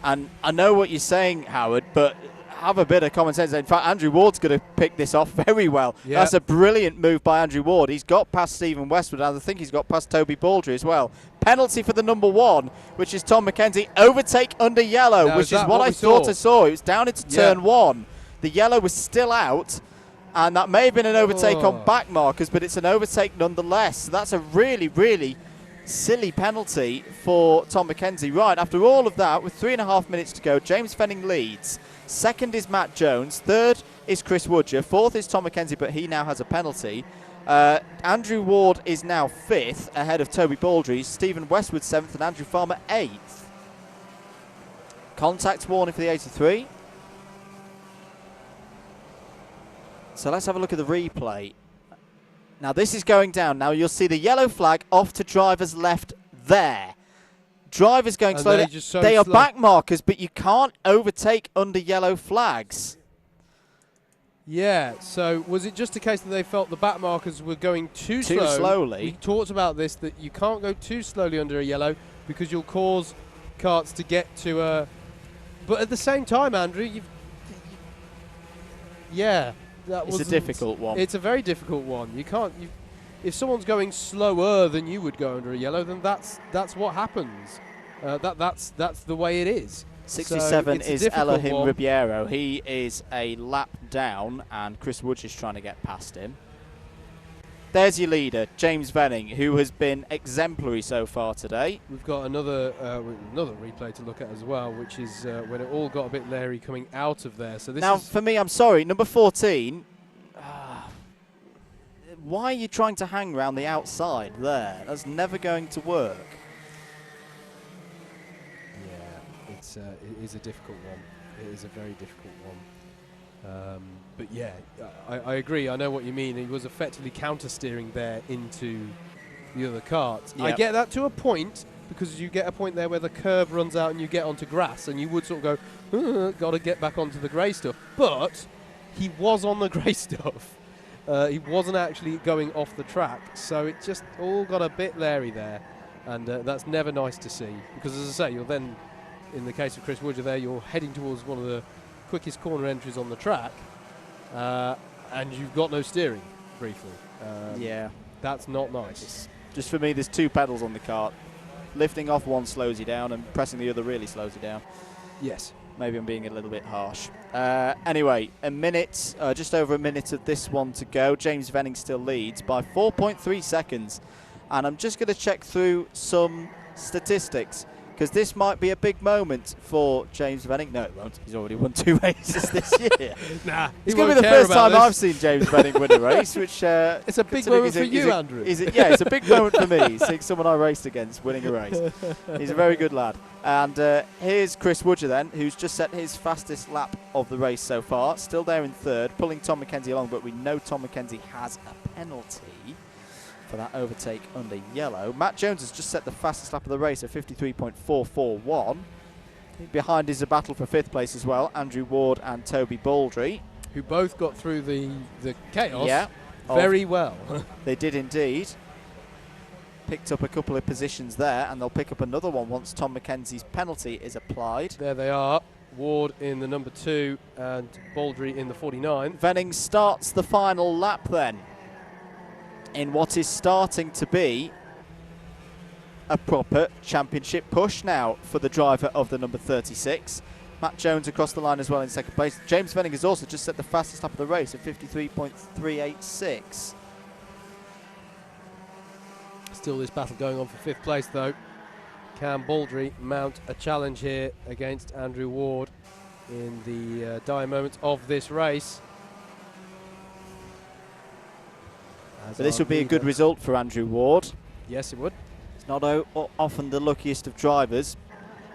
And I know what you're saying, Howard, but have a bit of common sense. In fact, Andrew Ward's going to pick this off very well. Yep. That's a brilliant move by Andrew Ward. He's got past Stephen Westwood, and I think he's got past Toby Baldry as well. Penalty for the number 1, which is Tom McKenzie. Overtake under yellow, now, which is what I thought I saw. It was down into turn 1. The yellow was still out. And that may have been an overtake on back markers, but it's an overtake nonetheless. So that's a really, really silly penalty for Tom McKenzie. Right, after all of that, with 3.5 minutes to go, James Venning leads. Second is Matt Jones. Third is Chris Woodger. Fourth is Tom McKenzie, but he now has a penalty. Andrew Ward is now 5th, ahead of Toby Baldry. Stephen Westwood 7th, and Andrew Farmer 8th. Contact warning for the 83. So let's have a look at the replay. Now this is going down. Now you'll see the yellow flag off to drivers left there. Drivers going slowly. They are back markers, but you can't overtake under yellow flags. Yeah, so was it just a case that they felt the back markers were going too slowly? We talked about this, that you can't go too slowly under a yellow because you'll cause karts to get to a... But at the same time, Andrew, yeah, it's a difficult one. It's a very difficult one. You can't... if someone's going slower than you would go under a yellow, then that's what happens. That's the way it is. 67 is Ellough Ribeiro. He is a lap down, and Chris Woods is trying to get past him. There's your leader, James Venning, who has been exemplary so far today. We've got another replay to look at as well, which is when it all got a bit leery coming out of there. So this now, for me, I'm sorry, number 14. Why are you trying to hang around the outside there? That's never going to work. It is a difficult one. It is a very difficult one. But yeah, I agree. I know what you mean. He was effectively counter-steering there into the other kart. Yep. I get that to a point, because you get a point there where the curb runs out and you get onto grass, and you would sort of go, got to get back onto the grey stuff. But he was on the grey stuff. He wasn't actually going off the track, so it just all got a bit leery there, and that's never nice to see, because as I say, you're then, in the case of Chris Woodger there, you're heading towards one of the quickest corner entries on the track, and you've got no steering, briefly. Yeah. That's not nice. Just for me, there's two pedals on the kart. Lifting off one slows you down, and pressing the other really slows you down. Yes. Maybe I'm being a little bit harsh. Anyway, a minute, just over a minute of this one to go. James Venning still leads by 4.3 seconds. And I'm just going to check through some statistics, because this might be a big moment for James Venning. No, it won't. He's already won 2 races this year. Nah, it's going to be the first time I've seen James Venning win a race, which... it's a big moment for you, Andrew. Yeah, it's a big moment for me, seeing someone I raced against winning a race. He's a very good lad. And here's Chris Woodger then, who's just set his fastest lap of the race so far. Still there in third, pulling Tom McKenzie along, but we know Tom McKenzie has a penalty for that overtake under yellow. Matt Jones has just set the fastest lap of the race at 53.441. Behind is a battle for 5th place as well, Andrew Ward and Toby Baldry, who both got through the chaos very well. They did indeed. Picked up a couple of positions there, and they'll pick up another one once Tom McKenzie's penalty is applied. There they are. Ward in the number 2 and Baldry in the 49. Venning starts the final lap then, in what is starting to be a proper championship push now for the driver of the number 36. Matt Jones across the line as well in 2nd place. James Venning has also just set the fastest lap of the race at 53.386. Still this battle going on for 5th place though. Can Baldry mount a challenge here against Andrew Ward in the dire moments of this race? But this would be a good result for Andrew Ward. Yes, it would. He's not often the luckiest of drivers,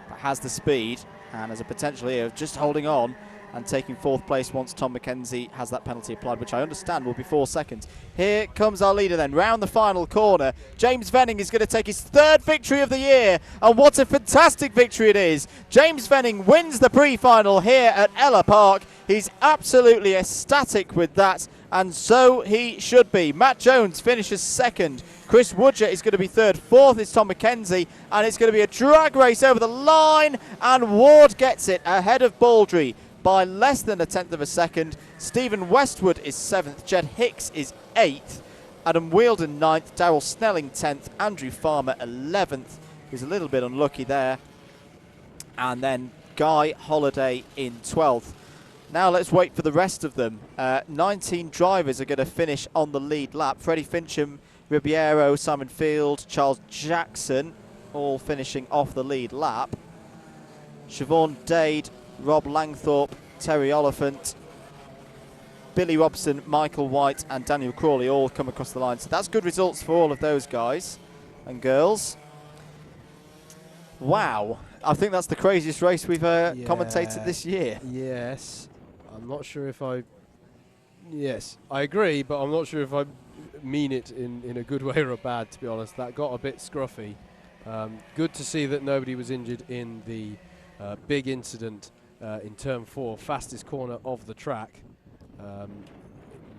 but has the speed and has a potential here of just holding on and taking 4th place once Tom McKenzie has that penalty applied, which I understand will be 4 seconds. Here comes our leader then, round the final corner. James Venning is going to take his 3rd victory of the year, and what a fantastic victory it is. James Venning wins the pre-final here at Ellough Park. He's absolutely ecstatic with that, and so he should be. Matt Jones finishes 2nd. Chris Woodger is going to be 3rd. 4th is Tom McKenzie, and it's going to be a drag race over the line, and Ward gets it ahead of Baldry by less than 1/10 of a second. Stephen Westwood is 7th. Jed Hicks is 8th. Adam Wheeldon 9th. Darryl Snelling 10th. Andrew Farmer 11th. He's a little bit unlucky there. And then Guy Holiday in 12th. Now let's wait for the rest of them. 19 drivers are going to finish on the lead lap. Freddie Fincham, Ribeiro, Simon Field, Charles Jackson, all finishing off the lead lap. Siobhan Dade, Rob Langthorpe, Terry Oliphant, Billy Robson, Michael White and Daniel Crawley all come across the line. So that's good results for all of those guys and girls. Wow. I think that's the craziest race we've commentated this year. Yes. I'm not sure if I... Yes, I agree, but I'm not sure if I mean it in a good way or a bad, to be honest. That got a bit scruffy. Good to see that nobody was injured in the big incident in Turn 4, fastest corner of the track.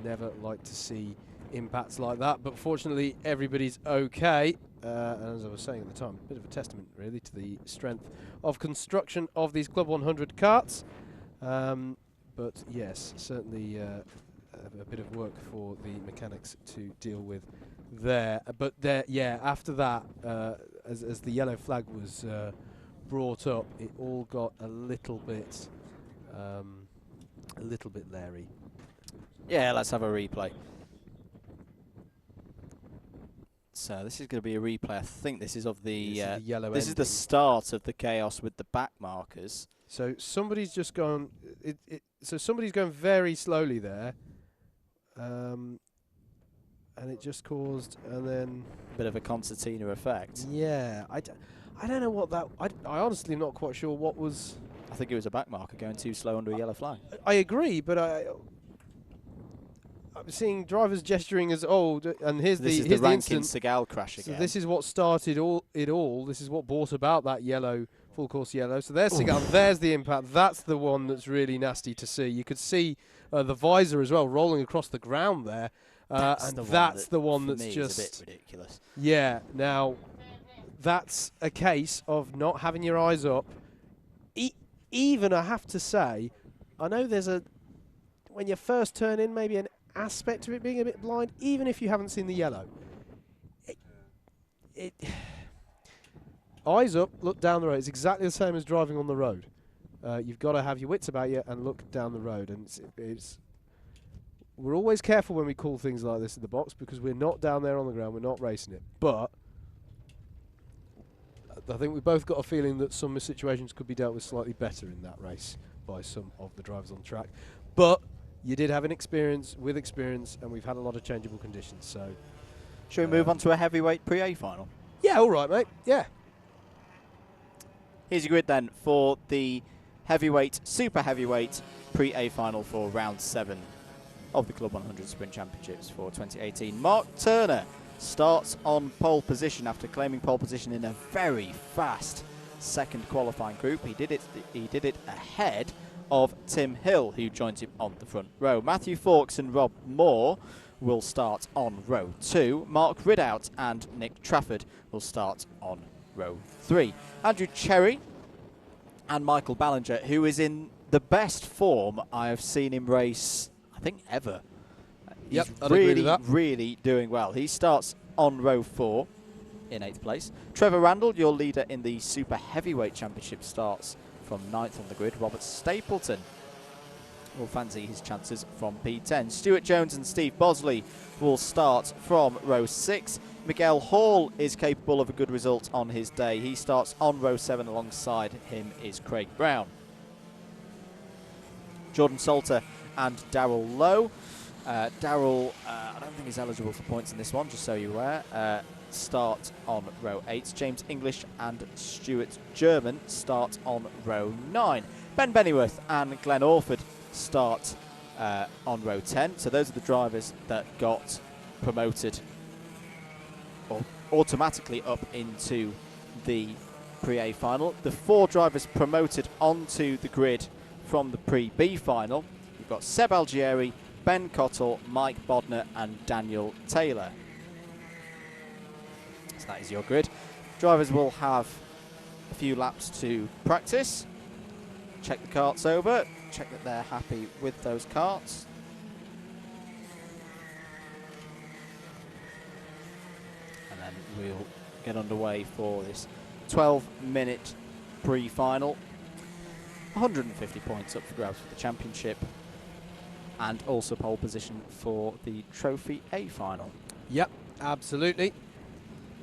Never like to see impacts like that, but fortunately everybody's okay. And as I was saying at the time, a bit of a testament really to the strength of construction of these Club 100 karts. But yes, certainly a bit of work for the mechanics to deal with there. But yeah, after that, as the yellow flag was brought up, it all got a little bit leery. Yeah, let's have a replay. So this is going to be a replay. I think this is of the yellow. This is the start of the chaos with the back markers. So somebody's just gone. So somebody's going very slowly there, and it just caused, and then a bit of a concertina effect. Yeah, I don't know what that. I honestly am not quite sure what was. I think it was a back marker going too slow under a yellow flag. I agree, but I'm seeing drivers gesturing as old, and here's this the is the Rankin Segal crash again. So this is what started it all. This is what brought about that yellow, full course yellow. So there's Segal, there's the impact. That's the one that's really nasty to see. You could see the visor as well rolling across the ground there, and that's the one that's just a bit ridiculous. Yeah. Now, that's a case of not having your eyes up. Even I have to say, I know there's when you first turn in, maybe an aspect of it being a bit blind, even if you haven't seen the yellow. Eyes up, look down the road. It's exactly the same as driving on the road. You've got to have your wits about you and look down the road. And we're always careful when we call things like this in the box because we're not down there on the ground, we're not racing it. But I think we've both got a feeling that some situations could be dealt with slightly better in that race by some of the drivers on track. But you did have an experience with experience, and we've had a lot of changeable conditions. So, should we move on to a heavyweight pre-A final? Yeah, all right, mate. Yeah. Here's your grid then for the heavyweight, super heavyweight pre-A final for round 7 of the Club 100 Sprint Championships for 2018. Mark Turner starts on pole position after claiming pole position in a very fast second qualifying group. He did it ahead of Tim Hill, who joins him on the front row. Matthew Fawkes and Rob Moore will start on row 2. Mark Ridout and Nick Trafford will start on row 3. Andrew Cherry and Michael Ballinger, who is in the best form I have seen him race, I think, ever. Yep, He's really doing well. He starts on row 4 in 8th place. Trevor Randall, your leader in the Super Heavyweight Championship, starts from 9th on the grid. Robert Stapleton will fancy his chances from P10. Stuart Jones and Steve Bosley will start from row 6. Miguel Hall is capable of a good result on his day. He starts on row 7. Alongside him is Craig Brown. Jordan Salter and Darrell Lowe. Darrell, I don't think he's eligible for points in this one, just so you're aware. Start on row 8. James English and Stuart German start on row 9. Ben Bennyworth and Glenn Orford start on row 10. So those are the drivers that got promoted or automatically up into the pre-A final. The 4 drivers promoted onto the grid from the pre-B final. You've got Seb Algieri, Ben Cottle, Mike Bodner and Daniel Taylor. So that is your grid. Drivers will have a few laps to practice, check the karts over, check that they're happy with those karts. And then we'll get underway for this 12-minute pre-final. 150 points up for grabs for the championship, and also pole position for the Trophy A final. Yep, absolutely.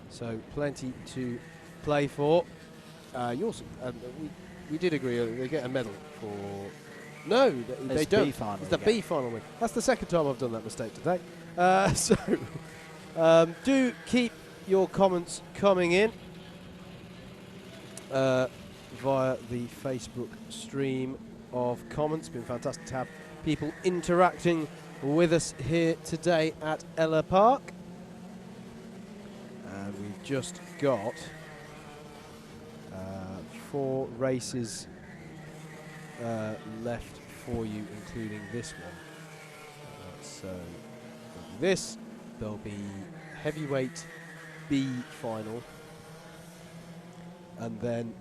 So plenty to play for. You also, we did agree they get a medal for. No, they don't. B-final it's the B final win. That's the second time I've done that mistake today. Do keep your comments coming in via the Facebook stream of comments. It's been fantastic to have people interacting with us here today at Ellough Park. And we've just got 4 races left for you, including this one. So there'll be heavyweight B final, and then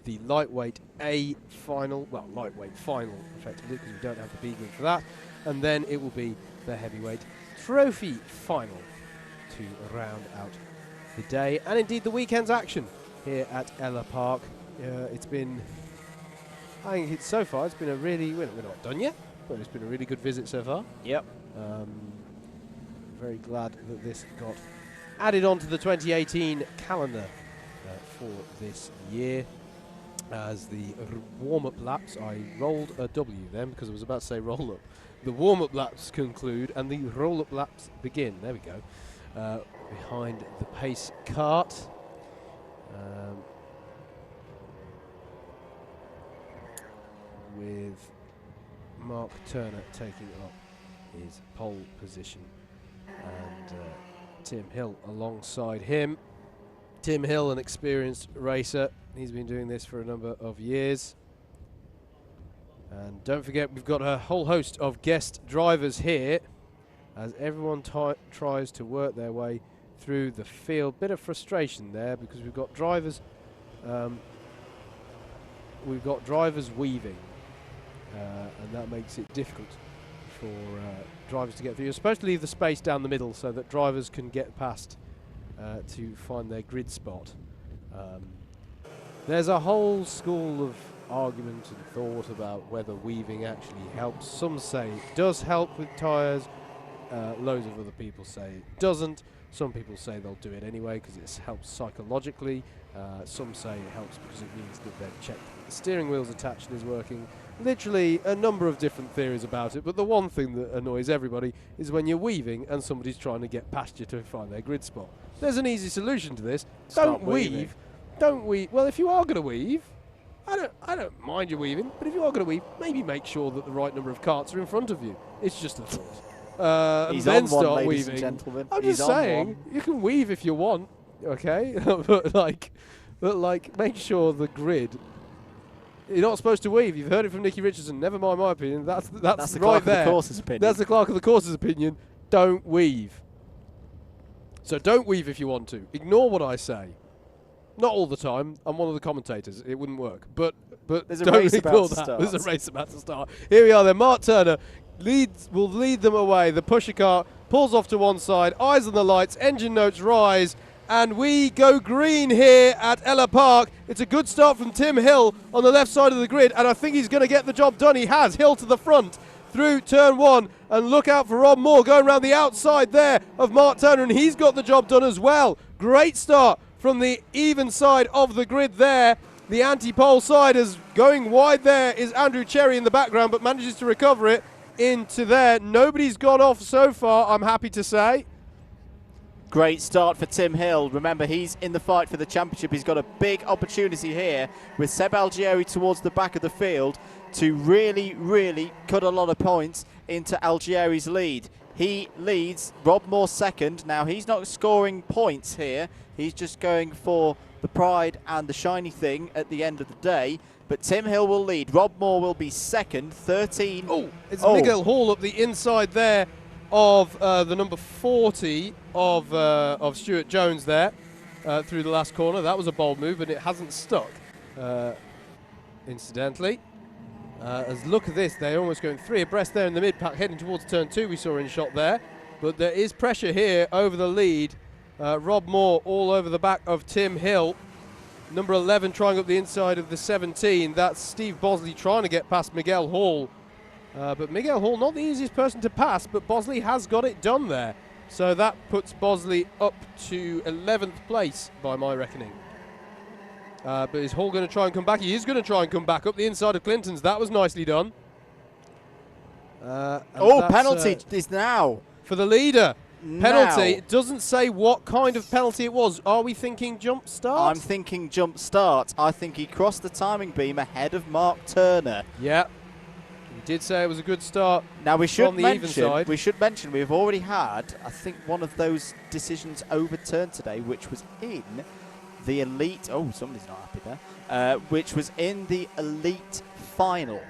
the lightweight A final, well, lightweight final effectively, because we don't have the B group for that, and then it will be the heavyweight trophy final to round out the day and indeed the weekend's action here at Ellough Park. It's been, I think so far it's been a really, we're not done yet, but it's been a really good visit so far. Yep. Very glad that this got added onto the 2018 calendar for this year. As the warm-up laps, I rolled a W then because I was about to say roll-up. The warm-up laps conclude and the roll-up laps begin. There we go. Behind the pace kart. With Mark Turner taking up his pole position and Tim Hill alongside him. Tim Hill, an experienced racer. He's been doing this for a number of years. And don't forget, we've got a whole host of guest drivers here as everyone tries to work their way through the field. Bit of frustration there because we've got drivers weaving, and that makes it difficult for drivers to get through. You're supposed to leave the space down the middle so that drivers can get past to find their grid spot. There's a whole school of argument and thought about whether weaving actually helps. Some say it does help with tyres. Loads of other people say it doesn't. Some people say they'll do it anyway because it helps psychologically. Some say it helps because it means that they've checked that the steering wheel's attached and is working. Literally a number of different theories about it, but the one thing that annoys everybody is when you're weaving and somebody's trying to get past you to find their grid spot. There's an easy solution to this. Don't weave. Don't weave. Well, if you are going to weave, I don't mind you weaving, but if you are going to weave, maybe make sure that the right number of carts are in front of you. It's just a thought. He's and then on start one, ladies weaving. and gentlemen. I'm just saying, you can weave if you want, okay? but make sure the grid. You're not supposed to weave. You've heard it from Nicky Richardson. Never mind my opinion. That's the right clerk there. Of the course's opinion. That's the clerk of the course's opinion. Don't weave. So don't weave if you want to. Ignore what I say. Not all the time. I'm one of the commentators. It wouldn't work. But there's a don't race ignore about to that. start. There's a race about to start. Here we are then. Mark Turner will lead them away. The pusher car pulls off to one side. Eyes on the lights. Engine notes rise. And we go green here at Ellough Park. It's a good start from Tim Hill on the left side of the grid. And I think he's going to get the job done. He has. Hill to the front through turn 1. And look out for Rob Moore going around the outside there of Mark Turner. And he's got the job done as well. Great start from the even side of the grid there. The anti-pole side is going wide there is Andrew Cherry in the background, but manages to recover it into there. Nobody's gone off so far, I'm happy to say. Great start for Tim Hill. Remember, he's in the fight for the championship. He's got a big opportunity here with Seb Algieri towards the back of the field to really, really cut a lot of points into Algieri's lead. He leads, Rob Moore second. Now, he's not scoring points here. He's just going for the pride and the shiny thing at the end of the day. But Tim Hill will lead. Rob Moore will be second, 13. Oh, it's Miguel Hall up the inside there of the number 40 of Stuart Jones there through the last corner. That was a bold move, and it hasn't stuck, incidentally. As look at this, they're almost going 3 abreast there in the mid-pack, heading towards turn 2 we saw in shot there. But there is pressure here over the lead. Rob Moore all over the back of Tim Hill. Number 11 trying up the inside of the 17. That's Steve Bosley trying to get past Miguel Hall. But Miguel Hall, not the easiest person to pass, but Bosley has got it done there. So that puts Bosley up to 11th place by my reckoning. But is Hall going to try and come back? He is going to try and come back up the inside of Clinton's. That was nicely done. Penalty is now. For the leader. Penalty. Now. It doesn't say what kind of penalty it was. Are we thinking jump start? I'm thinking jump start. I think he crossed the timing beam ahead of Mark Turner. Yeah. did say it was a good start. Now we should mention we've already had, I think, one of those decisions overturned today, which was in the elite. Oh, somebody's not happy there. Which was in the elite final.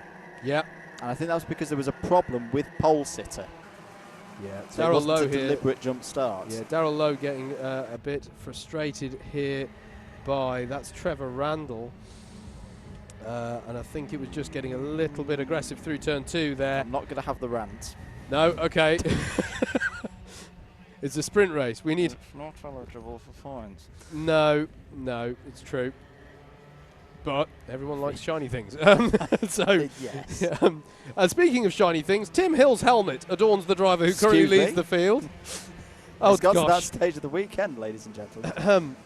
Yeah. And I think that was because there was a problem with pole sitter. Yeah, so Darryl Lowe here. Deliberate jump start. Yeah, Darryl Lowe getting a bit frustrated here by, that's Trevor Randall. And I think it was just getting a little bit aggressive through turn 2 there. I'm not going to have the rant. No, okay. It's a sprint race. We need. It's not eligible for points. No, it's true. But everyone likes shiny things. So, yes. And speaking of shiny things, Tim Hill's helmet adorns the driver who currently leads the field. It's got to that stage of the weekend, ladies and gentlemen.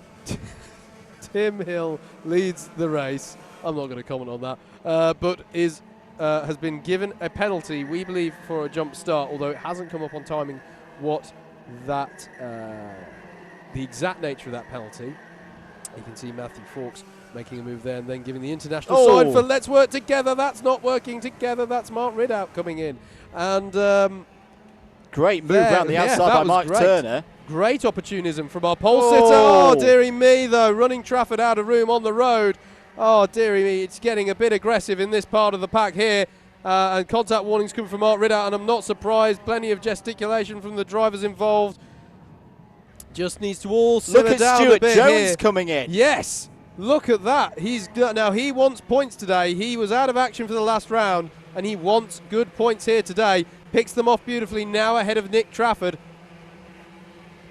Tim Hill leads the race. I'm not going to comment on that. But has been given a penalty, we believe, for a jump start, although it hasn't come up on timing what that the exact nature of that penalty. You can see Matthew Fawkes making a move there and then giving the international sign for let's work together. That's not working together. That's Mark Ridout coming in. And great move around the outside by Mike Turner. Great opportunism from our pole sitter. Oh, dearie me, though. Running Trafford out of room on the road. Oh, dearie me. It's getting a bit aggressive in this part of the pack here. And contact warnings come from Mark Ridout, and I'm not surprised. Plenty of gesticulation from the drivers involved. Just needs to all simmer down a bit. Look at Stuart Jones coming in. Yes. Look at that. Now he wants points today. He was out of action for the last round, and he wants good points here today. Picks them off beautifully now ahead of Nick Trafford.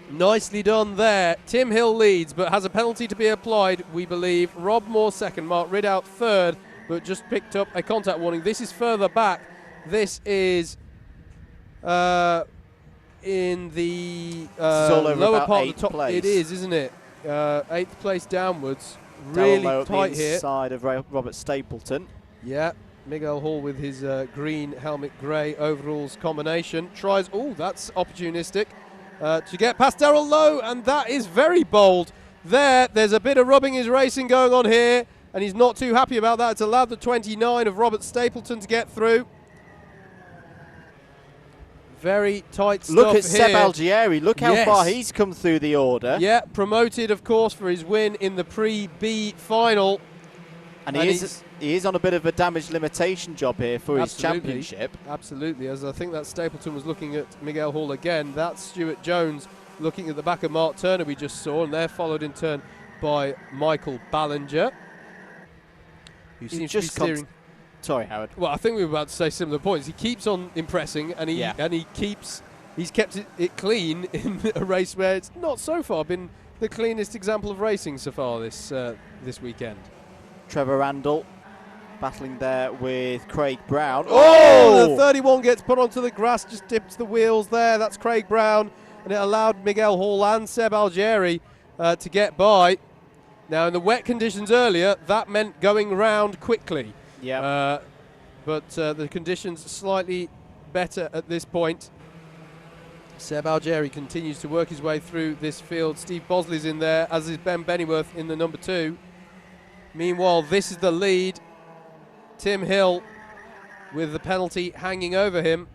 Nicely done there. Tim Hill leads, but has a penalty to be applied, we believe. Rob Moore second, Mark Ridout third, but just picked up a contact warning. This is further back. This is in the lower part of the top. Place. It is, isn't it? 8th place downwards. Really tight here. Side of Robert Stapleton. Yeah, Miguel Hall with his green helmet, grey overalls combination. Tries, that's opportunistic, to get past Darryl Lowe, and that is very bold. There's a bit of rubbing his racing going on here, and he's not too happy about that. It's allowed the 29 of Robert Stapleton to get through. Very tight stuff. Look at Seb Algieri. Look how far he's come through the order. Yeah, promoted, of course, for his win in the Pre-B final. And he is on a bit of a damage limitation job here for his championship. Absolutely, as I think that Stapleton was looking at Miguel Hall again. That's Stuart Jones looking at the back of Mark Turner we just saw, and they're followed in turn by Michael Ballinger, who seems to be steering. Sorry, Howard. Well, I think we were about to say similar points. He keeps on impressing, and he's kept it clean in a race where it's not so far been the cleanest example of racing so far this weekend. Trevor Randall battling there with Craig Brown. The 31 gets put onto the grass, just dips the wheels there. That's Craig Brown, and it allowed Miguel Hall and Seb Algieri to get by. Now, in the wet conditions earlier, that meant going round quickly. Yeah. But the conditions slightly better at this point. Seb Algieri continues to work his way through this field. Steve Bosley's in there, as is Ben Bennyworth in the number 2. Meanwhile, this is the lead. Tim Hill with the penalty hanging over him.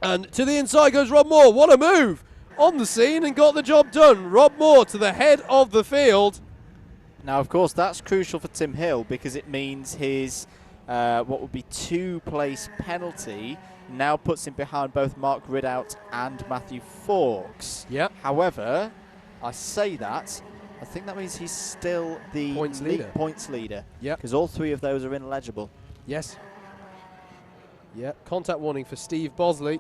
And to the inside goes Rob Moore. What a move! On the scene and got the job done. Rob Moore to the head of the field. Now, of course, that's crucial for Tim Hill because it means his what would be 2-place penalty now puts him behind both Mark Ridout and Matthew Fawkes. Yep. However, I say that, I think that means he's still the points leader. Yeah. Because all 3 of those are ineligible. Yes. Yeah. Contact warning for Steve Bosley.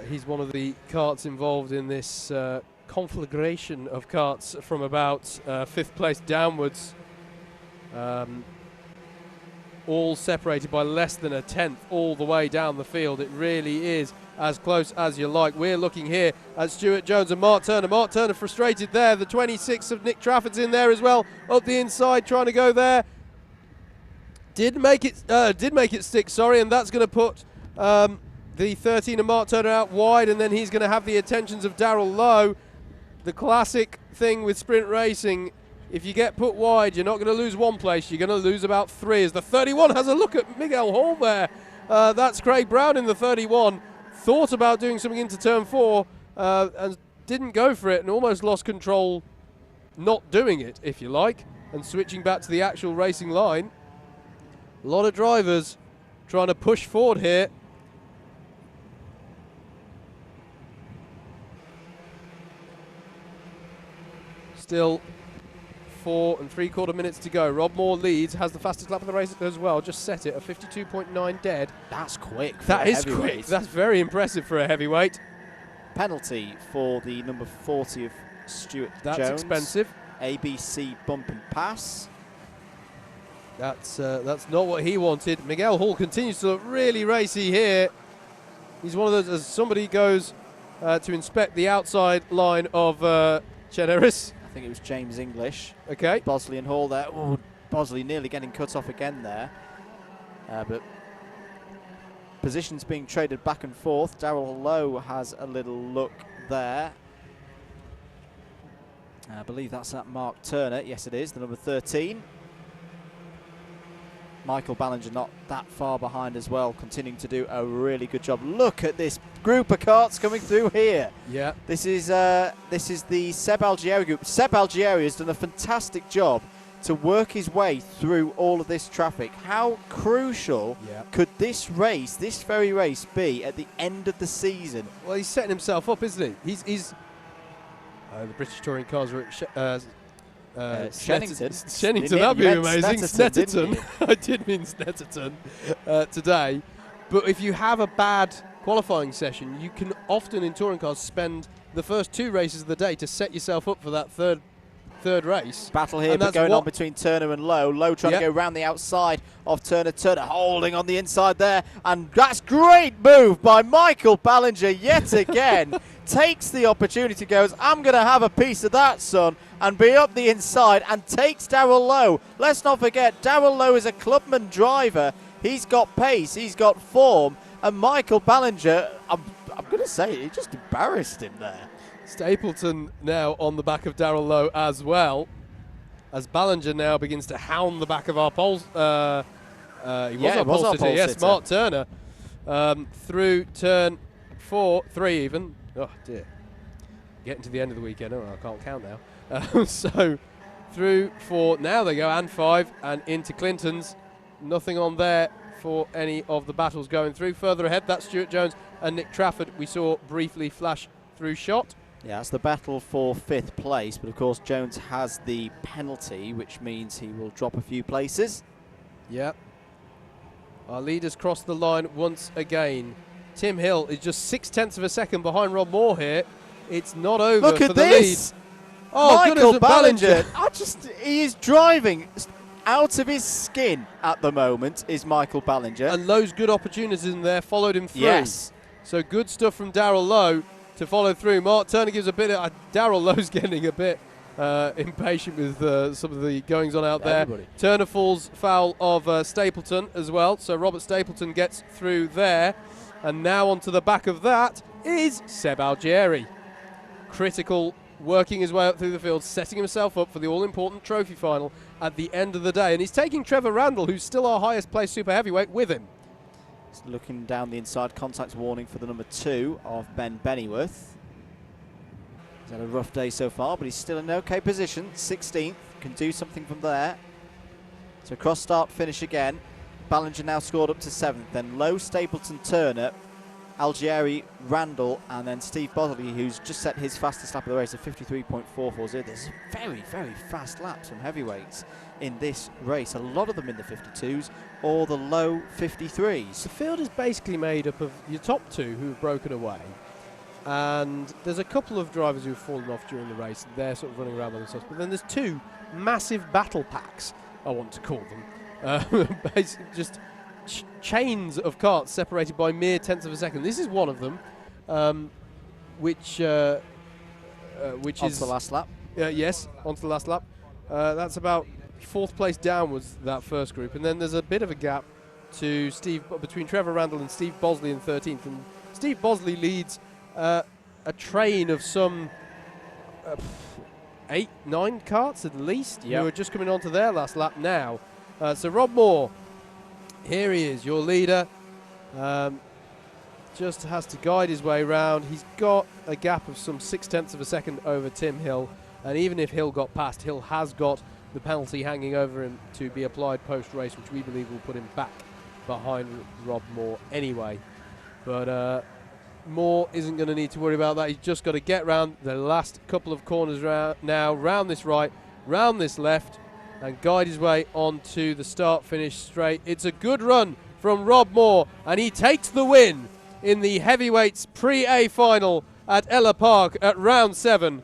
He's one of the karts involved in this conflagration of karts from about 5th place downwards. All separated by less than a tenth all the way down the field. It really is as close as you like. We're looking here at Stuart Jones and Mark Turner. Mark Turner frustrated there. The 26 of Nick Trafford's in there as well. Up the inside, trying to go there. Did make it stick, sorry, and that's going to put the 13 of Mark Turner out wide, and then he's going to have the attentions of Darryl Lowe. The classic thing with sprint racing, if you get put wide, you're not going to lose one place. You're going to lose about 3 as the 31 has a look at Miguel Hall there. That's Craig Brown in the 31. Thought about doing something into turn 4 and didn't go for it and almost lost control not doing it, if you like, and switching back to the actual racing line. A lot of drivers trying to push forward here. Still 4 3/4 minutes to go. Rob Moore leads, has the fastest lap of the race as well. Just set it at 52.9 dead. That's quick. That is quick. That's very impressive for a heavyweight. Penalty for the number 40 of Stuart Jones. That's expensive. ABC bump and pass. That's not what he wanted. Miguel Hall continues to look really racy here. He's one of those, as somebody goes to inspect the outside line of Cheneris. I think it was James English. Okay. Bosley and Hall there. Oh, Bosley nearly getting cut off again there. But positions being traded back and forth. Darrell Lowe has a little look there. I believe that's that Mark Turner. Yes, it is, the number 13. Michael Ballinger not that far behind as well, continuing to do a really good job. Look at this group of karts coming through here. Yeah. This is the Seb Algieri group. Seb Algieri has done a fantastic job to work his way through all of this traffic. How crucial could this race, this very race, be at the end of the season? Well, he's setting himself up, isn't he? He's the British touring cars are at Shennington, that'd be amazing. Snetterton. I did mean Snetterton today. But if you have a bad qualifying session, you can often in touring cars spend the first 2 races of the day to set yourself up for that third race. Battle here but going on between Turner and Lowe. Lowe trying to go around the outside of Turner. Turner holding on the inside there. And that's great move by Michael Ballinger yet again. Takes the opportunity, goes, I'm going to have a piece of that, son, and be up the inside, and takes Darrell Lowe. Let's not forget, Darrell Lowe is a Clubman driver. He's got pace, he's got form, and Michael Ballinger, I'm going to say, he just embarrassed him there. Stapleton now on the back of Darrell Lowe as well, as Ballinger now begins to hound the back of our poles. He was our pole sitter, yes, Mark Turner, through turn 3 even. Oh dear, getting to the end of the weekend. Oh, I can't count now. So through 4, now they go, and 5, and into Clinton's. Nothing on there for any of the battles going through. Further ahead, that's Stuart Jones and Nick Trafford. We saw briefly flash through shot. Yeah, it's the battle for 5th place, but of course Jones has the penalty, which means he will drop a few places. Yeah. Our leaders cross the line once again. Tim Hill is just 0.6 of a second behind Rob Moore here. It's not over Look for at the this. lead. Oh, Michael Ballinger. He is driving out of his skin at the moment, is Michael Ballinger. And Lowe's good opportunities in there followed him through. Yes. So good stuff from Darrell Lowe to follow through. Mark Turner gives a bit of... Darrell Lowe's getting a bit impatient with some of the goings on out there. Turner falls foul of Stapleton as well. So Robert Stapleton gets through there. And now onto the back of that is Seb Algieri. Critical, working his way up through the field, setting himself up for the all-important trophy final at the end of the day. And he's taking Trevor Randall, who's still our highest-placed super heavyweight, with him. He's looking down the inside, contact warning for the number 2 of Ben Bennyworth. He's had a rough day so far, but he's still in an okay position. 16th, can do something from there. So cross start, finish again. Ballinger now scored up to 7th. Then Lowe, Stapleton, Turner, Algieri, Randall, and then Steve Bosley, who's just set his fastest lap of the race of 53.440. There's very, very fast laps from heavyweights in this race. A lot of them in the 52s or the low 53s. The field is basically made up of your top 2 who have broken away. And there's a couple of drivers who have fallen off during the race. They're sort of running around by themselves. But then there's 2 massive battle packs, I want to call them. Basically just chains of karts separated by mere 10ths of a second. This is one of them, which is onto the last lap. Yes, onto the last lap. That's about 4th place downwards, that first group, and then there's a bit of a gap to between Trevor Randall and Steve Bosley in 13th. And Steve Bosley leads a train of some 8, 9 karts at least who are just coming onto their last lap now. So Rob Moore, here he is, your leader. Just has to guide his way round. He's got a gap of some 0.6 of a second over Tim Hill, and even if Hill got past, Hill has got the penalty hanging over him to be applied post-race, which we believe will put him back behind Rob Moore anyway. But Moore isn't going to need to worry about that. He's just got to get round the last couple of corners now, round this right, round this left, and guide his way onto the start-finish straight. It's a good run from Rob Moore, and he takes the win in the heavyweights pre-A final at Ellough Park at round 7.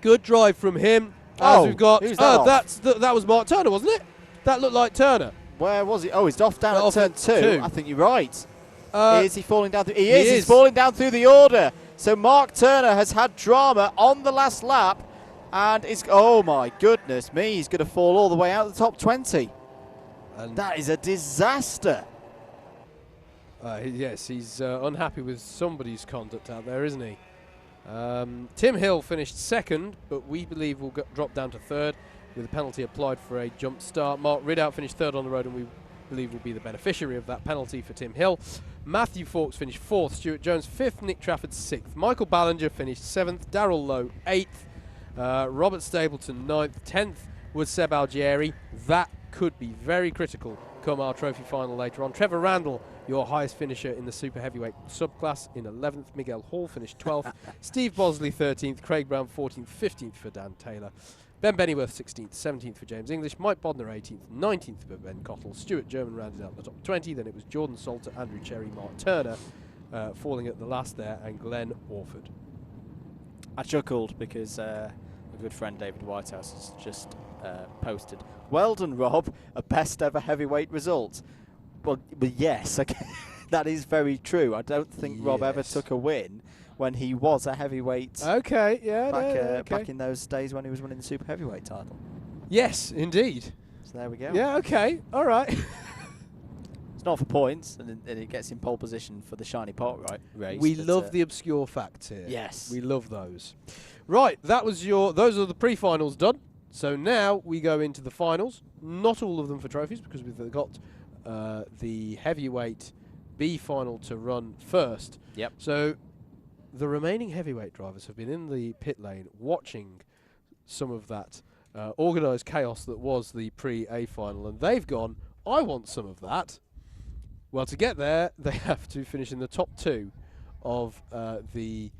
Good drive from him. As we've got, that was Mark Turner, wasn't it? That looked like Turner. Where was he? Oh, he's off down at turn 2. I think you're right. Is he falling down? He is. He's falling down through the order. So Mark Turner has had drama on the last lap, and is, oh my goodness me, he's going to fall all the way out of the top 20. And that is a disaster. Yes, he's unhappy with somebody's conduct out there, isn't he? Tim Hill finished 2nd, but we believe will drop down to 3rd with a penalty applied for a jump start. Mark Ridout finished 3rd on the road, and we believe will be the beneficiary of that penalty for Tim Hill. Matthew Fawkes finished 4th, Stuart Jones 5th, Nick Trafford 6th. Michael Ballinger finished 7th, Darrell Lowe 8th, Robert Stapleton 9th, 10th was Seb Algieri. That could be very critical come our trophy final later on. Trevor Randall, your highest finisher in the super heavyweight subclass, in 11th. Miguel Hall finished 12th. Steve Bosley 13th. Craig Brown 14th. 15th for Dan Taylor. Ben Bennyworth 16th. 17th for James English. Mike Bodner 18th. 19th for Ben Cottle. Stuart German rounded out the top 20. Then it was Jordan Salter, Andrew Cherry, Mark Turner falling at the last there, and Glenn Orford. I chuckled because a good friend David Whitehouse has just posted, "Well done, Rob, a best ever heavyweight result." Well, yes, okay. That is very true. I don't think Rob ever took a win when he was a heavyweight. Okay, yeah, back in those days when he was winning the super heavyweight title. Yes, indeed. So there we go. Yeah, okay, all right. It's not for points, and it gets in pole position for the shiny pot race. We love the obscure facts here. Yes, we love those. Right, that was those are the pre-finals done. So now we go into the finals. Not all of them for trophies, because we've got the heavyweight B final to run first. Yep. So the remaining heavyweight drivers have been in the pit lane watching some of that organised chaos that was the pre-A final, and they've gone, I want some of that. Well, to get there, they have to finish in the top 2 of the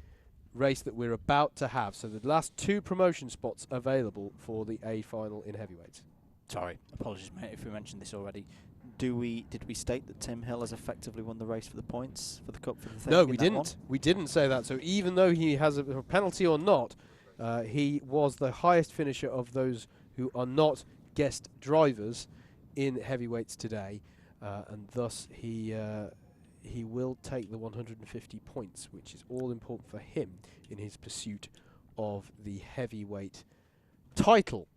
race that we're about to have. So the last 2 promotion spots available for the A final in heavyweights. Sorry, apologies, mate, if we mentioned this already. Did we state that Tim Hill has effectively won the race for the points for the cup for the thing? No, we didn't. We didn't say that. So even though he has a penalty or not, he was the highest finisher of those who are not guest drivers in heavyweights today, and thus he will take the 150 points, which is all important for him in his pursuit of the heavyweight title.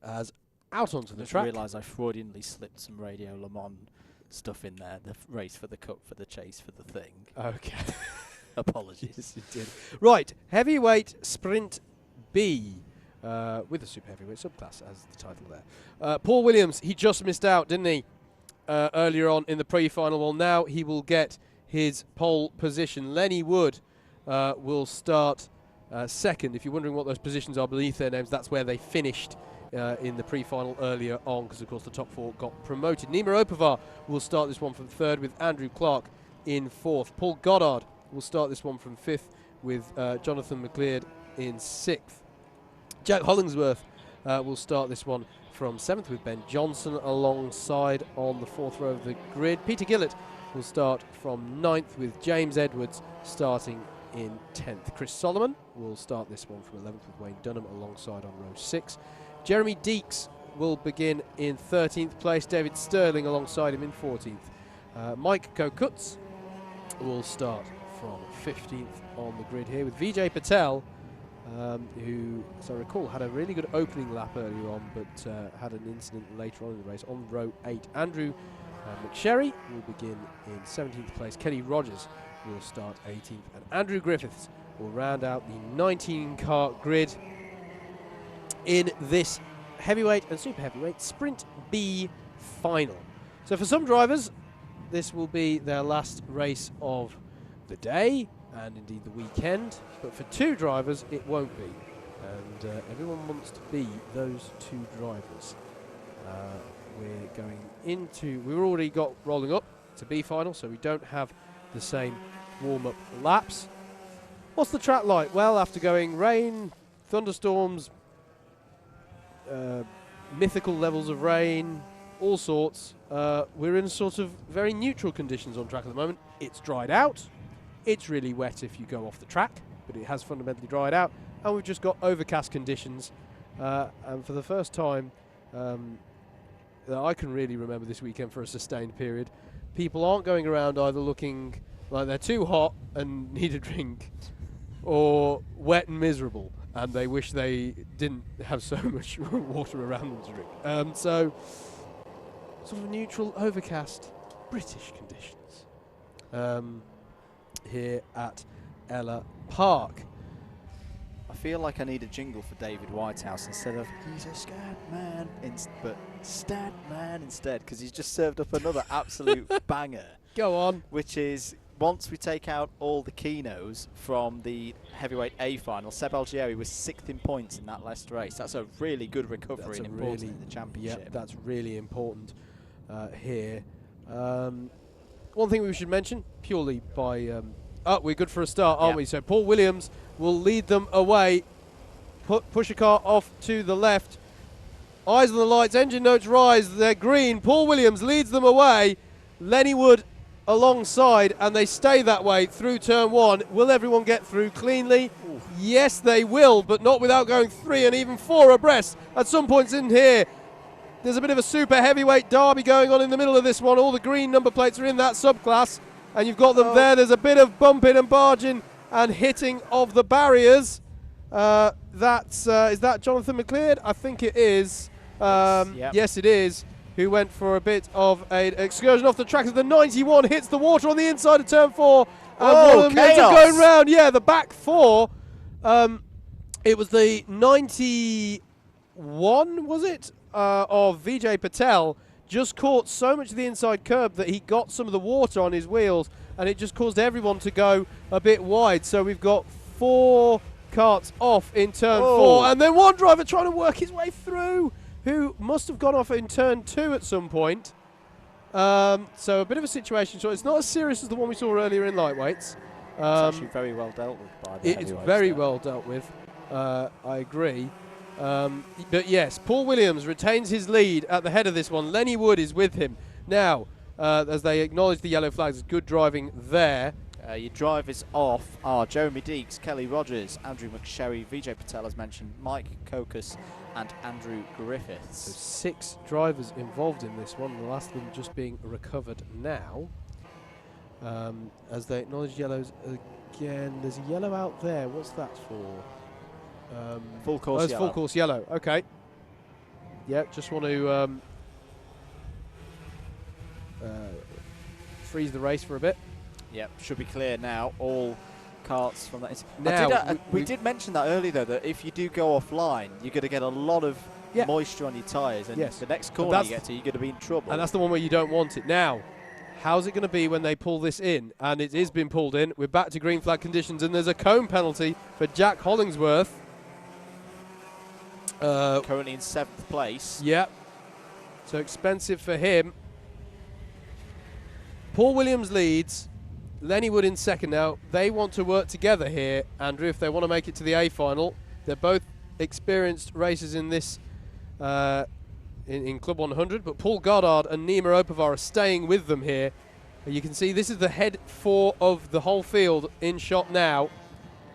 As out onto the track. I realise I fraudulently slipped some Radio Le Mans stuff in there. The race for the cup, for the chase, for the thing. Okay. Apologies. Yes, you did. Right, heavyweight sprint B with the super heavyweight subclass as the title there. Paul Williams, he just missed out, didn't he? Earlier on in the pre-final. Well, now he will get his pole position. Lenny Wood will start second. If you're wondering what those positions are beneath their names, that's where they finished in the pre-final earlier on, because of course the top 4 got promoted. Nima Opavar will start this one from 3rd with Andrew Clark in 4th. Paul Goddard will start this one from 5th with Jonathan McLeod in 6th. Jack Hollingsworth will start this one from 7th with Ben Johnson alongside on the 4th row of the grid. Peter Gillett will start from 9th with James Edwards starting in 10th. Chris Solomon will start this one from 11th with Wayne Dunham alongside on row 6. Jeremy Deeks will begin in 13th place. David Sterling alongside him in 14th. Mike Kokutz will start from 15th on the grid here with Vijay Patel, who, as I recall, had a really good opening lap earlier on, but had an incident later on in the race on row 8. Andrew McSherry will begin in 17th place. Kenny Rogers will start 18th. And Andrew Griffiths will round out the 19-car grid in this heavyweight and super heavyweight Sprint B final. So for some drivers, this will be their last race of the day and indeed the weekend, but for 2 drivers it won't be, and everyone wants to be those 2 drivers. We've already got rolling up to B final, so we don't have the same warm-up laps. What's the track like? Well, after going rain, thunderstorms, mythical levels of rain, all sorts, we're in sort of very neutral conditions on track at the moment. It's dried out. It's really wet if you go off the track, but it has fundamentally dried out, and we've just got overcast conditions. And for the first time that I can really remember this weekend for a sustained period, people aren't going around either looking like they're too hot and need a drink, or wet and miserable and they wish they didn't have so much water around them to drink. So sort of neutral, overcast, British conditions here at Ellough Park. I feel like I need a jingle for David Whitehouse instead of "he's a scat man," but "stat man" instead, because he's just served up another absolute banger. Go on. Which is, once we take out all the Kinos from the heavyweight A final, Seb Algieri was 6th in points in that last race. That's a really good recovery and important in the championship. Yep, that's really important here. One thing we should mention, purely by... we're good for a start, aren't we? So Paul Williams will lead them away. Push a car off to the left. Eyes on the lights, engine notes rise, they're green. Paul Williams leads them away. Lenny Wood alongside, and they stay that way through turn 1. Will everyone get through cleanly? Ooh. Yes, they will, but not without going 3 and even 4 abreast at some points in here. There's a bit of a super heavyweight derby going on in the middle of this one. All the green number plates are in that subclass, and you've got them there. There's a bit of bumping and barging and hitting of the barriers. Is that Jonathan McLeod? I think it is. Yes, it is. Who went for a bit of an excursion off the track as the 91 hits the water on the inside of turn 4. And going round. Yeah, the back 4. It was the 91, was it? Of Vijay Patel. Just caught so much of the inside curb that he got some of the water on his wheels, and it just caused everyone to go a bit wide. So we've got 4 carts off in turn 4, and then one driver trying to work his way through, who must have gone off in turn 2 at some point. So a bit of a situation. So it's not as serious as the one we saw earlier in lightweights. It's actually very well dealt with by the It's very well dealt with. I agree. But yes, Paul Williams retains his lead at the head of this one. Lenny Wood is with him. Now, as they acknowledge the yellow flags, good driving there. Your drivers off are Jeremy Deeks, Kelly Rogers, Andrew McSherry, Vijay Patel as mentioned, Mike Kokas and Andrew Griffiths. So 6 drivers involved in this one, the last of them just being recovered now. As they acknowledge yellows again. There's a yellow out there. What's that for? Full course yellow. Full course yellow. Okay. Yeah, just want to freeze the race for a bit. Yep, should be clear now. All carts from that. Now, we did mention that earlier, though, that if you do go offline, you're going to get a lot of moisture on your tyres, and the next corner you get to, you're going to be in trouble. And that's the one where you don't want it. Now, how's it going to be when they pull this in? And it is being pulled in. We're back to green flag conditions, and there's a cone penalty for Jack Hollingsworth. Currently in 7th place. Yep. So expensive for him. Paul Williams leads. Lenny Wood in 2nd now. They want to work together here, Andrew, if they want to make it to the A final. They're both experienced racers in this in Club 100, but Paul Goddard and Nima Opavar are staying with them here. You can see this is the head 4 of the whole field in shot now.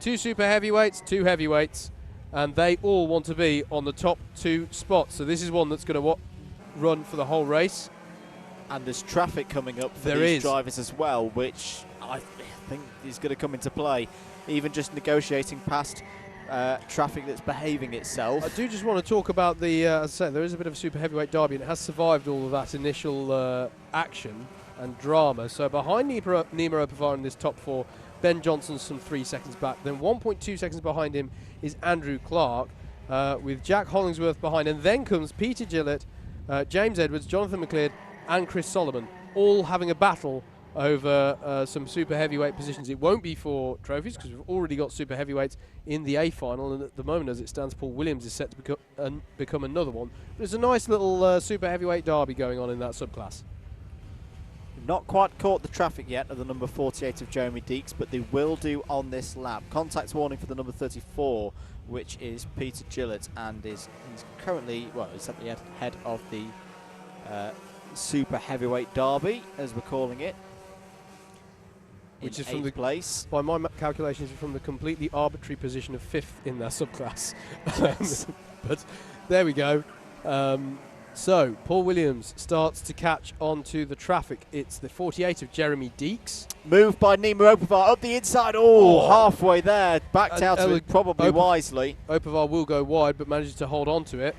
2 super heavyweights, 2 heavyweights, and they all want to be on the top 2 spots. So this is one that's going to run for the whole race. And there's traffic coming up for these drivers as well, which I think is going to come into play. Even just negotiating past traffic that's behaving itself. I do just want to talk about the, as I say, there is a bit of a super heavyweight derby, and it has survived all of that initial action and drama. So behind Nima Opavar in this top 4, Ben Johnson's some 3 seconds back. Then 1.2 seconds behind him is Andrew Clark, with Jack Hollingsworth behind. And then comes Peter Gillett, James Edwards, Jonathan McLeod, and Chris Solomon, all having a battle over some super heavyweight positions. It won't be for trophies because we've already got super heavyweights in the A final, and at the moment, as it stands, Paul Williams is set to become another one. But there's a nice little super heavyweight derby going on in that subclass. Not quite caught the traffic yet of the number 48 of Jeremy Deeks, but they will do on this lap. Contact warning for the number 34, which is Peter Gillett, and he's currently, well, he's at the head of the super heavyweight derby, as we're calling it. Which is from the place. By my calculations, from the completely arbitrary position of 5th in their subclass. Yes. But there we go. So Paul Williams starts to catch onto the traffic. It's the 48 of Jeremy Deeks. Moved by Nima Opavar up the inside. Oh, halfway there. Backed out of it probably wisely. Opavar will go wide, but manages to hold on to it.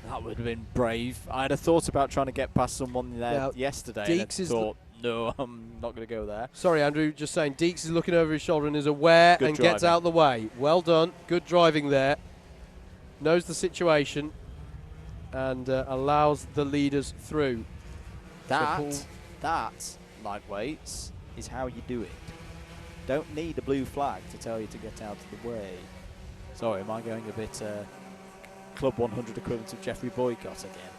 That would have been brave. I'd have thought about trying to get past someone there yesterday. Deeks and thought, no, I'm not going to go there. Sorry, Andrew, just saying Deeks is looking over his shoulder and is aware and gets out of the way. Well done. Good driving there. Knows the situation and allows the leaders through. That, lightweights, is how you do it. Don't need a blue flag to tell you to get out of the way. Sorry, am I going a bit Club 100 equivalent of Jeffrey Boycott again?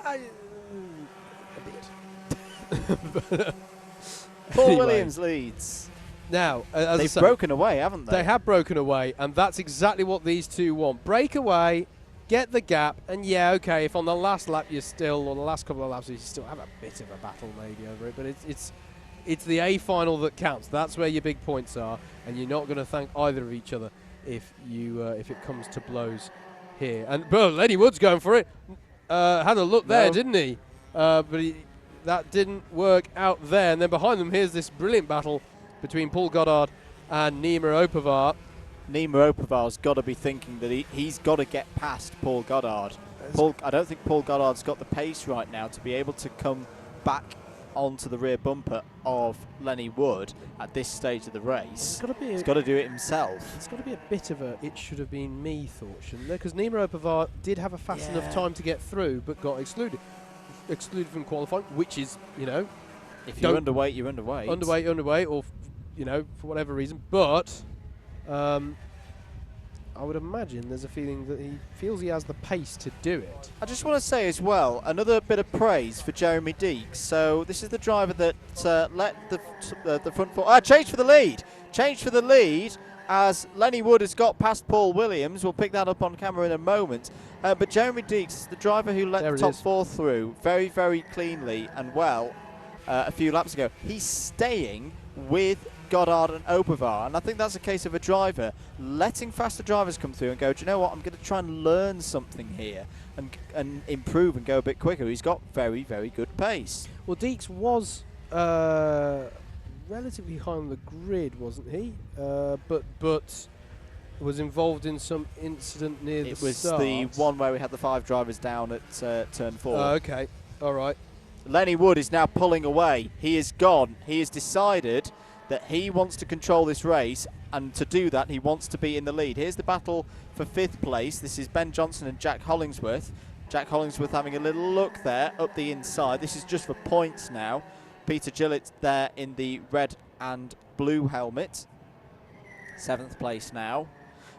A bit. Paul Anyway. Williams leads. Now, as they've broken away, haven't they? They have broken away, and that's exactly what these two want. Break away, get the gap, and yeah, okay, if on the last lap you're still, or the last couple of laps, you still have a bit of a battle maybe over it, but it's the A final that counts. That's where your big points are, and you're not going to thank either of each other if it comes to blows here. And Lenny Wood's going for it. Had a look there, didn't he? But that didn't work out there. And then behind them, here's this brilliant battle between Paul Goddard and Nima Opavar. Nima Opavar's got to be thinking that he's got to get past Paul Goddard. I don't think Paul Goddard's got the pace right now to be able to come back onto the rear bumper of Lenny Wood at this stage of the race. He's got to do it himself. It's got to be a bit of a it should have been me thought, shouldn't there? Because Nima Opavar did have a fast enough time to get through, but got excluded from qualifying, which is, if you're underweight, you're underweight. Underweight, or for whatever reason. But I would imagine there's a feeling that he feels he has the pace to do it. I just want to say as well, another bit of praise for Jeremy Deeks. So this is the driver that let the front four change for the lead. Change for the lead as Lenny Wood has got past Paul Williams. We'll pick that up on camera in a moment. But Jeremy Deeks is the driver who let the top four through very, very cleanly and well a few laps ago. He's staying with Goddard and Opavar, and I think that's a case of a driver letting faster drivers come through and go, do you know what, I'm going to try and learn something here and improve and go a bit quicker. He's got very, very good pace. Well, Deeks was relatively high on the grid, wasn't he? But was involved in some incident near the start. It was the one where we had the 5 drivers down at turn 4. Okay, all right. Lenny Wood is now pulling away. He is gone. He has decided that he wants to control this race, and to do that he wants to be in the lead. Here's the battle for 5th place. This is Ben Johnson and Jack Hollingsworth. Jack Hollingsworth having a little look there up the inside. This is just for points now. Peter Gillett there in the red and blue helmet. 7th place now.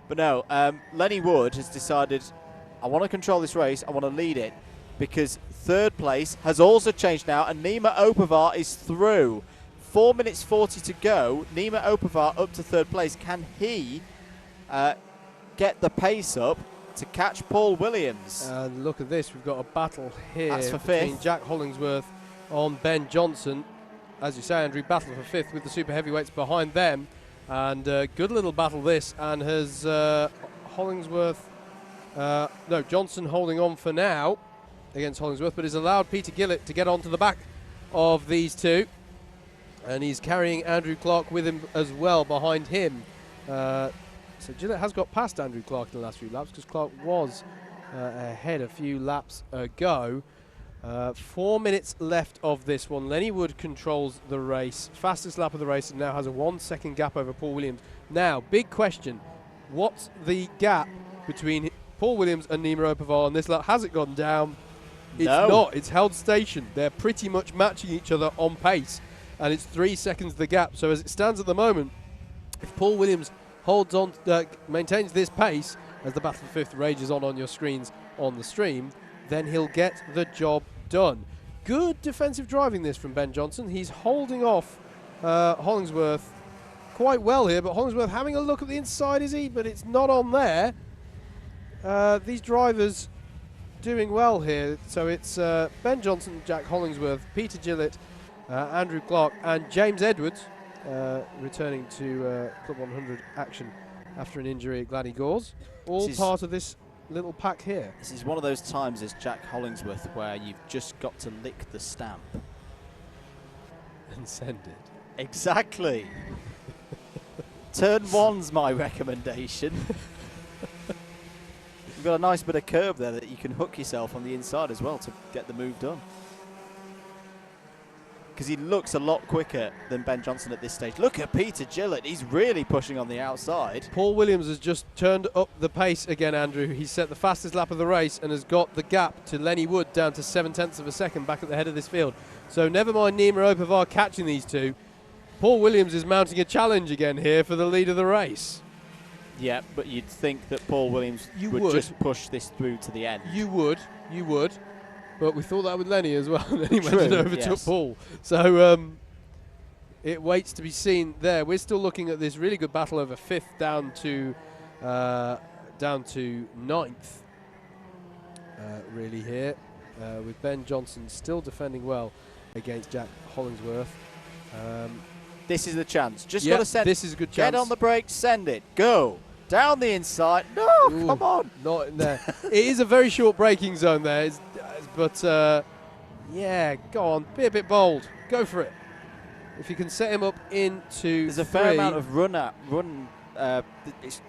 But no, Lenny Wood has decided, I want to control this race, I want to lead it, because 3rd place has also changed now, and Nima Opavar is through. 4 minutes 40 to go. Nima Opavar up to 3rd place. Can he get the pace up to catch Paul Williams? And look at this. We've got a battle here That's for between 5th. Jack Hollingsworth on Ben Johnson. As you say, Andrew, battle for 5th with the super heavyweights behind them. And good little battle this. And has Hollingsworth... no, Johnson holding on for now against Hollingsworth, but has allowed Peter Gillett to get onto the back of these two. And he's carrying Andrew Clark with him as well behind him. So Gillett has got past Andrew Clark in the last few laps because Clark was ahead a few laps ago. 4 minutes left of this one. Lenny Wood controls the race. Fastest lap of the race and now has a 1 second gap over Paul Williams. Now, big question. What's the gap between Paul Williams and Nima Opavar on this lap? Has it gone down? It's not. It's held station. They're pretty much matching each other on pace. And it's 3 seconds the gap. So as it stands at the moment, if Paul Williams holds on, maintains this pace as the battle for fifth rages on your screens on the stream, then he'll get the job done. Good defensive driving this from Ben Johnson. He's holding off Hollingsworth quite well here, but Hollingsworth having a look at the inside, is he? But it's not on there. These drivers doing well here. So it's Ben Johnson, Jack Hollingsworth, Peter Gillett, Andrew Clark, and James Edwards returning to Club 100 action after an injury at Gladdy Gores. All part of this little pack here. This is one of those times as Jack Hollingsworth where you've just got to lick the stamp. And send it. Exactly. Turn one's my recommendation. You've got a nice bit of curve there that you can hook yourself on the inside as well to get the move done. Because he looks a lot quicker than Ben Johnson at this stage. Look at Peter Gillett. He's really pushing on the outside. Paul Williams has just turned up the pace again, Andrew. He's set the fastest lap of the race and has got the gap to Lenny Wood down to 0.7 of a second back at the head of this field. So never mind Nima Opavar catching these two. Paul Williams is mounting a challenge again here for the lead of the race. Yeah, but you'd think that Paul Williams would just push this through to the end. You would. But we thought that with Lenny as well, and then he went and overtook Paul. So it waits to be seen there. We're still looking at this really good battle over fifth down to ninth, really here, with Ben Johnson still defending well against Jack Hollingsworth. This is the chance. Just got to send. This is a good chance. Get on the brakes, send it, go. Down the inside. No, ooh, come on. Not in there. It is a very short braking zone there. But, yeah, go on. Be a bit bold. Go for it. If you can set him up into There's a fair amount of it's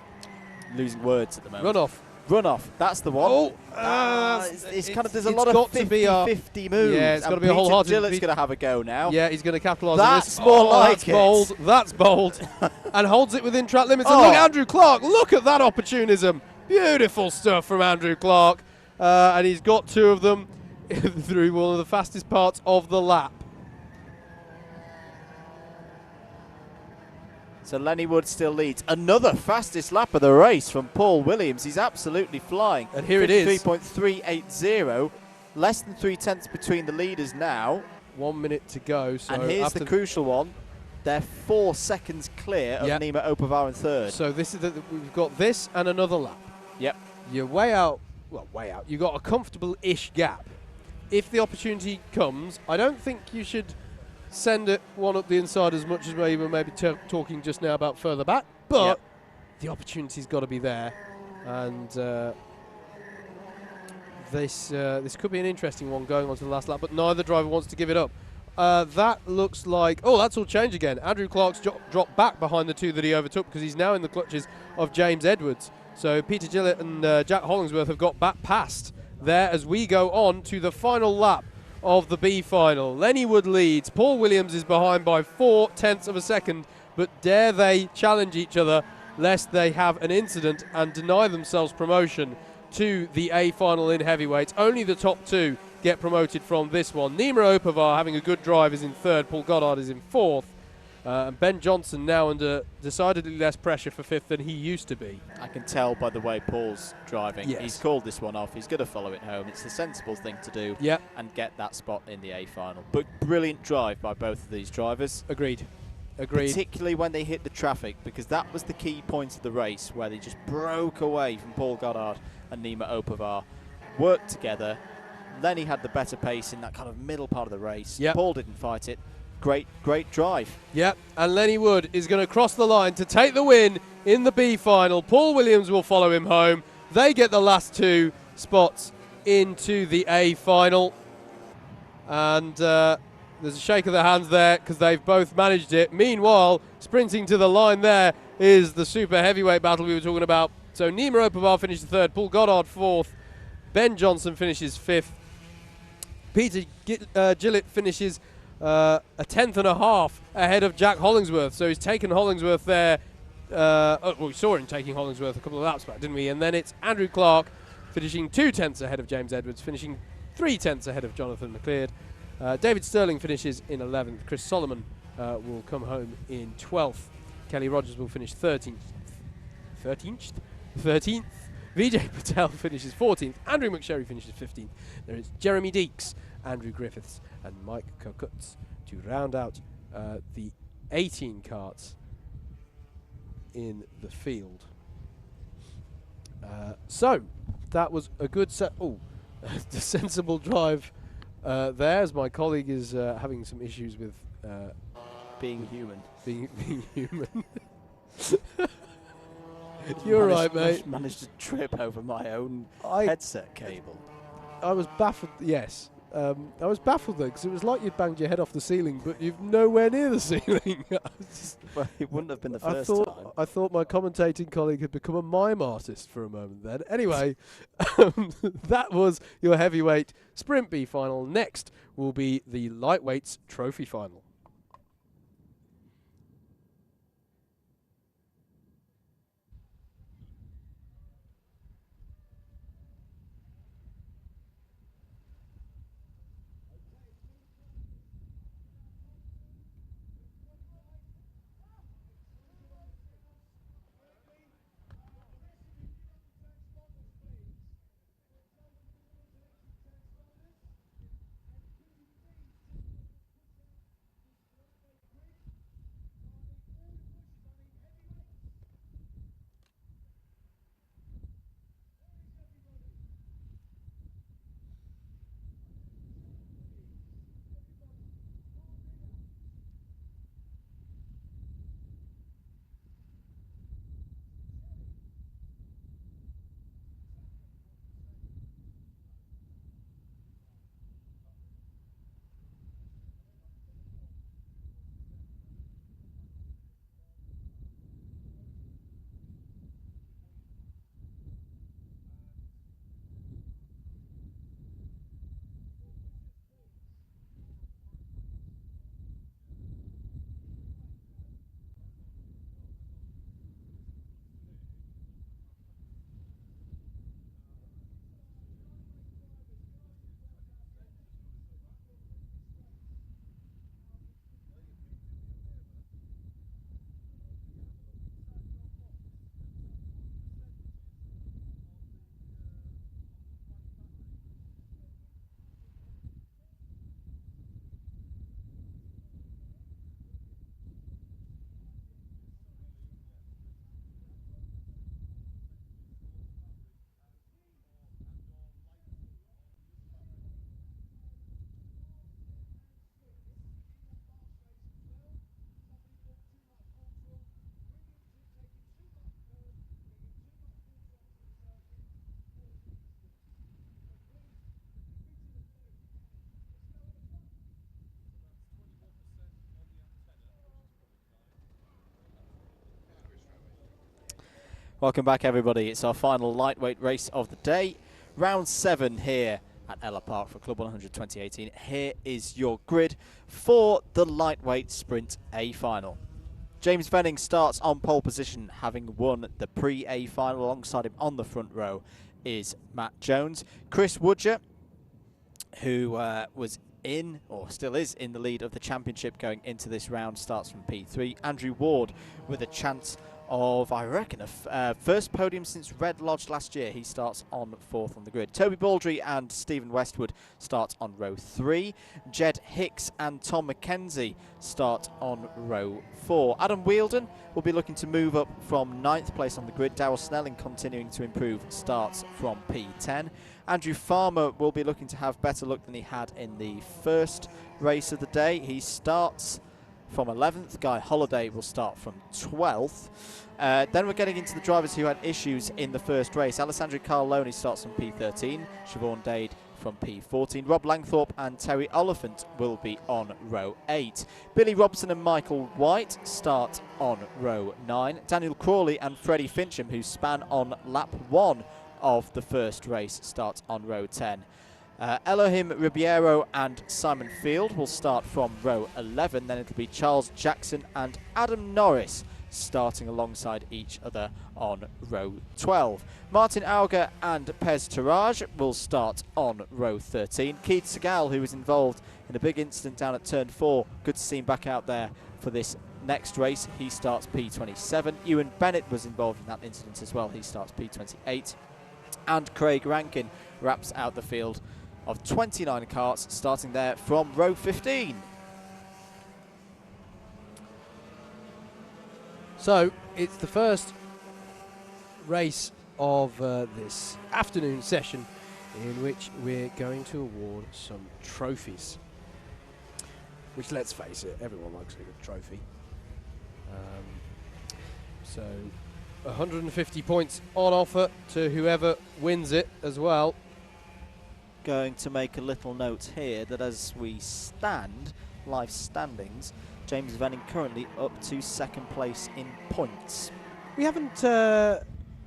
losing words at the moment. Runoff. That's the one. Oh, it's kind of, there's a lot of 50-50 moves. Yeah, it's got to be a wholehearted. Gillett's going to have a go now. Yeah, he's going to capitalise on this. That's more like it. Bold. That's bold. And holds it within track limits. And look, Andrew Clark. Look at that opportunism. Beautiful stuff from Andrew Clark. And he's got two of them through one of the fastest parts of the lap. So Lenny Wood still leads. Another fastest lap of the race from Paul Williams. He's absolutely flying. And here it is. 53.380. Less than 3/10 between the leaders now. 1 minute to go. So and here's the crucial one. They're 4 seconds clear of Nima Opavar in third. So this is we've got this and another lap. Yep. You're way out. Well, way out. You've got a comfortable-ish gap. If the opportunity comes, I don't think you should send it one up the inside as much as we were maybe talking just now about further back. But the opportunity's got to be there. And this could be an interesting one going on to the last lap, but neither driver wants to give it up. That looks like... Oh, that's all changed again. Andrew Clark's dropped back behind the two that he overtook because he's now in the clutches of James Edwards. So Peter Gillett and Jack Hollingsworth have got back past there as we go on to the final lap of the B final. Lenny Wood leads. Paul Williams is behind by 0.4 of a second, but dare they challenge each other lest they have an incident and deny themselves promotion to the A final in heavyweights. Only the top two get promoted from this one. Nima Opavar having a good drive is in third. Paul Goddard is in fourth. And Ben Johnson now under decidedly less pressure for fifth than he used to be. I can tell by the way Paul's driving. Yes. He's called this one off. He's going to follow it home. It's the sensible thing to do and get that spot in the A final. But brilliant drive by both of these drivers. Agreed. Particularly when they hit the traffic, because that was the key point of the race where they just broke away from Paul Goddard and Nima Opavar. Worked together. Lenny had the better pace in that kind of middle part of the race. Paul didn't fight it. Great drive. Yep, and Lenny Wood is going to cross the line to take the win in the B final. Paul Williams will follow him home. They get the last two spots into the A final. And there's a shake of the hands there because they've both managed it. Meanwhile, sprinting to the line there is the super heavyweight battle we were talking about. So Nima Opavar finishes third, Paul Goddard fourth, Ben Johnson finishes fifth. Peter Gillett finishes a 10th and a half ahead of Jack Hollingsworth. So he's taken Hollingsworth there. Well, we saw him taking Hollingsworth a couple of laps back, didn't we? And then it's Andrew Clark finishing 2/10 ahead of James Edwards, finishing 3/10 ahead of Jonathan McLeod. David Sterling finishes in 11th. Chris Solomon will come home in 12th. Kelly Rogers will finish 13th. 13th. Vijay Patel finishes 14th. Andrew McSherry finishes 15th. There is Jeremy Deeks, Andrew Griffiths, and Mike Kokutz to round out the 18 karts in the field. So that was a good set. Oh, the sensible drive there, as my colleague is having some issues with being human. Being human. You're right, mate. Managed to trip over my own headset cable. I was baffled. Yes. I was baffled though, because it was like you'd banged your head off the ceiling, but you're nowhere near the ceiling. Well, it wouldn't have been the first time. I thought my commentating colleague had become a mime artist for a moment then. Anyway, that was your heavyweight Sprint B final. Next will be the lightweights trophy final. Welcome back, everybody. It's our final lightweight race of the day. Round 7 here at Ellough Park for Club 100 2018. Here is your grid for the lightweight sprint A final. James Venning starts on pole position, having won the pre-A final. Alongside him on the front row is Matt Jones. Chris Woodger, who was in, or still is, in the lead of the championship going into this round, starts from P3. Andrew Ward with a chance of, I reckon, a first podium since Red Lodge last year. He starts on 4th on the grid. Toby Baldry and Stephen Westwood start on row 3. Jed Hicks and Tom McKenzie start on row 4. Adam Wheeldon will be looking to move up from 9th place on the grid. Darryl Snelling continuing to improve, starts from P10. Andrew Farmer will be looking to have better luck than he had in the first race of the day. He starts from 11th. Guy Holliday will start from 12th. Then we're getting into the drivers who had issues in the first race. Alessandro Carloni starts from P13. Siobhan Dade from P14. Rob Langthorpe and Terry Oliphant will be on row 8. Billy Robson and Michael White start on row 9. Daniel Crawley and Freddie Fincham, who span on lap 1 of the first race, start on row 10. Elohim Ribeiro and Simon Field will start from row 11. Then it'll be Charles Jackson and Adam Norris starting alongside each other on row 12. Martin Auger and Pez Taraj will start on row 13. Keith Segal, who was involved in a big incident down at turn 4, good to see him back out there for this next race. He starts P27. Ewan Bennett was involved in that incident as well. He starts P28. And Craig Rankin wraps out the field of 29 karts, starting there from row 15. So it's the first race of this afternoon session in which we're going to award some trophies. Which, let's face it, everyone likes a good trophy. So 150 points on offer to whoever wins it as well. Going to make a little note here that as we stand, live standings, James Venning currently up to second place in points. We haven't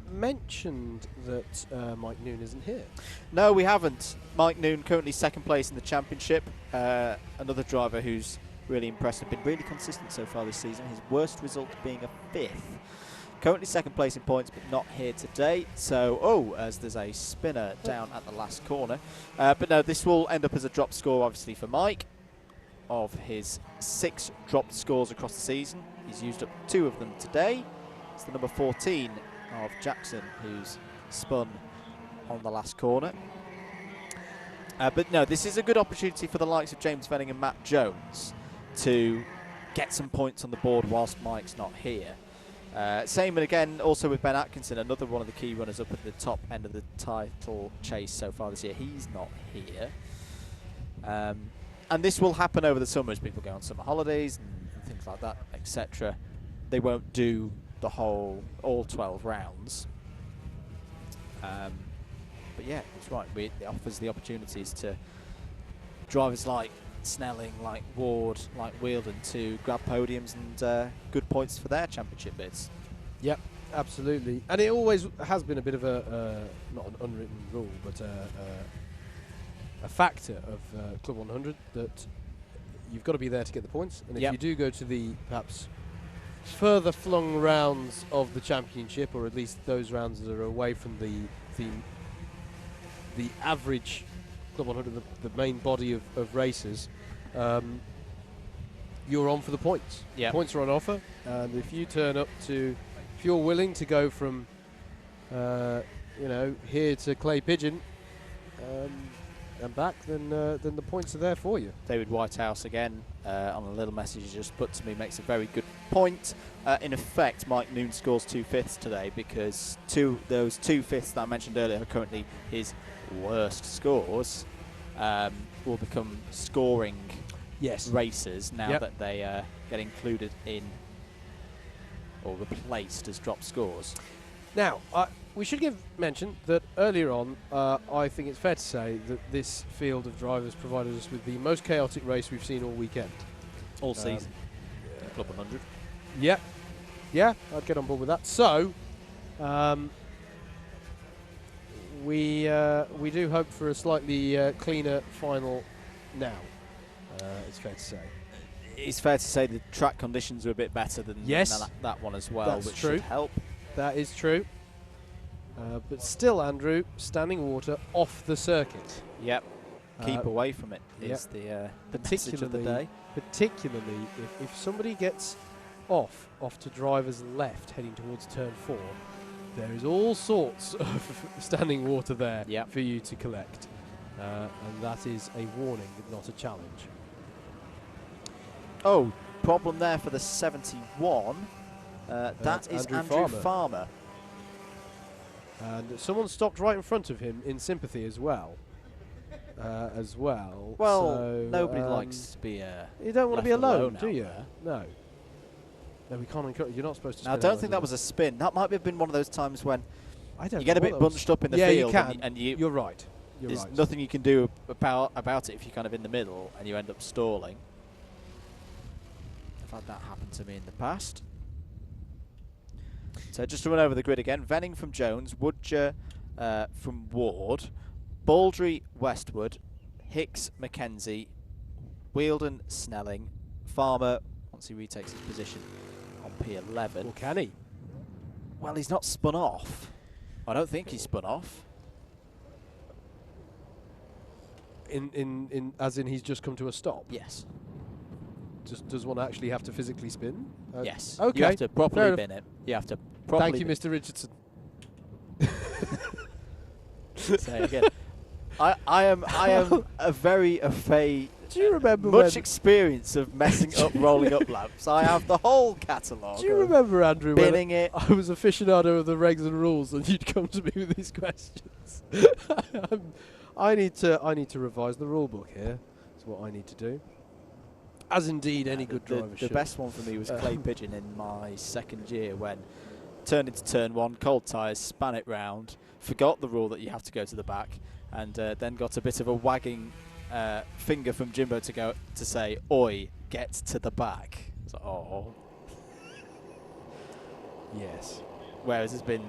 mentioned that Mike Noon isn't here. No, we haven't. Mike Noon currently second place in the championship. Another driver who's really impressed and been really consistent so far this season. His worst result being a 5th. Currently second place in points, but not here today. So, as there's a spinner down at the last corner. But no, this will end up as a drop score, obviously, for Mike. Of his 6 dropped scores across the season, he's used up 2 of them today. It's the number 14 of Jackson, who's spun on the last corner. But no, this is a good opportunity for the likes of James Venning and Matt Jones to get some points on the board whilst Mike's not here. Same again also with Ben Atkinson, another one of the key runners up at the top end of the title chase so far this year. He's not here. And this will happen over the summer as people go on summer holidays and things like that, etc. They won't do the all 12 rounds. But yeah, it's right. It offers the opportunities to drivers like Snelling, like Ward, like Wheeldon to grab podiums and good points for their championship bids. Yep, absolutely. And it always has been a bit of a, not an unwritten rule, but a factor of Club 100 that you've got to be there to get the points. And if you do go to the perhaps further flung rounds of the championship, or at least those rounds that are away from the average Club 100, the main body of races, you're on for the points. Yep. Points are on offer, and if you turn up to, if you're willing to go from, here to Clay Pigeon and back, then the points are there for you. David Whitehouse again on a little message he just put to me makes a very good point. In effect, Mike Noon scores 2 fifths today because those 2 fifths that I mentioned earlier are currently his worst scores. Will become scoring races now that they get included in or replaced as drop scores. Now, we should give mention that earlier on, I think it's fair to say that this field of drivers provided us with the most chaotic race we've seen all weekend. All season. Club 100. Yeah. Yeah, I'd get on board with that. So, we do hope for a slightly cleaner final now, it's fair to say. It's fair to say the track conditions are a bit better than that one as well, That's which true. should help. That is true. But still, Andrew, standing water off the circuit. Yep. Keep away from it is the message of the day. Particularly if somebody gets off to driver's left heading towards turn 4, there is all sorts of standing water there for you to collect. And that is a warning, not a challenge. Oh, problem there for the 71. That is Andrew Farmer. And someone stopped right in front of him in sympathy as well. Well, so, nobody likes to be you don't want to be alone, do you? There. No. No, we can't encourage. You're not supposed to spin. Now, I don't think that was a spin. That might have been one of those times when you get a bit bunched up in the field. You can. And you're right. There's nothing you can do about it if you're kind of in the middle and you end up stalling. I've had that happen to me in the past. So just to run over the grid again, Venning from Jones, Woodger from Ward, Baldry, Westwood, Hicks, Mackenzie, Wheeldon, Snelling, Farmer, once he retakes his position on P11. Or can he? Well, he's not spun off. I don't think he's spun off. As in he's just come to a stop? Yes. Does one actually have to physically spin? Yes. Okay. You have to properly bin it. You have to properly. Thank you, Mr. Richardson. Say it again. I am a very afraid. Do you remember much experience of messing up rolling up laps? I have the whole catalogue. Do you remember, Andrew, binning when it? I was aficionado of the regs and rules, and you'd come to me with these questions? I need to revise the rule book here. That's what I need to do. As indeed any good driver should. The best one for me was Clay Pigeon in my second year, when turned into turn one, cold tyres, span it round, forgot the rule that you have to go to the back, and then got a bit of a wagging finger from Jimbo to say, "Oi, get to the back." It's like, oh. Yes. Whereas there's been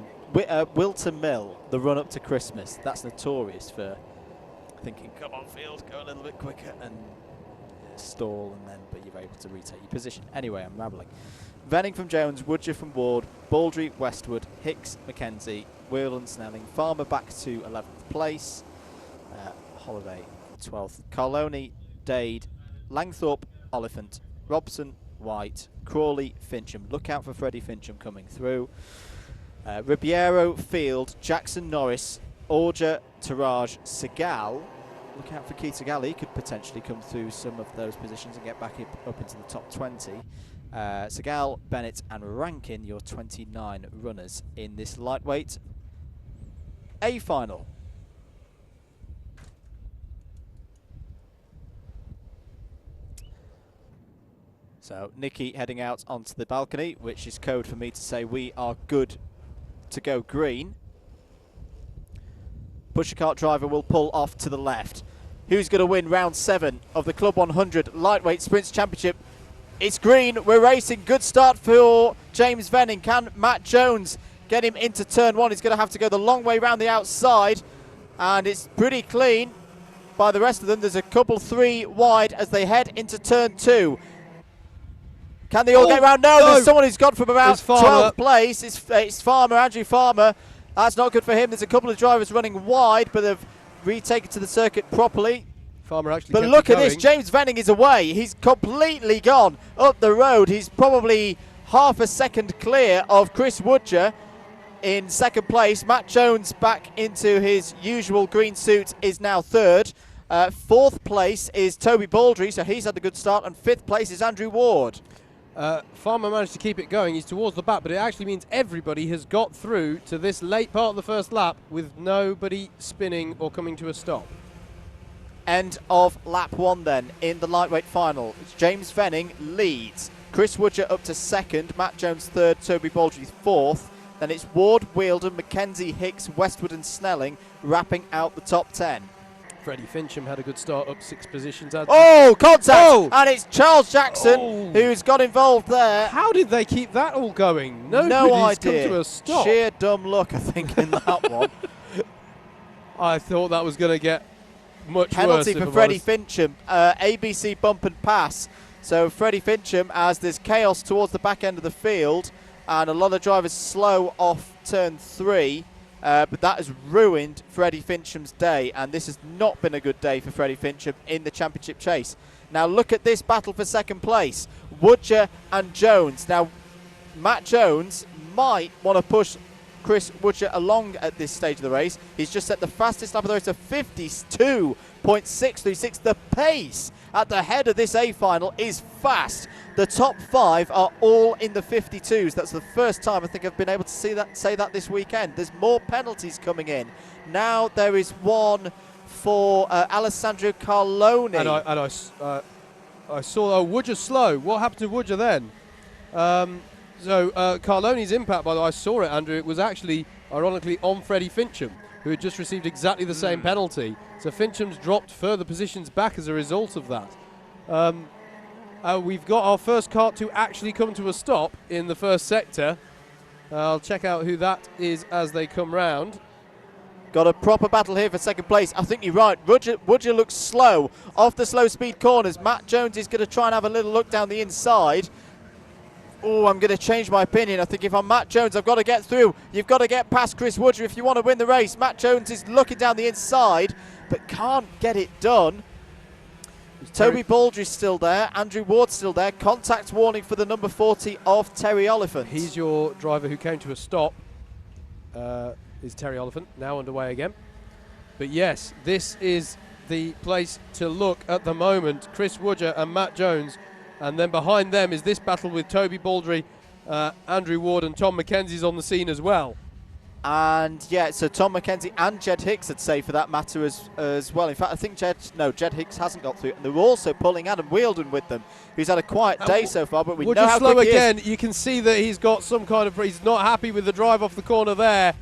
Wilton Mill, the run up to Christmas, that's notorious for thinking, "Come on, field, go a little bit quicker," and stall, and then but you're able to retake your position. Anyway, I'm rambling. Venning from Jones, Woodger from Ward, Baldry, Westwood, Hicks, Mackenzie, Wheeldon, Snelling, Farmer back to 11th place, Holiday 12th, Carloni, Dade, Langthorpe, Oliphant, Robson, White, Crawley, Fincham. Look out for Freddie Fincham coming through. Ribeiro, Field, Jackson, Norris, Orger, Taraj, Segal. Look out for Keith Segal. He could potentially come through some of those positions and get back up into the top 20. Segal, Bennett and Rankin, your 29 runners in this lightweight A final. So Nicky heading out onto the balcony, which is code for me to say we are good to go green. Pusher cart driver will pull off to the left. Who's going to win round 7 of the Club 100 Lightweight Sprints Championship? It's green. We're racing. Good start for James Venning. Can Matt Jones get him into turn 1? He's going to have to go the long way round the outside. And it's pretty clean by the rest of them. There's a couple 3 wide as they head into turn 2. Can they all get round? No, there's someone who's gone from about 12th place. It's Farmer, Andrew Farmer. That's not good for him. There's a couple of drivers running wide, but they've retaken to the circuit properly. Farmer actually. But look at this. James Venning is away. He's completely gone up the road. He's probably half a second clear of Chris Woodger in second place. Matt Jones, back into his usual green suit, is now third. 4th place is Toby Baldry, so he's had a good start. And 5th place is Andrew Ward. Farmer managed to keep it going. He's towards the back, but it actually means everybody has got through to this late part of the first lap with nobody spinning or coming to a stop. End of lap 1 then in the lightweight final. It's James Venning leads. Chris Woodger up to 2nd, Matt Jones 3rd, Toby Baldry 4th. Then it's Ward, Wheeldon, Mackenzie, Hicks, Westwood and Snelling wrapping out the top 10. Freddie Fincham had a good start, up 6 positions. Oh, contact! Oh. And it's Charles Jackson who's got involved there. How did they keep that all going? No idea. Come to a stop. Sheer dumb luck, I think, in that one. I thought that was going to get much penalty worse. For Freddie Fincham. ABC bump and pass. So Freddie Fincham, as there's chaos towards the back end of the field, and a lot of drivers slow off turn 3. But that has ruined Freddie Fincham's day, and this has not been a good day for Freddie Fincham in the championship chase. Now look at this battle for second place. Woodger and Jones. Now Matt Jones might want to push Chris Woodger along at this stage of the race. He's just set the fastest lap of the race of 52.636. The pace at the head of this A final is fast. The top 5 are all in the 52s. That's the first time I think I've been able to say that this weekend. There's more penalties coming in. Now there is one for Alessandro Carloni. And I saw Woodger slow. What happened to Woodger then? Carloni's impact, by the way, I saw it, Andrew. It was actually, ironically, on Freddie Fincham, who had just received exactly the same penalty. So Fincham's dropped further positions back as a result of that. We've got our first kart to actually come to a stop in the first sector. I'll check out who that is as they come round. Got a proper battle here for second place. I think you're right. Woodger looks slow off the slow speed corners. Matt Jones is going to try and have a little look down the inside. Oh, I'm going to change my opinion. I think if I'm Matt Jones, I've got to get through. You've got to get past Chris Woodger if you want to win the race. Matt Jones is looking down the inside, but can't get it done. Toby Baldry's still there. Andrew Ward's still there. Contact warning for the number 40 of Terry Oliphant. He's your driver who came to a stop. Is Terry Oliphant now underway again? But yes, this is the place to look at the moment. Chris Woodger and Matt Jones. And then behind them is this battle with Toby Baldry, Andrew Ward, and Tom Mackenzie's on the scene as well. And yeah, so Tom Mackenzie and Jed Hicks, I'd say, for that matter as well. In fact, I think Jed Hicks hasn't got through. And they're also pulling Adam Wheeldon with them, who's had a quiet day so far, but we know how quick he is. You can see that he's got some kind of, he's not happy with the drive off the corner there.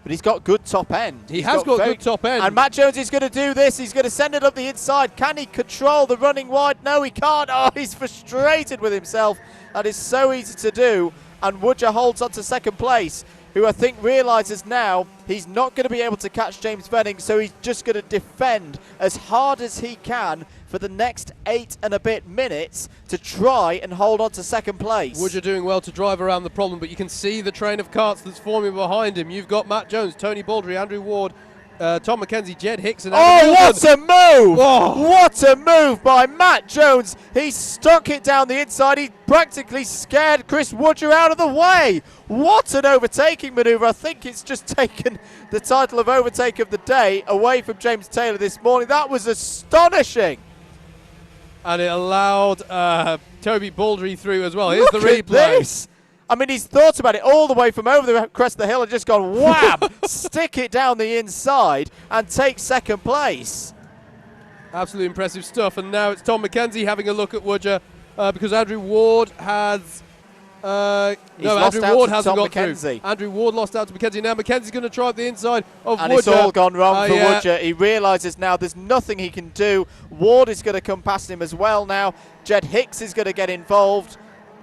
But he's got good top end. He has got good top end. And Matt Jones is going to do this. He's going to send it up the inside. Can he control the running wide? No, he can't. Oh, he's frustrated with himself. That is so easy to do. And Woodger holds on to second place, who I think realises now he's not going to be able to catch James Venning, so he's just going to defend as hard as he can for the next 8 and a bit minutes to try and hold on to second place. Woodger doing well to drive around the problem, but you can see the train of carts that's forming behind him. You've got Matt Jones, Tony Baldry, Andrew Ward, Tom Mackenzie, Jed Hicks, and Adam what a move! Oh. What a move by Matt Jones! He stuck it down the inside. He practically scared Chris Woodger out of the way. What an overtaking manoeuvre. I think it's just taken the title of overtake of the day away from James Taylor this morning. That was astonishing. And it allowed Toby Baldry through as well. Here's the replay. This. I mean, he's thought about it all the way from over the crest of the hill and just gone wham, stick it down the inside and take second place. Absolutely impressive stuff. And now it's Tom Mackenzie having a look at Woodger because Andrew Ward has... Andrew Ward hasn't got through. Andrew Ward lost out to Mackenzie. Now Mackenzie's going to try the inside of Woodger. And it's all gone wrong for Woodger. He realises now there's nothing he can do. Ward is going to come past him as well now. Jed Hicks is going to get involved.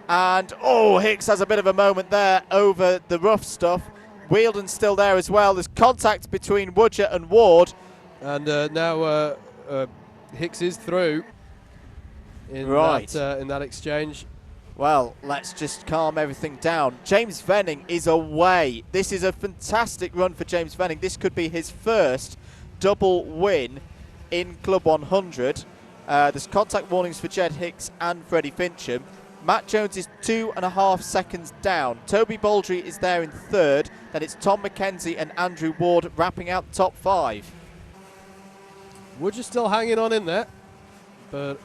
And, Hicks has a bit of a moment there over the rough stuff. Wheeldon's still there as well. There's contact between Woodger and Ward. And now Hicks is through in that exchange. Well, let's just calm everything down. James Venning is away. This is a fantastic run for James Venning. This could be his first double win in Club 100. There's contact warnings for Jed Hicks and Freddie Fincham. Matt Jones is 2.5 seconds down. Toby Baldry is there in third. Then it's Tom Mackenzie and Andrew Ward wrapping out the top 5. Woodger still hanging on in there, but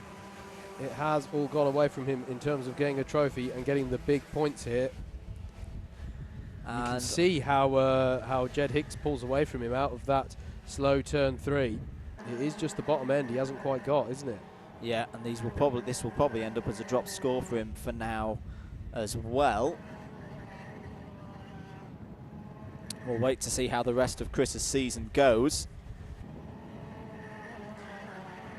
it has all gone away from him in terms of getting a trophy and getting the big points here. And you can see how Jed Hicks pulls away from him out of that slow turn 3. It is just the bottom end he hasn't quite got, isn't it? Yeah, and this will probably end up as a drop score for him for now as well. We'll wait to see how the rest of Chris's season goes.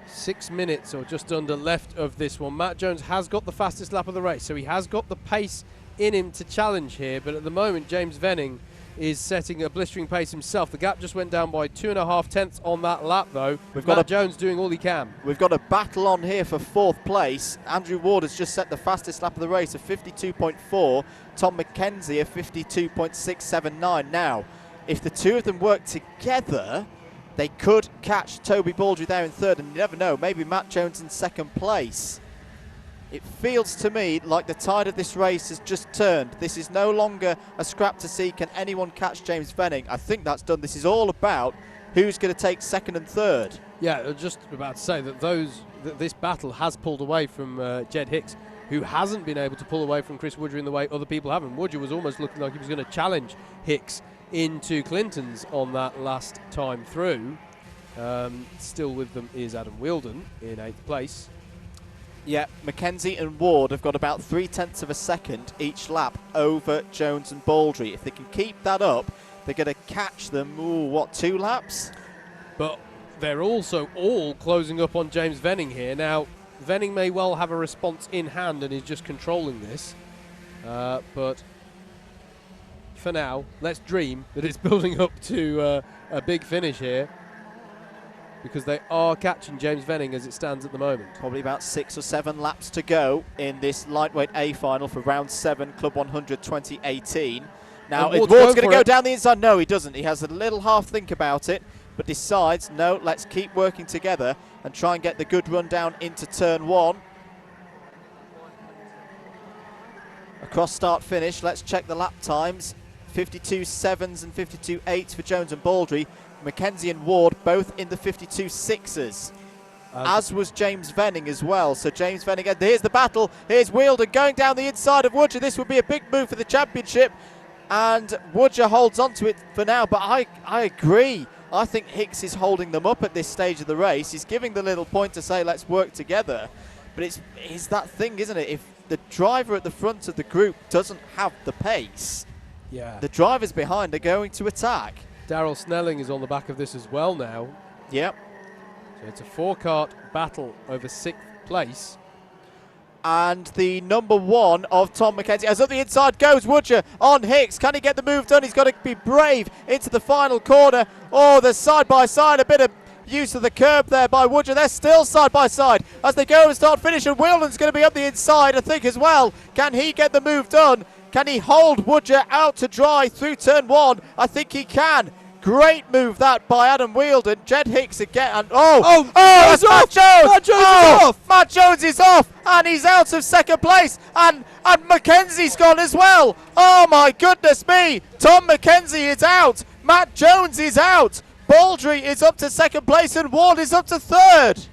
6 minutes or just under left of this one. Matt Jones has got the fastest lap of the race, so he has got the pace in him to challenge here, but at the moment James Venning is setting a blistering pace himself. The gap just went down by 2.5 tenths on that lap, though. Matt Jones doing all he can. We've got a battle on here for 4th place. Andrew Ward has just set the fastest lap of the race of 52.4. Tom Mackenzie of 52.679. Now, if the two of them work together, they could catch Toby Baldry there in third, and you never know, maybe Matt Jones in second place. It feels to me like the tide of this race has just turned. This is no longer a scrap to see, can anyone catch James Venning? I think that's done. This is all about who's going to take second and third. Yeah, just about to say that this battle has pulled away from Jed Hicks, who hasn't been able to pull away from Chris Woodger in the way other people haven't. Woodger was almost looking like he was going to challenge Hicks into Clinton's on that last time through. Still with them is Adam Wheeldon in 8th place. Yeah, Mackenzie and Ward have got about 0.3 of a second each lap over Jones and Baldry. If they can keep that up, they're going to catch them, 2 laps? But they're also all closing up on James Venning here. Now, Venning may well have a response in hand and is just controlling this. But for now. Let's dream that it's building up to a big finish here, because they are catching James Venning as it stands at the moment. Probably about 6 or 7 laps to go in this lightweight A final for round 7, Club 100 2018. Now, is Ward's going to go down the inside? No, he doesn't. He has a little half think about it, but decides, no, let's keep working together and try and get the good run down into turn 1. Across start finish, let's check the lap times. 52.7s and 52.8s for Jones and Baldry. Mackenzie and Ward both in the 52.6s. As was James Venning as well. So James Venning, here's the battle. Here's Wielden going down the inside of Woodger. This would be a big move for the championship. And Woodger holds on to it for now. But I agree. I think Hicks is holding them up at this stage of the race. He's giving the little point to say, let's work together. But it's that thing, isn't it? If the driver at the front of the group doesn't have the pace, the drivers behind are going to attack. Daryl Snelling is on the back of this as well now. Yep. So it's a 4-kart battle over 6th place. And the number 1 of Tom Mackenzie, as up the inside goes Woodger on Hicks. Can he get the move done? He's got to be brave into the final corner. Oh, the side-by-side, a bit of use of the curb there by Woodger. They're still side-by-side as they go and start finish. And Wielden's going to be up the inside, I think, as well. Can he get the move done? Can he hold Woodger out to dry through turn 1? I think he can. Great move that by Adam Wielden. Jed Hicks again. And that's Matt Jones. Matt Jones is off. Matt Jones is off, and he's out of 2nd place. And Mackenzie's gone as well. Oh my goodness me! Tom Mackenzie is out. Matt Jones is out. Baldry is up to 2nd place, and Ward is up to 3rd.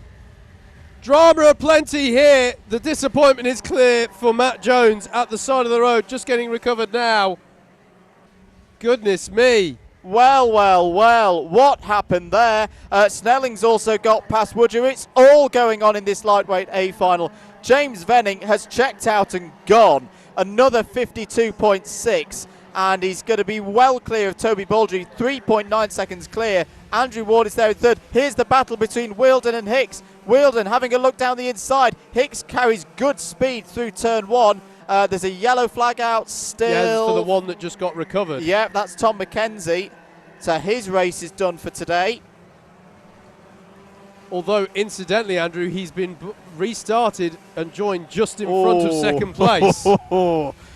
Drama aplenty here. The disappointment is clear for Matt Jones at the side of the road, just getting recovered now. Goodness me. Well, what happened there? Snelling's also got past Woodger. It's all going on in this lightweight A final. James Venning has checked out and gone. Another 52.6, and he's going to be well clear of Toby Baldry, 3.9 seconds clear. Andrew Ward is there in 3rd. Here's the battle between Wielden and Hicks. Wielden having a look down the inside. Hicks carries good speed through turn 1. There's a yellow flag out still. Yeah, for the one that just got recovered. Yeah, that's Tom Mackenzie. So his race is done for today. Although, incidentally, Andrew, he's been restarted and joined just in front of 2nd place.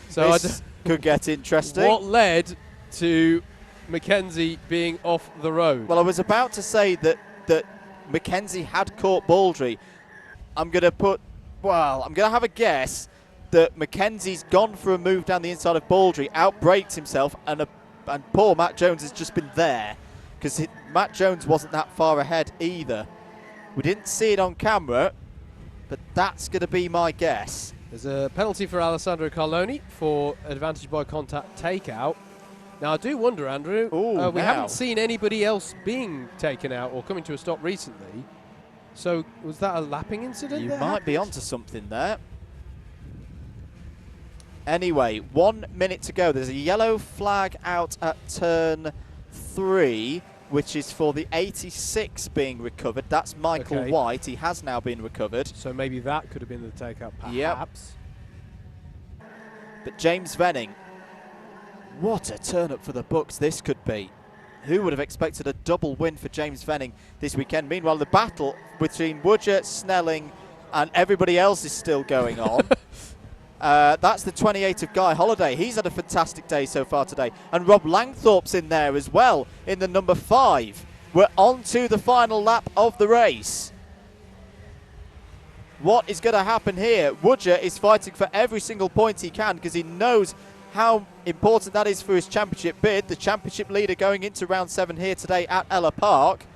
So this could get interesting. What led to Mackenzie being off the road? Well, I was about to say that Mackenzie had caught Baldry. I'm going to have a guess that Mackenzie's gone for a move down the inside of Baldry, outbraked himself, and poor Matt Jones has just been there, because Matt Jones wasn't that far ahead either. We didn't see it on camera, but that's going to be my guess. There's a penalty for Alessandro Carloni for advantage by contact takeout. Now, I do wonder, Andrew, we haven't seen anybody else being taken out or coming to a stop recently. So was that a lapping incident? You might be onto something there. Anyway, 1 minute to go. There's a yellow flag out at turn 3, which is for the 86 being recovered. That's Michael White. He has now been recovered. So maybe that could have been the takeout, perhaps. Yep. But James Venning, what a turn up for the books this could be. Who would have expected a double win for James Venning this weekend? Meanwhile, the battle between Woodger, Snelling, and everybody else is still going on. That's the 28 of Guy Holiday. He's had a fantastic day so far today. And Rob Langthorpe's in there as well in the number 5. We're on to the final lap of the race. What is going to happen here? Woodger is fighting for every single point he can, because he knows how important that is for his championship bid. The championship leader going into round 7 here today at Ellough Park.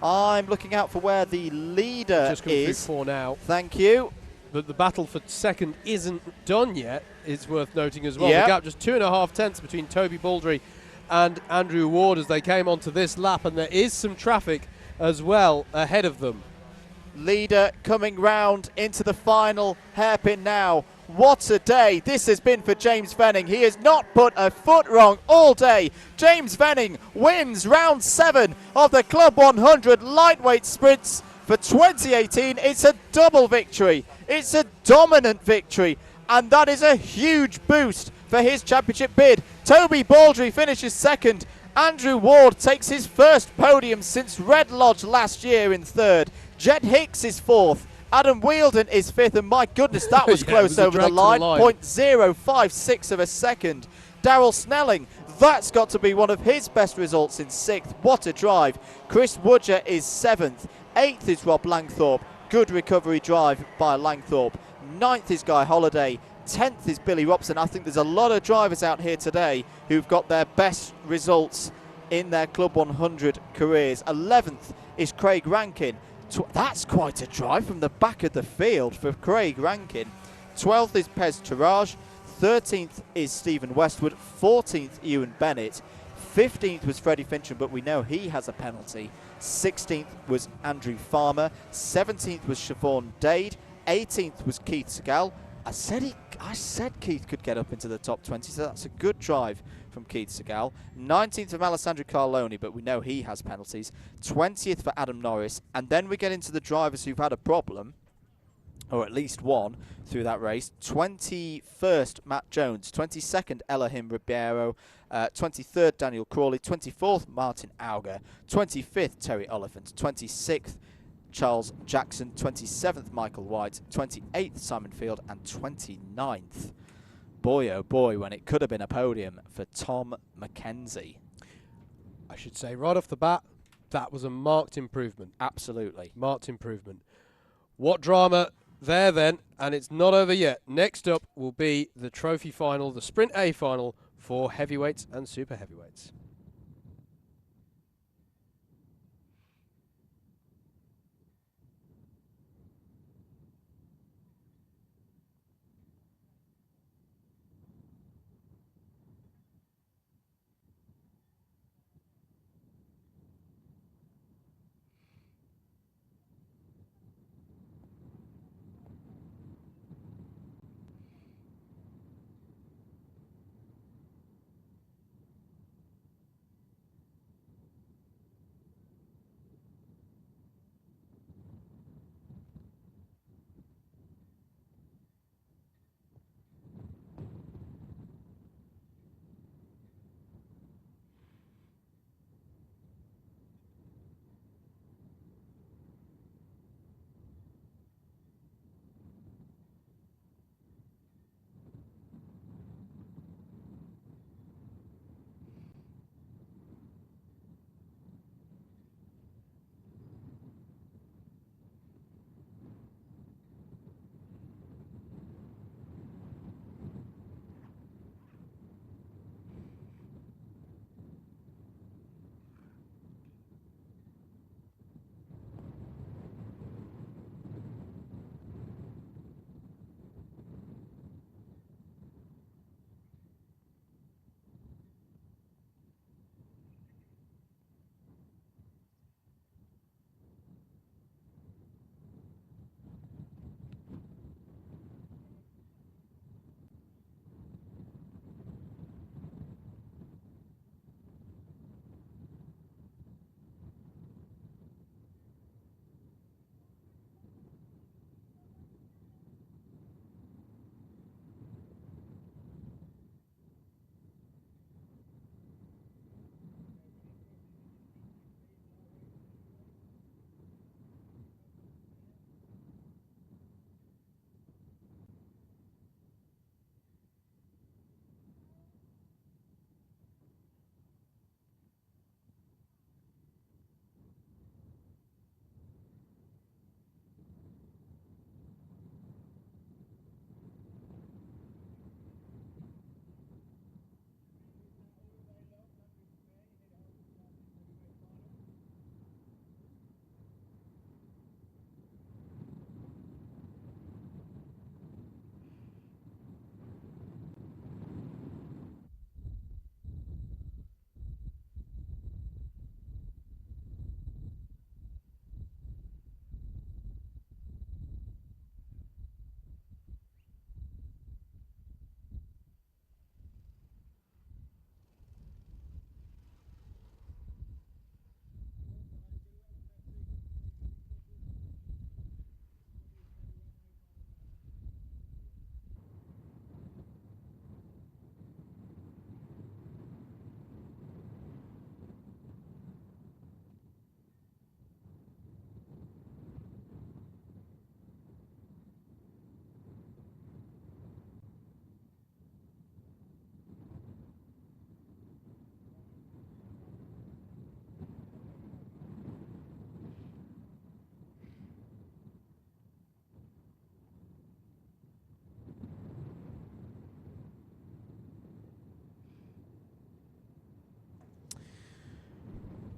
I'm looking out for where the leader just coming through 4 now. Thank you. But the battle for 2nd isn't done yet, it's worth noting as well. Yep. The gap just 2.5 tenths between Toby Baldry and Andrew Ward as they came onto this lap, and there is some traffic as well ahead of them. Leader coming round into the final hairpin now. What a day this has been for James Venning. He has not put a foot wrong all day. James Venning wins round 7 of the Club 100 lightweight sprints for 2018. It's a double victory. It's a dominant victory, and that is a huge boost for for his championship bid. Toby Baldry finishes second. Andrew Ward takes his first podium since Red Lodge last year in third. Jet Hicks is fourth. Adam Wheeldon is fifth, and my goodness, that was close over the line. 0.056 of a second. Darrell Snelling, that's got to be one of his best results in sixth. What a drive. Chris Woodger is seventh. Eighth is Rob Langthorpe. Good recovery drive by Langthorpe. Ninth is Guy Holliday. 10th is Billy Robson. I think there's a lot of drivers out here today who've got their best results in their Club 100 careers. 11th is Craig Rankin. That's quite a drive from the back of the field for Craig Rankin. 12th is Pez Taraj. 13th is Stephen Westwood. 14th, Ewan Bennett. 15th was Freddie Fincham, but we know he has a penalty. 16th was Andrew Farmer. 17th was Siobhan Dade. 18th was Keith Segal. I said Keith could get up into the top 20, so that's a good drive from Keith Segal. 19th from Alessandro Carloni, but we know he has penalties. 20th for Adam Norris, and then we get into the drivers who've had a problem, or at least one, through that race. 21st, Matt Jones. 22nd, Elohim Ribeiro. 23rd, Daniel Crawley. 24th, Martin Auger. 25th, Terry Oliphant. 26th, Charles Jackson. 27th, Michael White. 28th, Simon Field. And 29th, boy oh boy, when it could have been a podium for Tom Mackenzie. I should say right off the bat, that was a marked improvement. Absolutely. Marked improvement. What drama there then, and it's not over yet. Next up will be the trophy final, the Sprint A final for heavyweights and super heavyweights.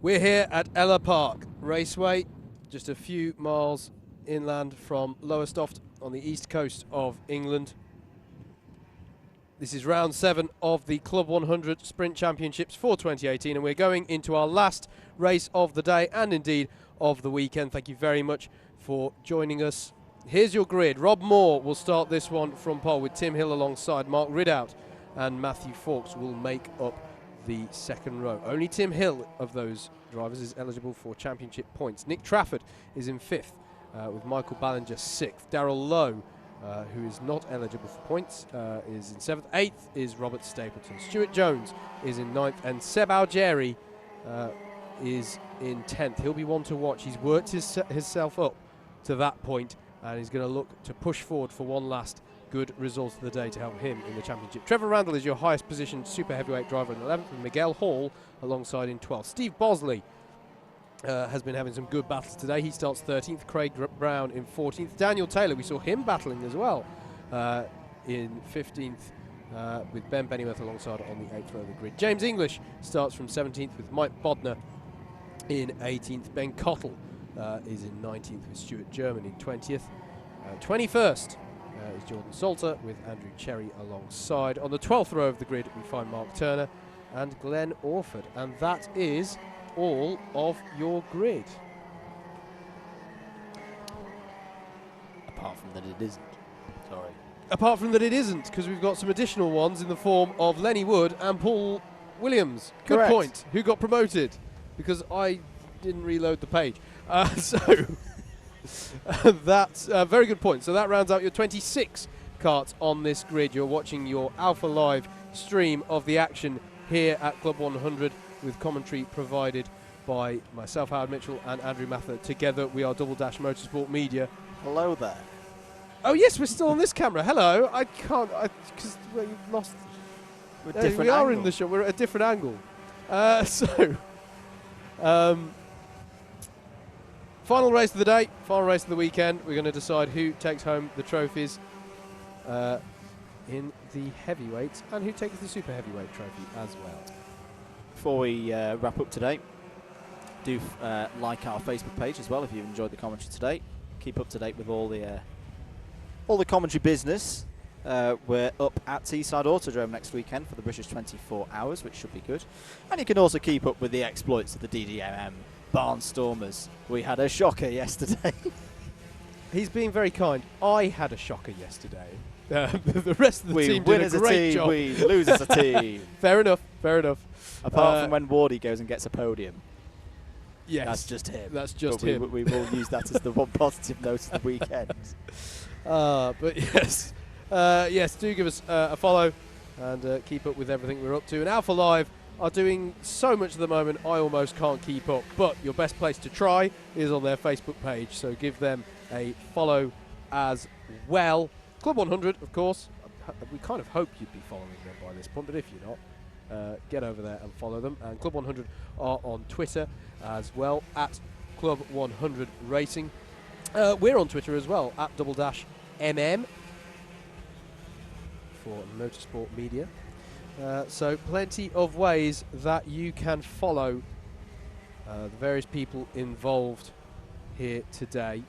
We're here at Ellough Park Raceway, just a few miles inland from Lowestoft on the east coast of England. This is round 7 of the Club 100 Sprint Championships for 2018, and we're going into our last race of the day and indeed of the weekend. Thank you very much for joining us. Here's your grid. Rob Moore will start this one from pole with Tim Hill alongside. Mark Ridout and Matthew Fawkes will make up the second row. Only Tim Hill of those drivers is eligible for championship points. Nick Trafford is in 5th with Michael Ballinger 6th. Darrell Lowe, who is not eligible for points, is in 7th. 8th is Robert Stapleton. Stuart Jones is in 9th, and Seb Algeri is in 10th. He'll be one to watch. He's worked himself up to that point, and he's going to look to push forward for one last good result of the day to help him in the championship. Trevor Randall is your highest positioned super heavyweight driver in 11th, and Miguel Hall alongside in 12th. Steve Bosley has been having some good battles today. He starts 13th. Craig Brown in 14th. Daniel Taylor, we saw him battling as well in 15th with Ben Bennyworth alongside on the 8th row of the grid. James English starts from 17th with Mike Bodner in 18th. Ben Cottle is in 19th with Stuart German in 20th. 21st is Jordan Salter with Andrew Cherry alongside. On the 12th row of the grid we find Mark Turner and Glenn Orford, and that is all of your grid. Apart from that it isn't. Sorry. Apart from that it isn't, because we've got some additional ones in the form of Lenny Wood and Paul Williams. Good Correct. point. Who got promoted? Because I didn't reload the page. That's a very good point. So that rounds out your 26 karts on this grid. You're watching your Alpha Live stream of the action here at Club 100 with commentary provided by myself, Howard Mitchell, and Andrew Mather. Together we are Double Dash Motorsport Media. Hello there. Oh yes, we're still on this camera. Hello. I can't, because we've lost. We are in the shot. We're at a different angle. Final race of the day, final race of the weekend. We're going to decide who takes home the trophies in the heavyweights and who takes the super heavyweight trophy as well. Before we wrap up today, do like our Facebook page as well if you've enjoyed the commentary today. Keep up to date with all the commentary business. We're up at Teesside Autodrome next weekend for the British 24 Hours, which should be good. And you can also keep up with the exploits of the DDMM Barnstormers. We had a shocker yesterday. He's being very kind. I had a shocker yesterday. The rest of the team win did as a great team, job. we lose as a team. Fair enough, fair enough. Apart from when Wardy goes and gets a podium. Yes. That's just him. That's just but him. We will use that as the one positive note of the weekend. But yes. Yes, do give us a follow and keep up with everything we're up to. And Alpha Live are doing so much at the moment I almost can't keep up, but your best place to try is on their Facebook page, so give them a follow as well. Club 100, of course, we kind of hope you'd be following them by this point, but if you're not, get over there and follow them. And Club 100 are on Twitter as well, at Club 100 Racing. We're on Twitter as well, at Double Dash MM for Motorsport Media. So plenty of ways that you can follow the various people involved here today.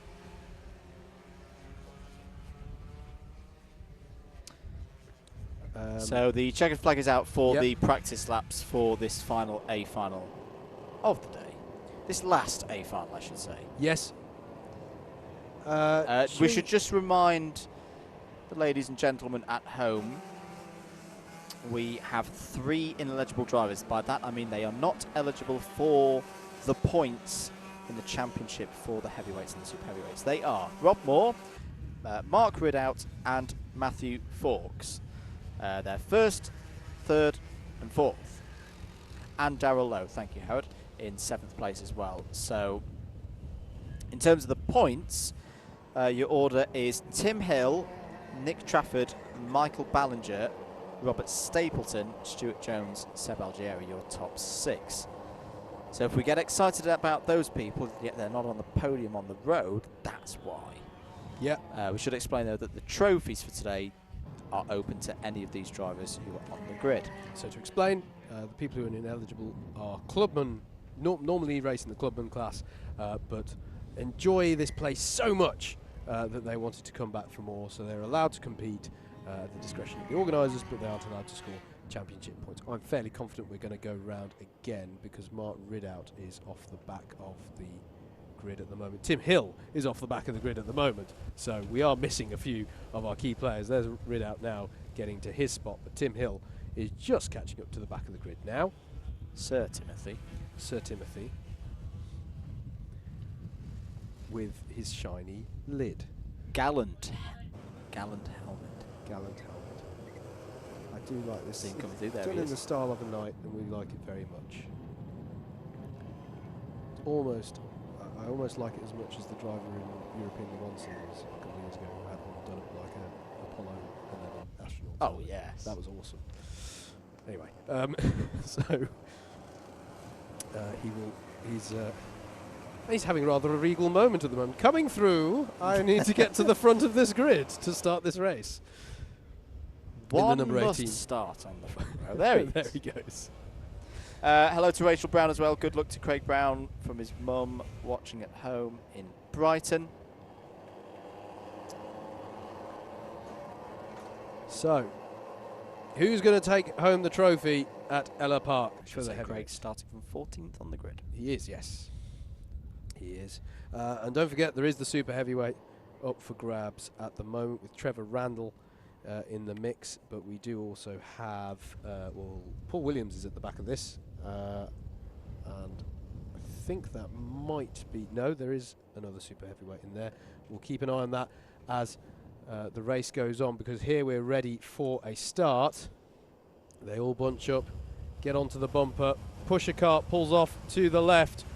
So the checkered flag is out for the practice laps for this final A final of the day. This last A final, I should say. Yes. We should just remind the ladies and gentlemen at home, we have 3 ineligible drivers. By that I mean they are not eligible for the points in the championship for the heavyweights and the super heavyweights. They are Rob Moore, Mark Ridout and Matthew Fawkes. They're 1st, 3rd and 4th. And Darrell Lowe, thank you Howard, in 7th place as well. So in terms of the points, your order is Tim Hill, Nick Trafford, Michael Ballinger, Robert Stapleton, Stuart Jones, Seb Algeri, your top 6. So if we get excited about those people, yet they're not on the podium on the road, that's why. Yeah. We should explain though that the trophies for today are open to any of these drivers who are on the grid. So to explain, the people who are ineligible are clubman normally racing the Clubman class, but enjoy this place so much that they wanted to come back for more. So they're allowed to compete at the discretion of the organisers, but they aren't allowed to score championship points. I'm fairly confident we're going to go round again because Mark Ridout is off the back of the grid at the moment. Tim Hill is off the back of the grid at the moment, so we are missing a few of our key players. There's Ridout now getting to his spot, but Tim Hill is just catching up to the back of the grid now. Sir Timothy with his shiny lid. Gallant helmet. I do like this scene coming through there. Done in the style of a knight, and we like it very much. I almost like it as much as the driver in European Le Mans series a couple of years ago who had one done up like a Apollo 11 astronaut. Oh yes, that was awesome. Anyway, so he's having rather a regal moment at the moment. Coming through, I need to get to the front of this grid to start this race. One in the number 18. must start on the front row. There he goes. Hello to Rachel Brown as well. Good luck to Craig Brown from his mum watching at home in Brighton. So, who's going to take home the trophy at Ellough Park? Craig starting from 14th on the grid. He is, yes. He is. And don't forget, there is the super heavyweight up for grabs at the moment with Trevor Randall in the mix, but we do also have, Paul Williams is at the back of this, and I think that might be, no, there is another super heavyweight in there. We'll keep an eye on that as the race goes on, because here we're ready for a start. They all bunch up, get onto the bumper, push a cart, pulls off to the left.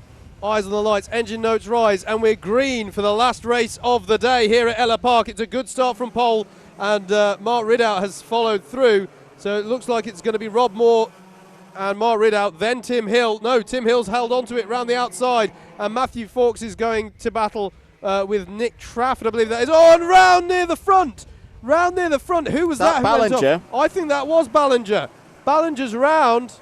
Eyes on the lights, engine notes rise, and we're green for the last race of the day here at Ellough Park. It's a good start from pole, and Mark Ridout has followed through. So it looks like it's going to be Rob Moore and Mark Ridout, then Tim Hill. No, Tim Hill's held onto it round the outside, and Matthew Fawkes is going to battle with Nick Trafford, I believe that is. Oh, and round near the front. Who was that? Ballinger? I think that was Ballinger. Ballinger's round.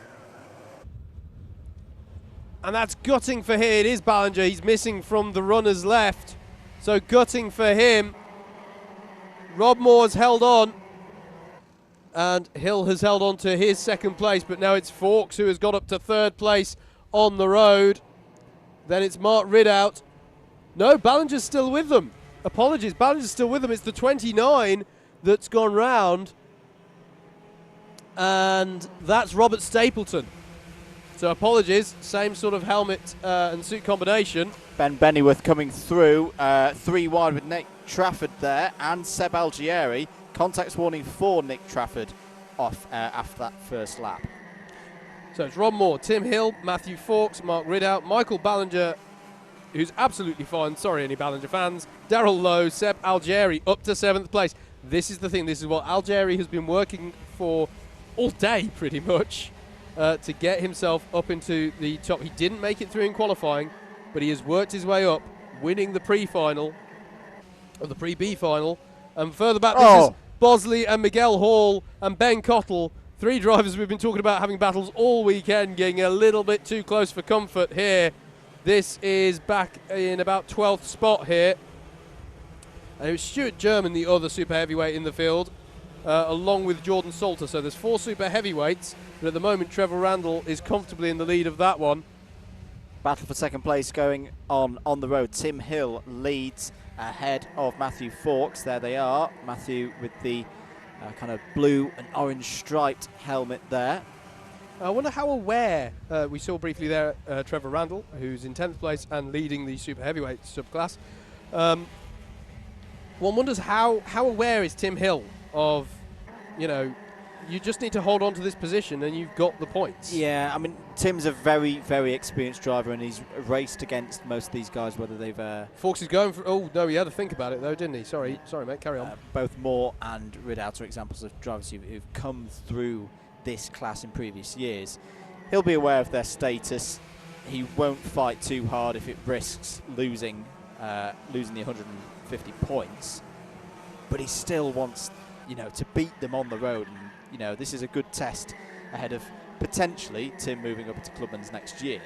And that's gutting for him. It is Ballinger. He's missing from the runner's left. So gutting for him. Rob Moore's held on. And Hill has held on to his second place. But now it's Fawkes who has got up to third place on the road. Then it's Mark Ridout. No, Ballinger's still with them. Apologies, Ballinger's still with them. It's the 29 that's gone round. And that's Robert Stapleton. So apologies, same sort of helmet and suit combination. Ben Bennyworth coming through, 3 wide with Nick Trafford there, and Seb Algieri. Contacts warning for Nick Trafford off after that first lap. So it's Rob Moore, Tim Hill, Matthew Fawkes, Mark Ridout, Michael Ballinger, who's absolutely fine, sorry any Ballinger fans, Darrell Lowe, Seb Algieri up to 7th place. This is the thing, this is what Algieri has been working for all day pretty much. To get himself up into the top. He didn't make it through in qualifying, but he has worked his way up, winning the pre-final, or the pre-B final. And further back, this is Bosley and Miguel Hall and Ben Cottle, 3 drivers we've been talking about having battles all weekend, getting a little bit too close for comfort here. This is back in about 12th spot here. And it was Stuart German, the other super heavyweight in the field, along with Jordan Salter. So there's 4 super heavyweights. But at the moment, Trevor Randall is comfortably in the lead of that one. Battle for second place going on the road. Tim Hill leads ahead of Matthew Fawkes. There they are. Matthew with the kind of blue and orange striped helmet there. I wonder how aware, we saw briefly there Trevor Randall, who's in 10th place and leading the super heavyweight subclass. One wonders how aware is Tim Hill of, you just need to hold on to this position and you've got the points. Yeah, I mean, Tim's a very, very experienced driver and he's raced against most of these guys, whether they've... Fawkes is going for... Oh, no, he had to think about it, though, didn't he? Sorry, mate, carry on. Both Moore and Ridout are examples of drivers who've come through this class in previous years. He'll be aware of their status. He won't fight too hard if it risks losing the 150 points. But he still wants, to beat them on the road. And, this is a good test ahead of potentially Tim moving up to Clubman's next year.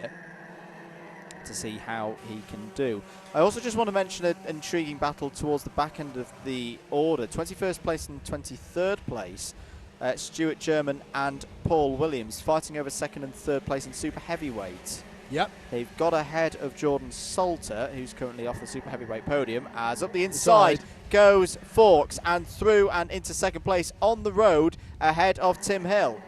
to see how he can do. I also just want to mention an intriguing battle towards the back end of the order. 21st place and 23rd place. Stuart German and Paul Williams fighting over 2nd and 3rd place in super heavyweight. Yep. They've got ahead of Jordan Salter, who's currently off the super heavyweight podium, as up the inside goes Forks and through and into 2nd place on the road ahead of Tim Hill.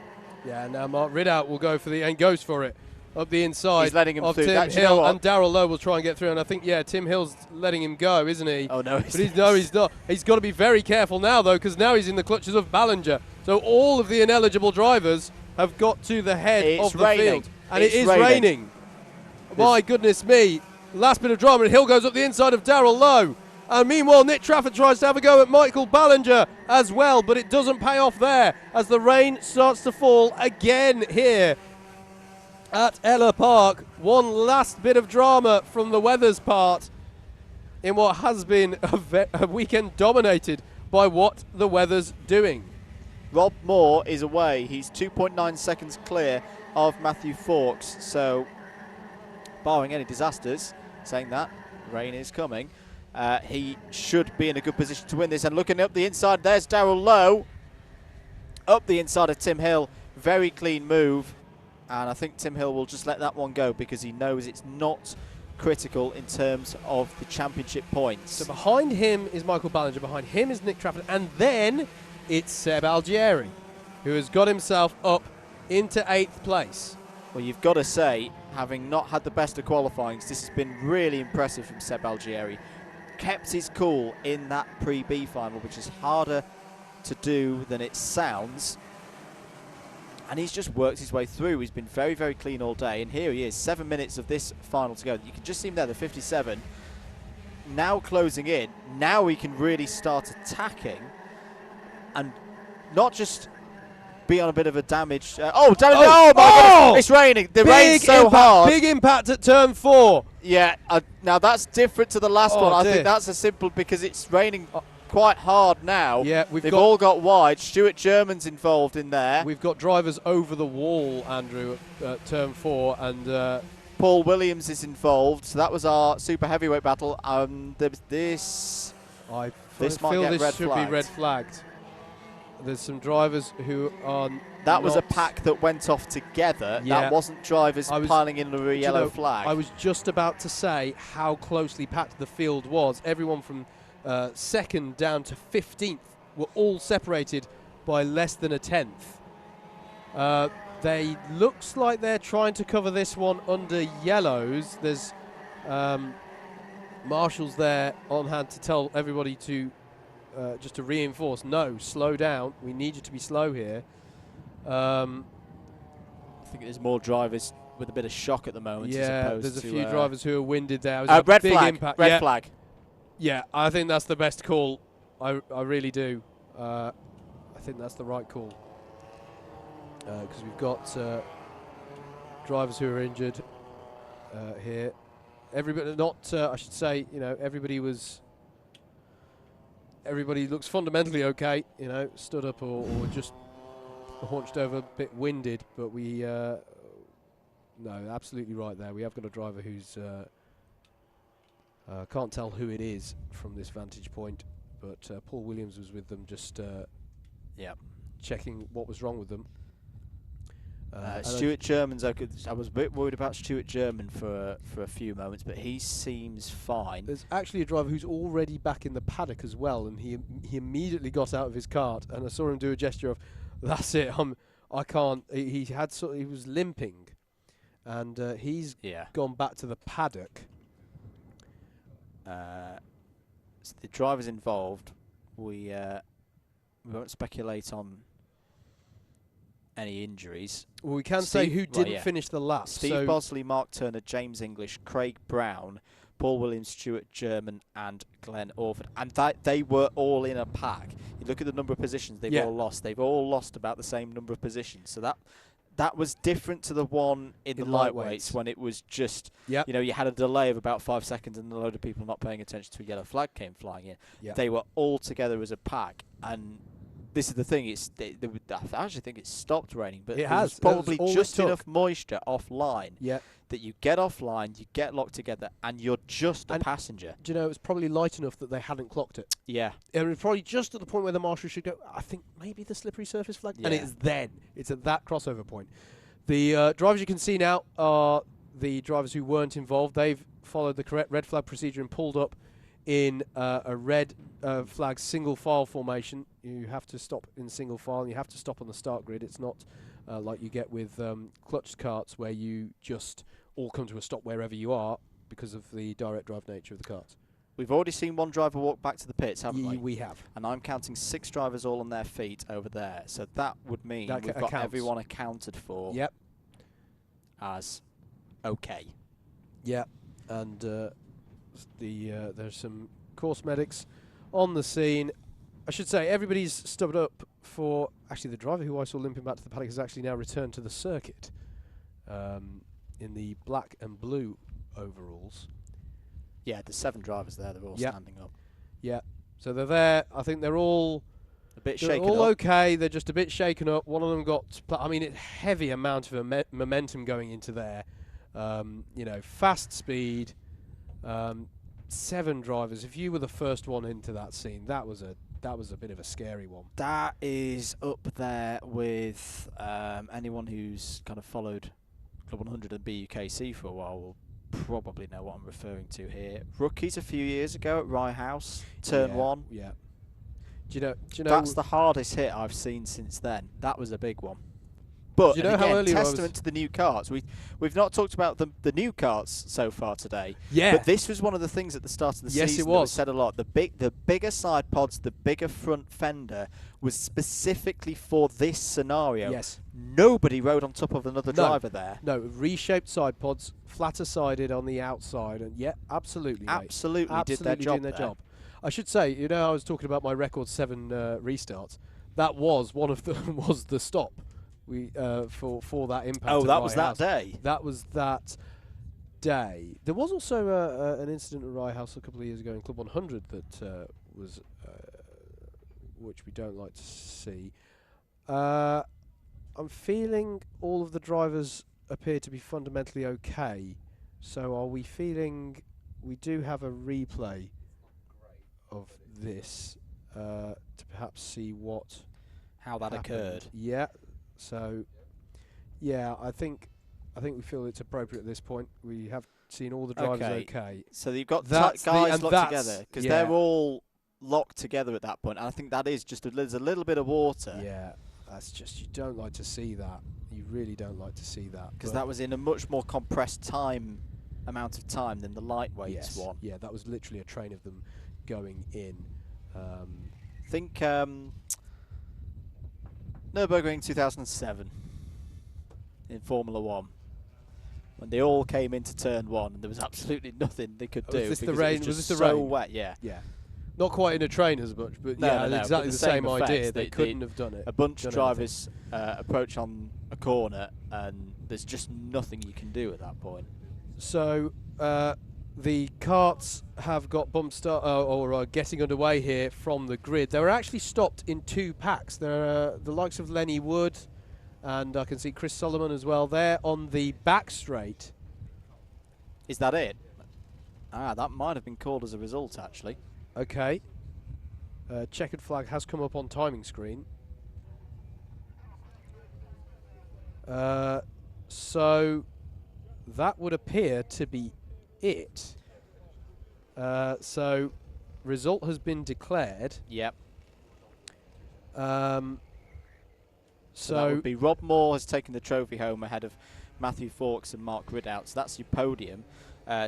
Yeah, now Mark Ridout will go for and goes for it up the inside. He's letting him of through. Tim Hill, and Darrell Lowe will try and get through. And I think, yeah, Tim Hill's letting him go, isn't he? Oh, no, he's not. He's got to be very careful now, though, because now he's in the clutches of Ballinger. So all of the ineligible drivers have got to the head of the field. And it is raining. My goodness me. Last bit of drama, and Hill goes up the inside of Darrell Lowe. And meanwhile, Nick Trafford tries to have a go at Michael Ballinger as well, but it doesn't pay off there as the rain starts to fall again here at Ellough Park. One last bit of drama from the weather's part in what has been a weekend dominated by what the weather's doing. Rob Moore is away. He's 2.9 seconds clear of Matthew Forks. So, barring any disasters, saying that, rain is coming, he should be in a good position to win this. And looking up the inside, there's Darrell Lowe. Up the inside of Tim Hill. Very clean move. And I think Tim Hill will just let that one go because he knows it's not critical in terms of the championship points. So behind him is Michael Ballinger. Behind him is Nick Trafford. And then it's Seb Algieri, who has got himself up into 8th place. Well, you've got to say, having not had the best of qualifyings, this has been really impressive from Seb Algieri. Kept his cool in that pre-B final, which is harder to do than it sounds. And he's just worked his way through. He's been very, very clean all day. And here he is, 7 minutes of this final to go. You can just see him there, the 57. Now closing in. Now we can really start attacking. And not just be on a bit of a damage. Oh my God, it's raining. The rain's so hard. Big impact at turn 4. Yeah, now that's different to the last one. I think that's a simple because it's raining quite hard now. Yeah, they've all got wide. Stuart German's involved in there. We've got drivers over the wall, Andrew, at turn 4, and Paul Williams is involved. So that was our super heavyweight battle. This I might feel get this should be red flagged. There's some drivers who are. That was a pack that went off together. Yeah. That wasn't drivers piling in under a yellow flag. I was just about to say how closely packed the field was. Everyone from 2nd down to 15th were all separated by less than a 10th. They looks like they're trying to cover this one under yellows. There's marshals there on hand to tell everybody to just to reinforce, no, slow down. We need you to be slow here. I think there's more drivers with a bit of shock at the moment. Yeah, as opposed there's a to few drivers who are winded there. Red flag. Red flag. Yeah, I think that's the best call. I really do. I think that's the right call. Because we've got drivers who are injured here. Everybody, I should say, everybody looks fundamentally okay, stood up or just hunched over, a bit winded, but no, absolutely right there. We have got a driver who's can't tell who it is from this vantage point, but Paul Williams was with them, just checking what was wrong with them. Stuart German's okay. I was a bit worried about Stuart German for a few moments, but he seems fine. There's actually a driver who's already back in the paddock as well, and he immediately got out of his cart, and I saw him do a gesture of, "That's it, I can't." He was limping, and he's gone back to the paddock. So the drivers involved, we won't speculate on any injuries. Well, we can say who didn't finish the lap. Steve Bosley, Mark Turner, James English, Craig Brown, Paul Williams, Stuart German, and Glenn Orford. And they were all in a pack. You look at the number of positions they've all lost. They've all lost about the same number of positions. So that was different to the one in the lightweights when it was just, you had a delay of about 5 seconds and a load of people not paying attention to a yellow flag came flying in. They were all together as a pack, and this is the thing. I actually think it's stopped raining, but it has probably just enough moisture offline. Yeah. That you get offline, you get locked together, and you're just a passenger. Do you know, it was probably light enough that they hadn't clocked it. Yeah. It was probably just at the point where the marshal should go, I think maybe the slippery surface flag. Yeah. And it's then. It's at that crossover point. The drivers you can see now are the drivers who weren't involved. They've followed the correct red flag procedure and pulled up in a red flag single file formation. You have to stop in single file, and you have to stop on the start grid. It's not like you get with clutched karts where you just all come to a stop wherever you are because of the direct drive nature of the karts. We've already seen one driver walk back to the pits, haven't we? We have. And I'm counting 6 drivers all on their feet over there. So that would mean we've got everyone accounted for. Yep. As okay. Yeah. And there's some course medics on the scene. I should say everybody's stood up for... Actually, the driver who I saw limping back to the paddock has actually now returned to the circuit in the black and blue overalls. Yeah, there's 7 drivers there. They're all standing up. Yeah. So they're there. I think they're all... A bit shaken all up. okay. They're just a bit shaken up. One of them got... I mean, a heavy amount of momentum going into there. You know, fast speed. 7 drivers. If you were the first one into that scene, that was a bit of a scary one. That is up there with anyone who's kind of followed Club 100 and BUKC for a while will probably know what I'm referring to here. Rookies a few years ago at Rye House, turn 1. Yeah. Do you know? That's the hardest hit I've seen since then. That was a big one. But you know how early testament to the new karts. We've not talked about the new karts so far today. Yeah. But this was one of the things at the start of the season. Yes, it was. That we said a lot. The bigger side pods, the bigger front fender was specifically for this scenario. Yes. Nobody rode on top of another driver there. No, reshaped side pods, flatter sided on the outside, and yeah, absolutely. Absolutely did their job. I should say, you know, I was talking about my Rd.7 restarts. That was one of them. Was the stop. For that impact. Oh, that was that day. That was that day. There was also an incident at Rye House a couple of years ago in Club 100 that was, which we don't like to see. I'm feeling all of the drivers appear to be fundamentally okay. So are we feeling we do have a replay of this to perhaps see how that occurred? Yeah. So, yeah, I think we feel it's appropriate at this point. We have seen all the drivers okay. So you've got guys locked together because they're all locked together at that point. And I think that is just there's a little bit of water. Yeah, that's just, you don't like to see that. You really don't like to see that. Because that was in a much more compressed amount of time than the lightweights one. Yeah, that was literally a train of them going in. Think Nürburgring 2007 in Formula 1 when they all came into turn 1 and there was absolutely nothing they could do. Was this the rain? Was this the rain? So wet, yeah. Yeah. Not quite in a train as much, but no, exactly the same idea. They couldn't have done it. A bunch of drivers approach on a corner and there's just nothing you can do at that point. So the karts have got bump start or are getting underway here from the grid. They were actually stopped in 2 packs. There are the likes of Lenny Wood, and I can see Chris Solomon as well there on the back straight. Is that it? That might have been called as a result, actually. Okay. Checkered flag has come up on timing screen. So that would appear to be it. So result has been declared. Yep. So that would be Rob Moore has taken the trophy home ahead of Matthew Fawkes and Mark Ridout. So that's your podium.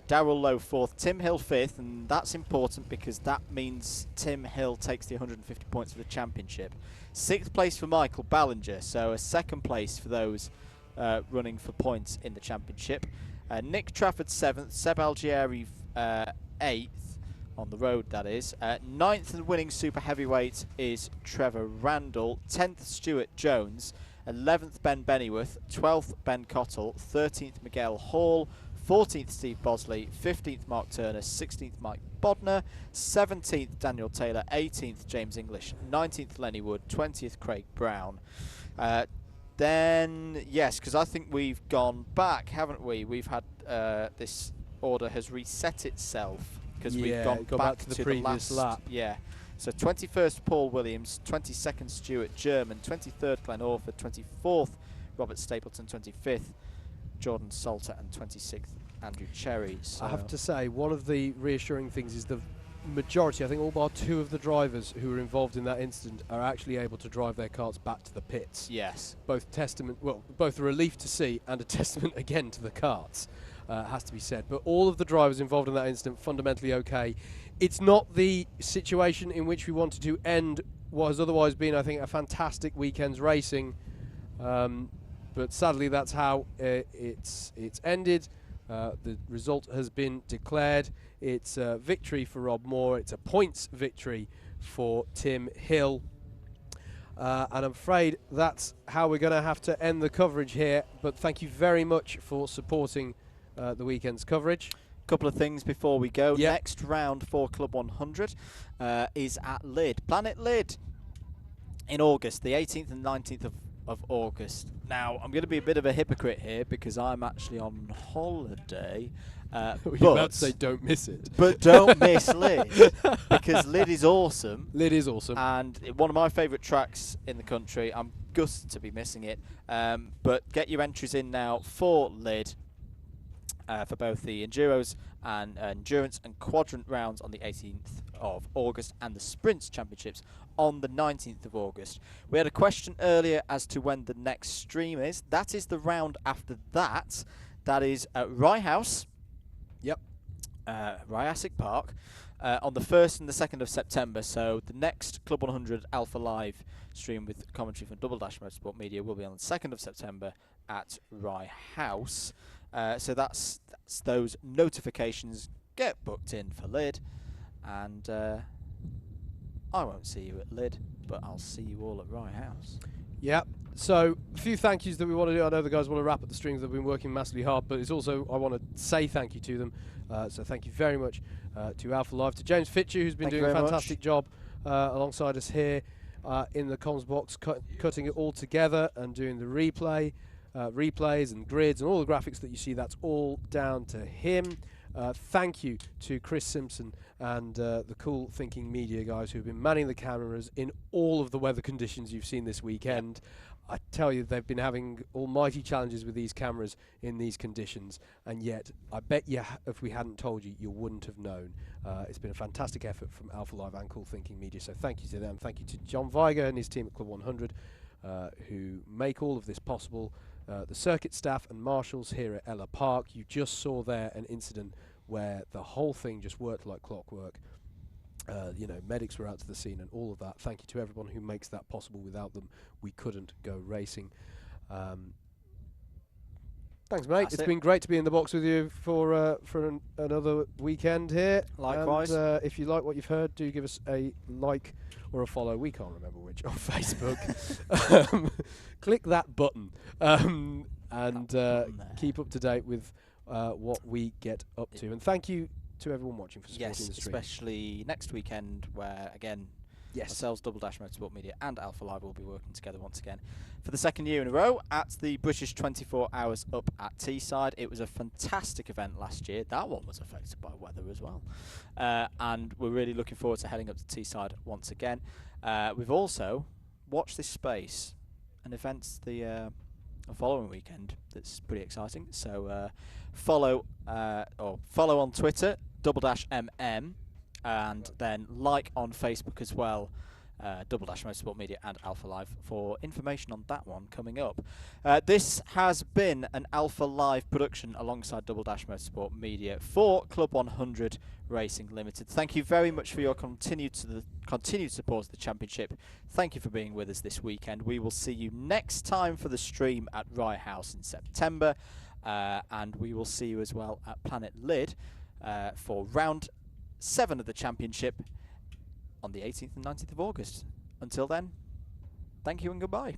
Darrell Lowe 4th, Tim Hill 5th, and that's important because that means Tim Hill takes the 150 points for the championship. 6th place for Michael Ballinger, so a 2nd place for those running for points in the championship. Nick Trafford 7th, Seb Algieri 8th, on the road that is. 9th and winning super heavyweight is Trevor Randall, 10th Stuart Jones, 11th Ben Bennyworth, 12th Ben Cottle, 13th Miguel Hall, 14th Steve Bosley, 15th Mark Turner, 16th Mike Bodner, 17th Daniel Taylor, 18th James English, 19th Lenny Wood, 20th Craig Brown. Then, yes, because I think we've gone back, haven't we? We've had this order has reset itself because we've gone back to the previous lap. Yeah. So 21st Paul Williams, 22nd Stuart German, 23rd Glenn Orford, 24th Robert Stapleton, 25th Jordan Salter, and 26th Andrew Cherry. So I have to say, one of the reassuring things is the majority, I think all bar 2 of the drivers who were involved in that incident are actually able to drive their karts back to the pits. Yes. Both a relief to see and a testament again to the karts, has to be said. But all of the drivers involved in that incident fundamentally okay. It's not the situation in which we wanted to end what has otherwise been, I think, a fantastic weekend's racing. But sadly, that's how it's ended. The result has been declared. It's a victory for Rob Moore. It's a points victory for Tim Hill. And I'm afraid that's how we're going to have to end the coverage here. But thank you very much for supporting the weekend's coverage. Couple of things before we go. Yep. Next round for Club 100 is at Lydd. Planet Lydd in August, the 18th and 19th of August. Now, I'm going to be a bit of a hypocrite here because I'm actually on holiday. You're about to say don't miss it. But don't miss Lydd, because Lydd is awesome. Lydd is awesome. And one of my favourite tracks in the country. I'm gutted to be missing it. But get your entries in now for Lydd. For both the Enduros and Endurance and Quadrant rounds on the 18th of August and the Sprints Championships on the 19th of August. We had a question earlier as to when the next stream is. That is the round after that. That is at Rye House. Yep. Ryasic Park on the 1st and the 2nd of September. So the next Club 100 Alpha Live stream with commentary from Double Dash Motorsport Media will be on the 2nd of September at Rye House. So that's those notifications. Get booked in for Lydd, and I won't see you at Lydd, but I'll see you all at Rye House. Yep. So a few thank yous that we want to do. I know the guys want to wrap up the streams. They've been working massively hard, but it's also I want to say thank you to them. So thank you very much to Alpha Live, to James Fitcher, who's been doing a fantastic job alongside us here in the comms box, cutting it all together and doing the replays and grids and all the graphics that you see. That's all down to him. Thank you to Chris Simpson and the Cool Thinking Media guys who've been manning the cameras in all of the weather conditions you've seen this weekend. I tell you, they've been having almighty challenges with these cameras in these conditions, and yet I bet you if we hadn't told you, you wouldn't have known. It's been a fantastic effort from Alpha Live and Cool Thinking Media, so thank you to them. Thank you to John Viger and his team at Club 100 who make all of this possible. The circuit staff and marshals here at Ellough Park. You just saw there an incident where the whole thing just worked like clockwork. Medics were out to the scene and all of that. Thank you to everyone who makes that possible. Without them, we couldn't go racing. Thanks, mate. It's been great to be in the box with you for another weekend here. Likewise. And, if you like what you've heard, do give us a like or a follow. We can't remember which on Facebook. Click that button and keep up to date with what we get up to. And thank you to everyone watching for supporting the stream. Especially next weekend, where again, ourselves, Double Dash Motorsport Media and Alpha Live will be working together once again for the second year in a row at the British 24 Hours up at Teesside. It was a fantastic event last year. That one was affected by weather as well. And we're really looking forward to heading up to Teesside once again. We've also watched this space, an event the following weekend that's pretty exciting. So follow on Twitter, Double Dash MM, and then like on Facebook as well, Double Dash Motorsport Media and Alpha Live for information on that one coming up. This has been an Alpha Live production alongside Double Dash Motorsport Media for Club 100 Racing Limited. Thank you very much for your continued support of the championship. Thank you for being with us this weekend. We will see you next time for the stream at Rye House in September, and we will see you as well at Planet Lydd for round 7 of the championship on the 18th and 19th of August. Until then, thank you and goodbye.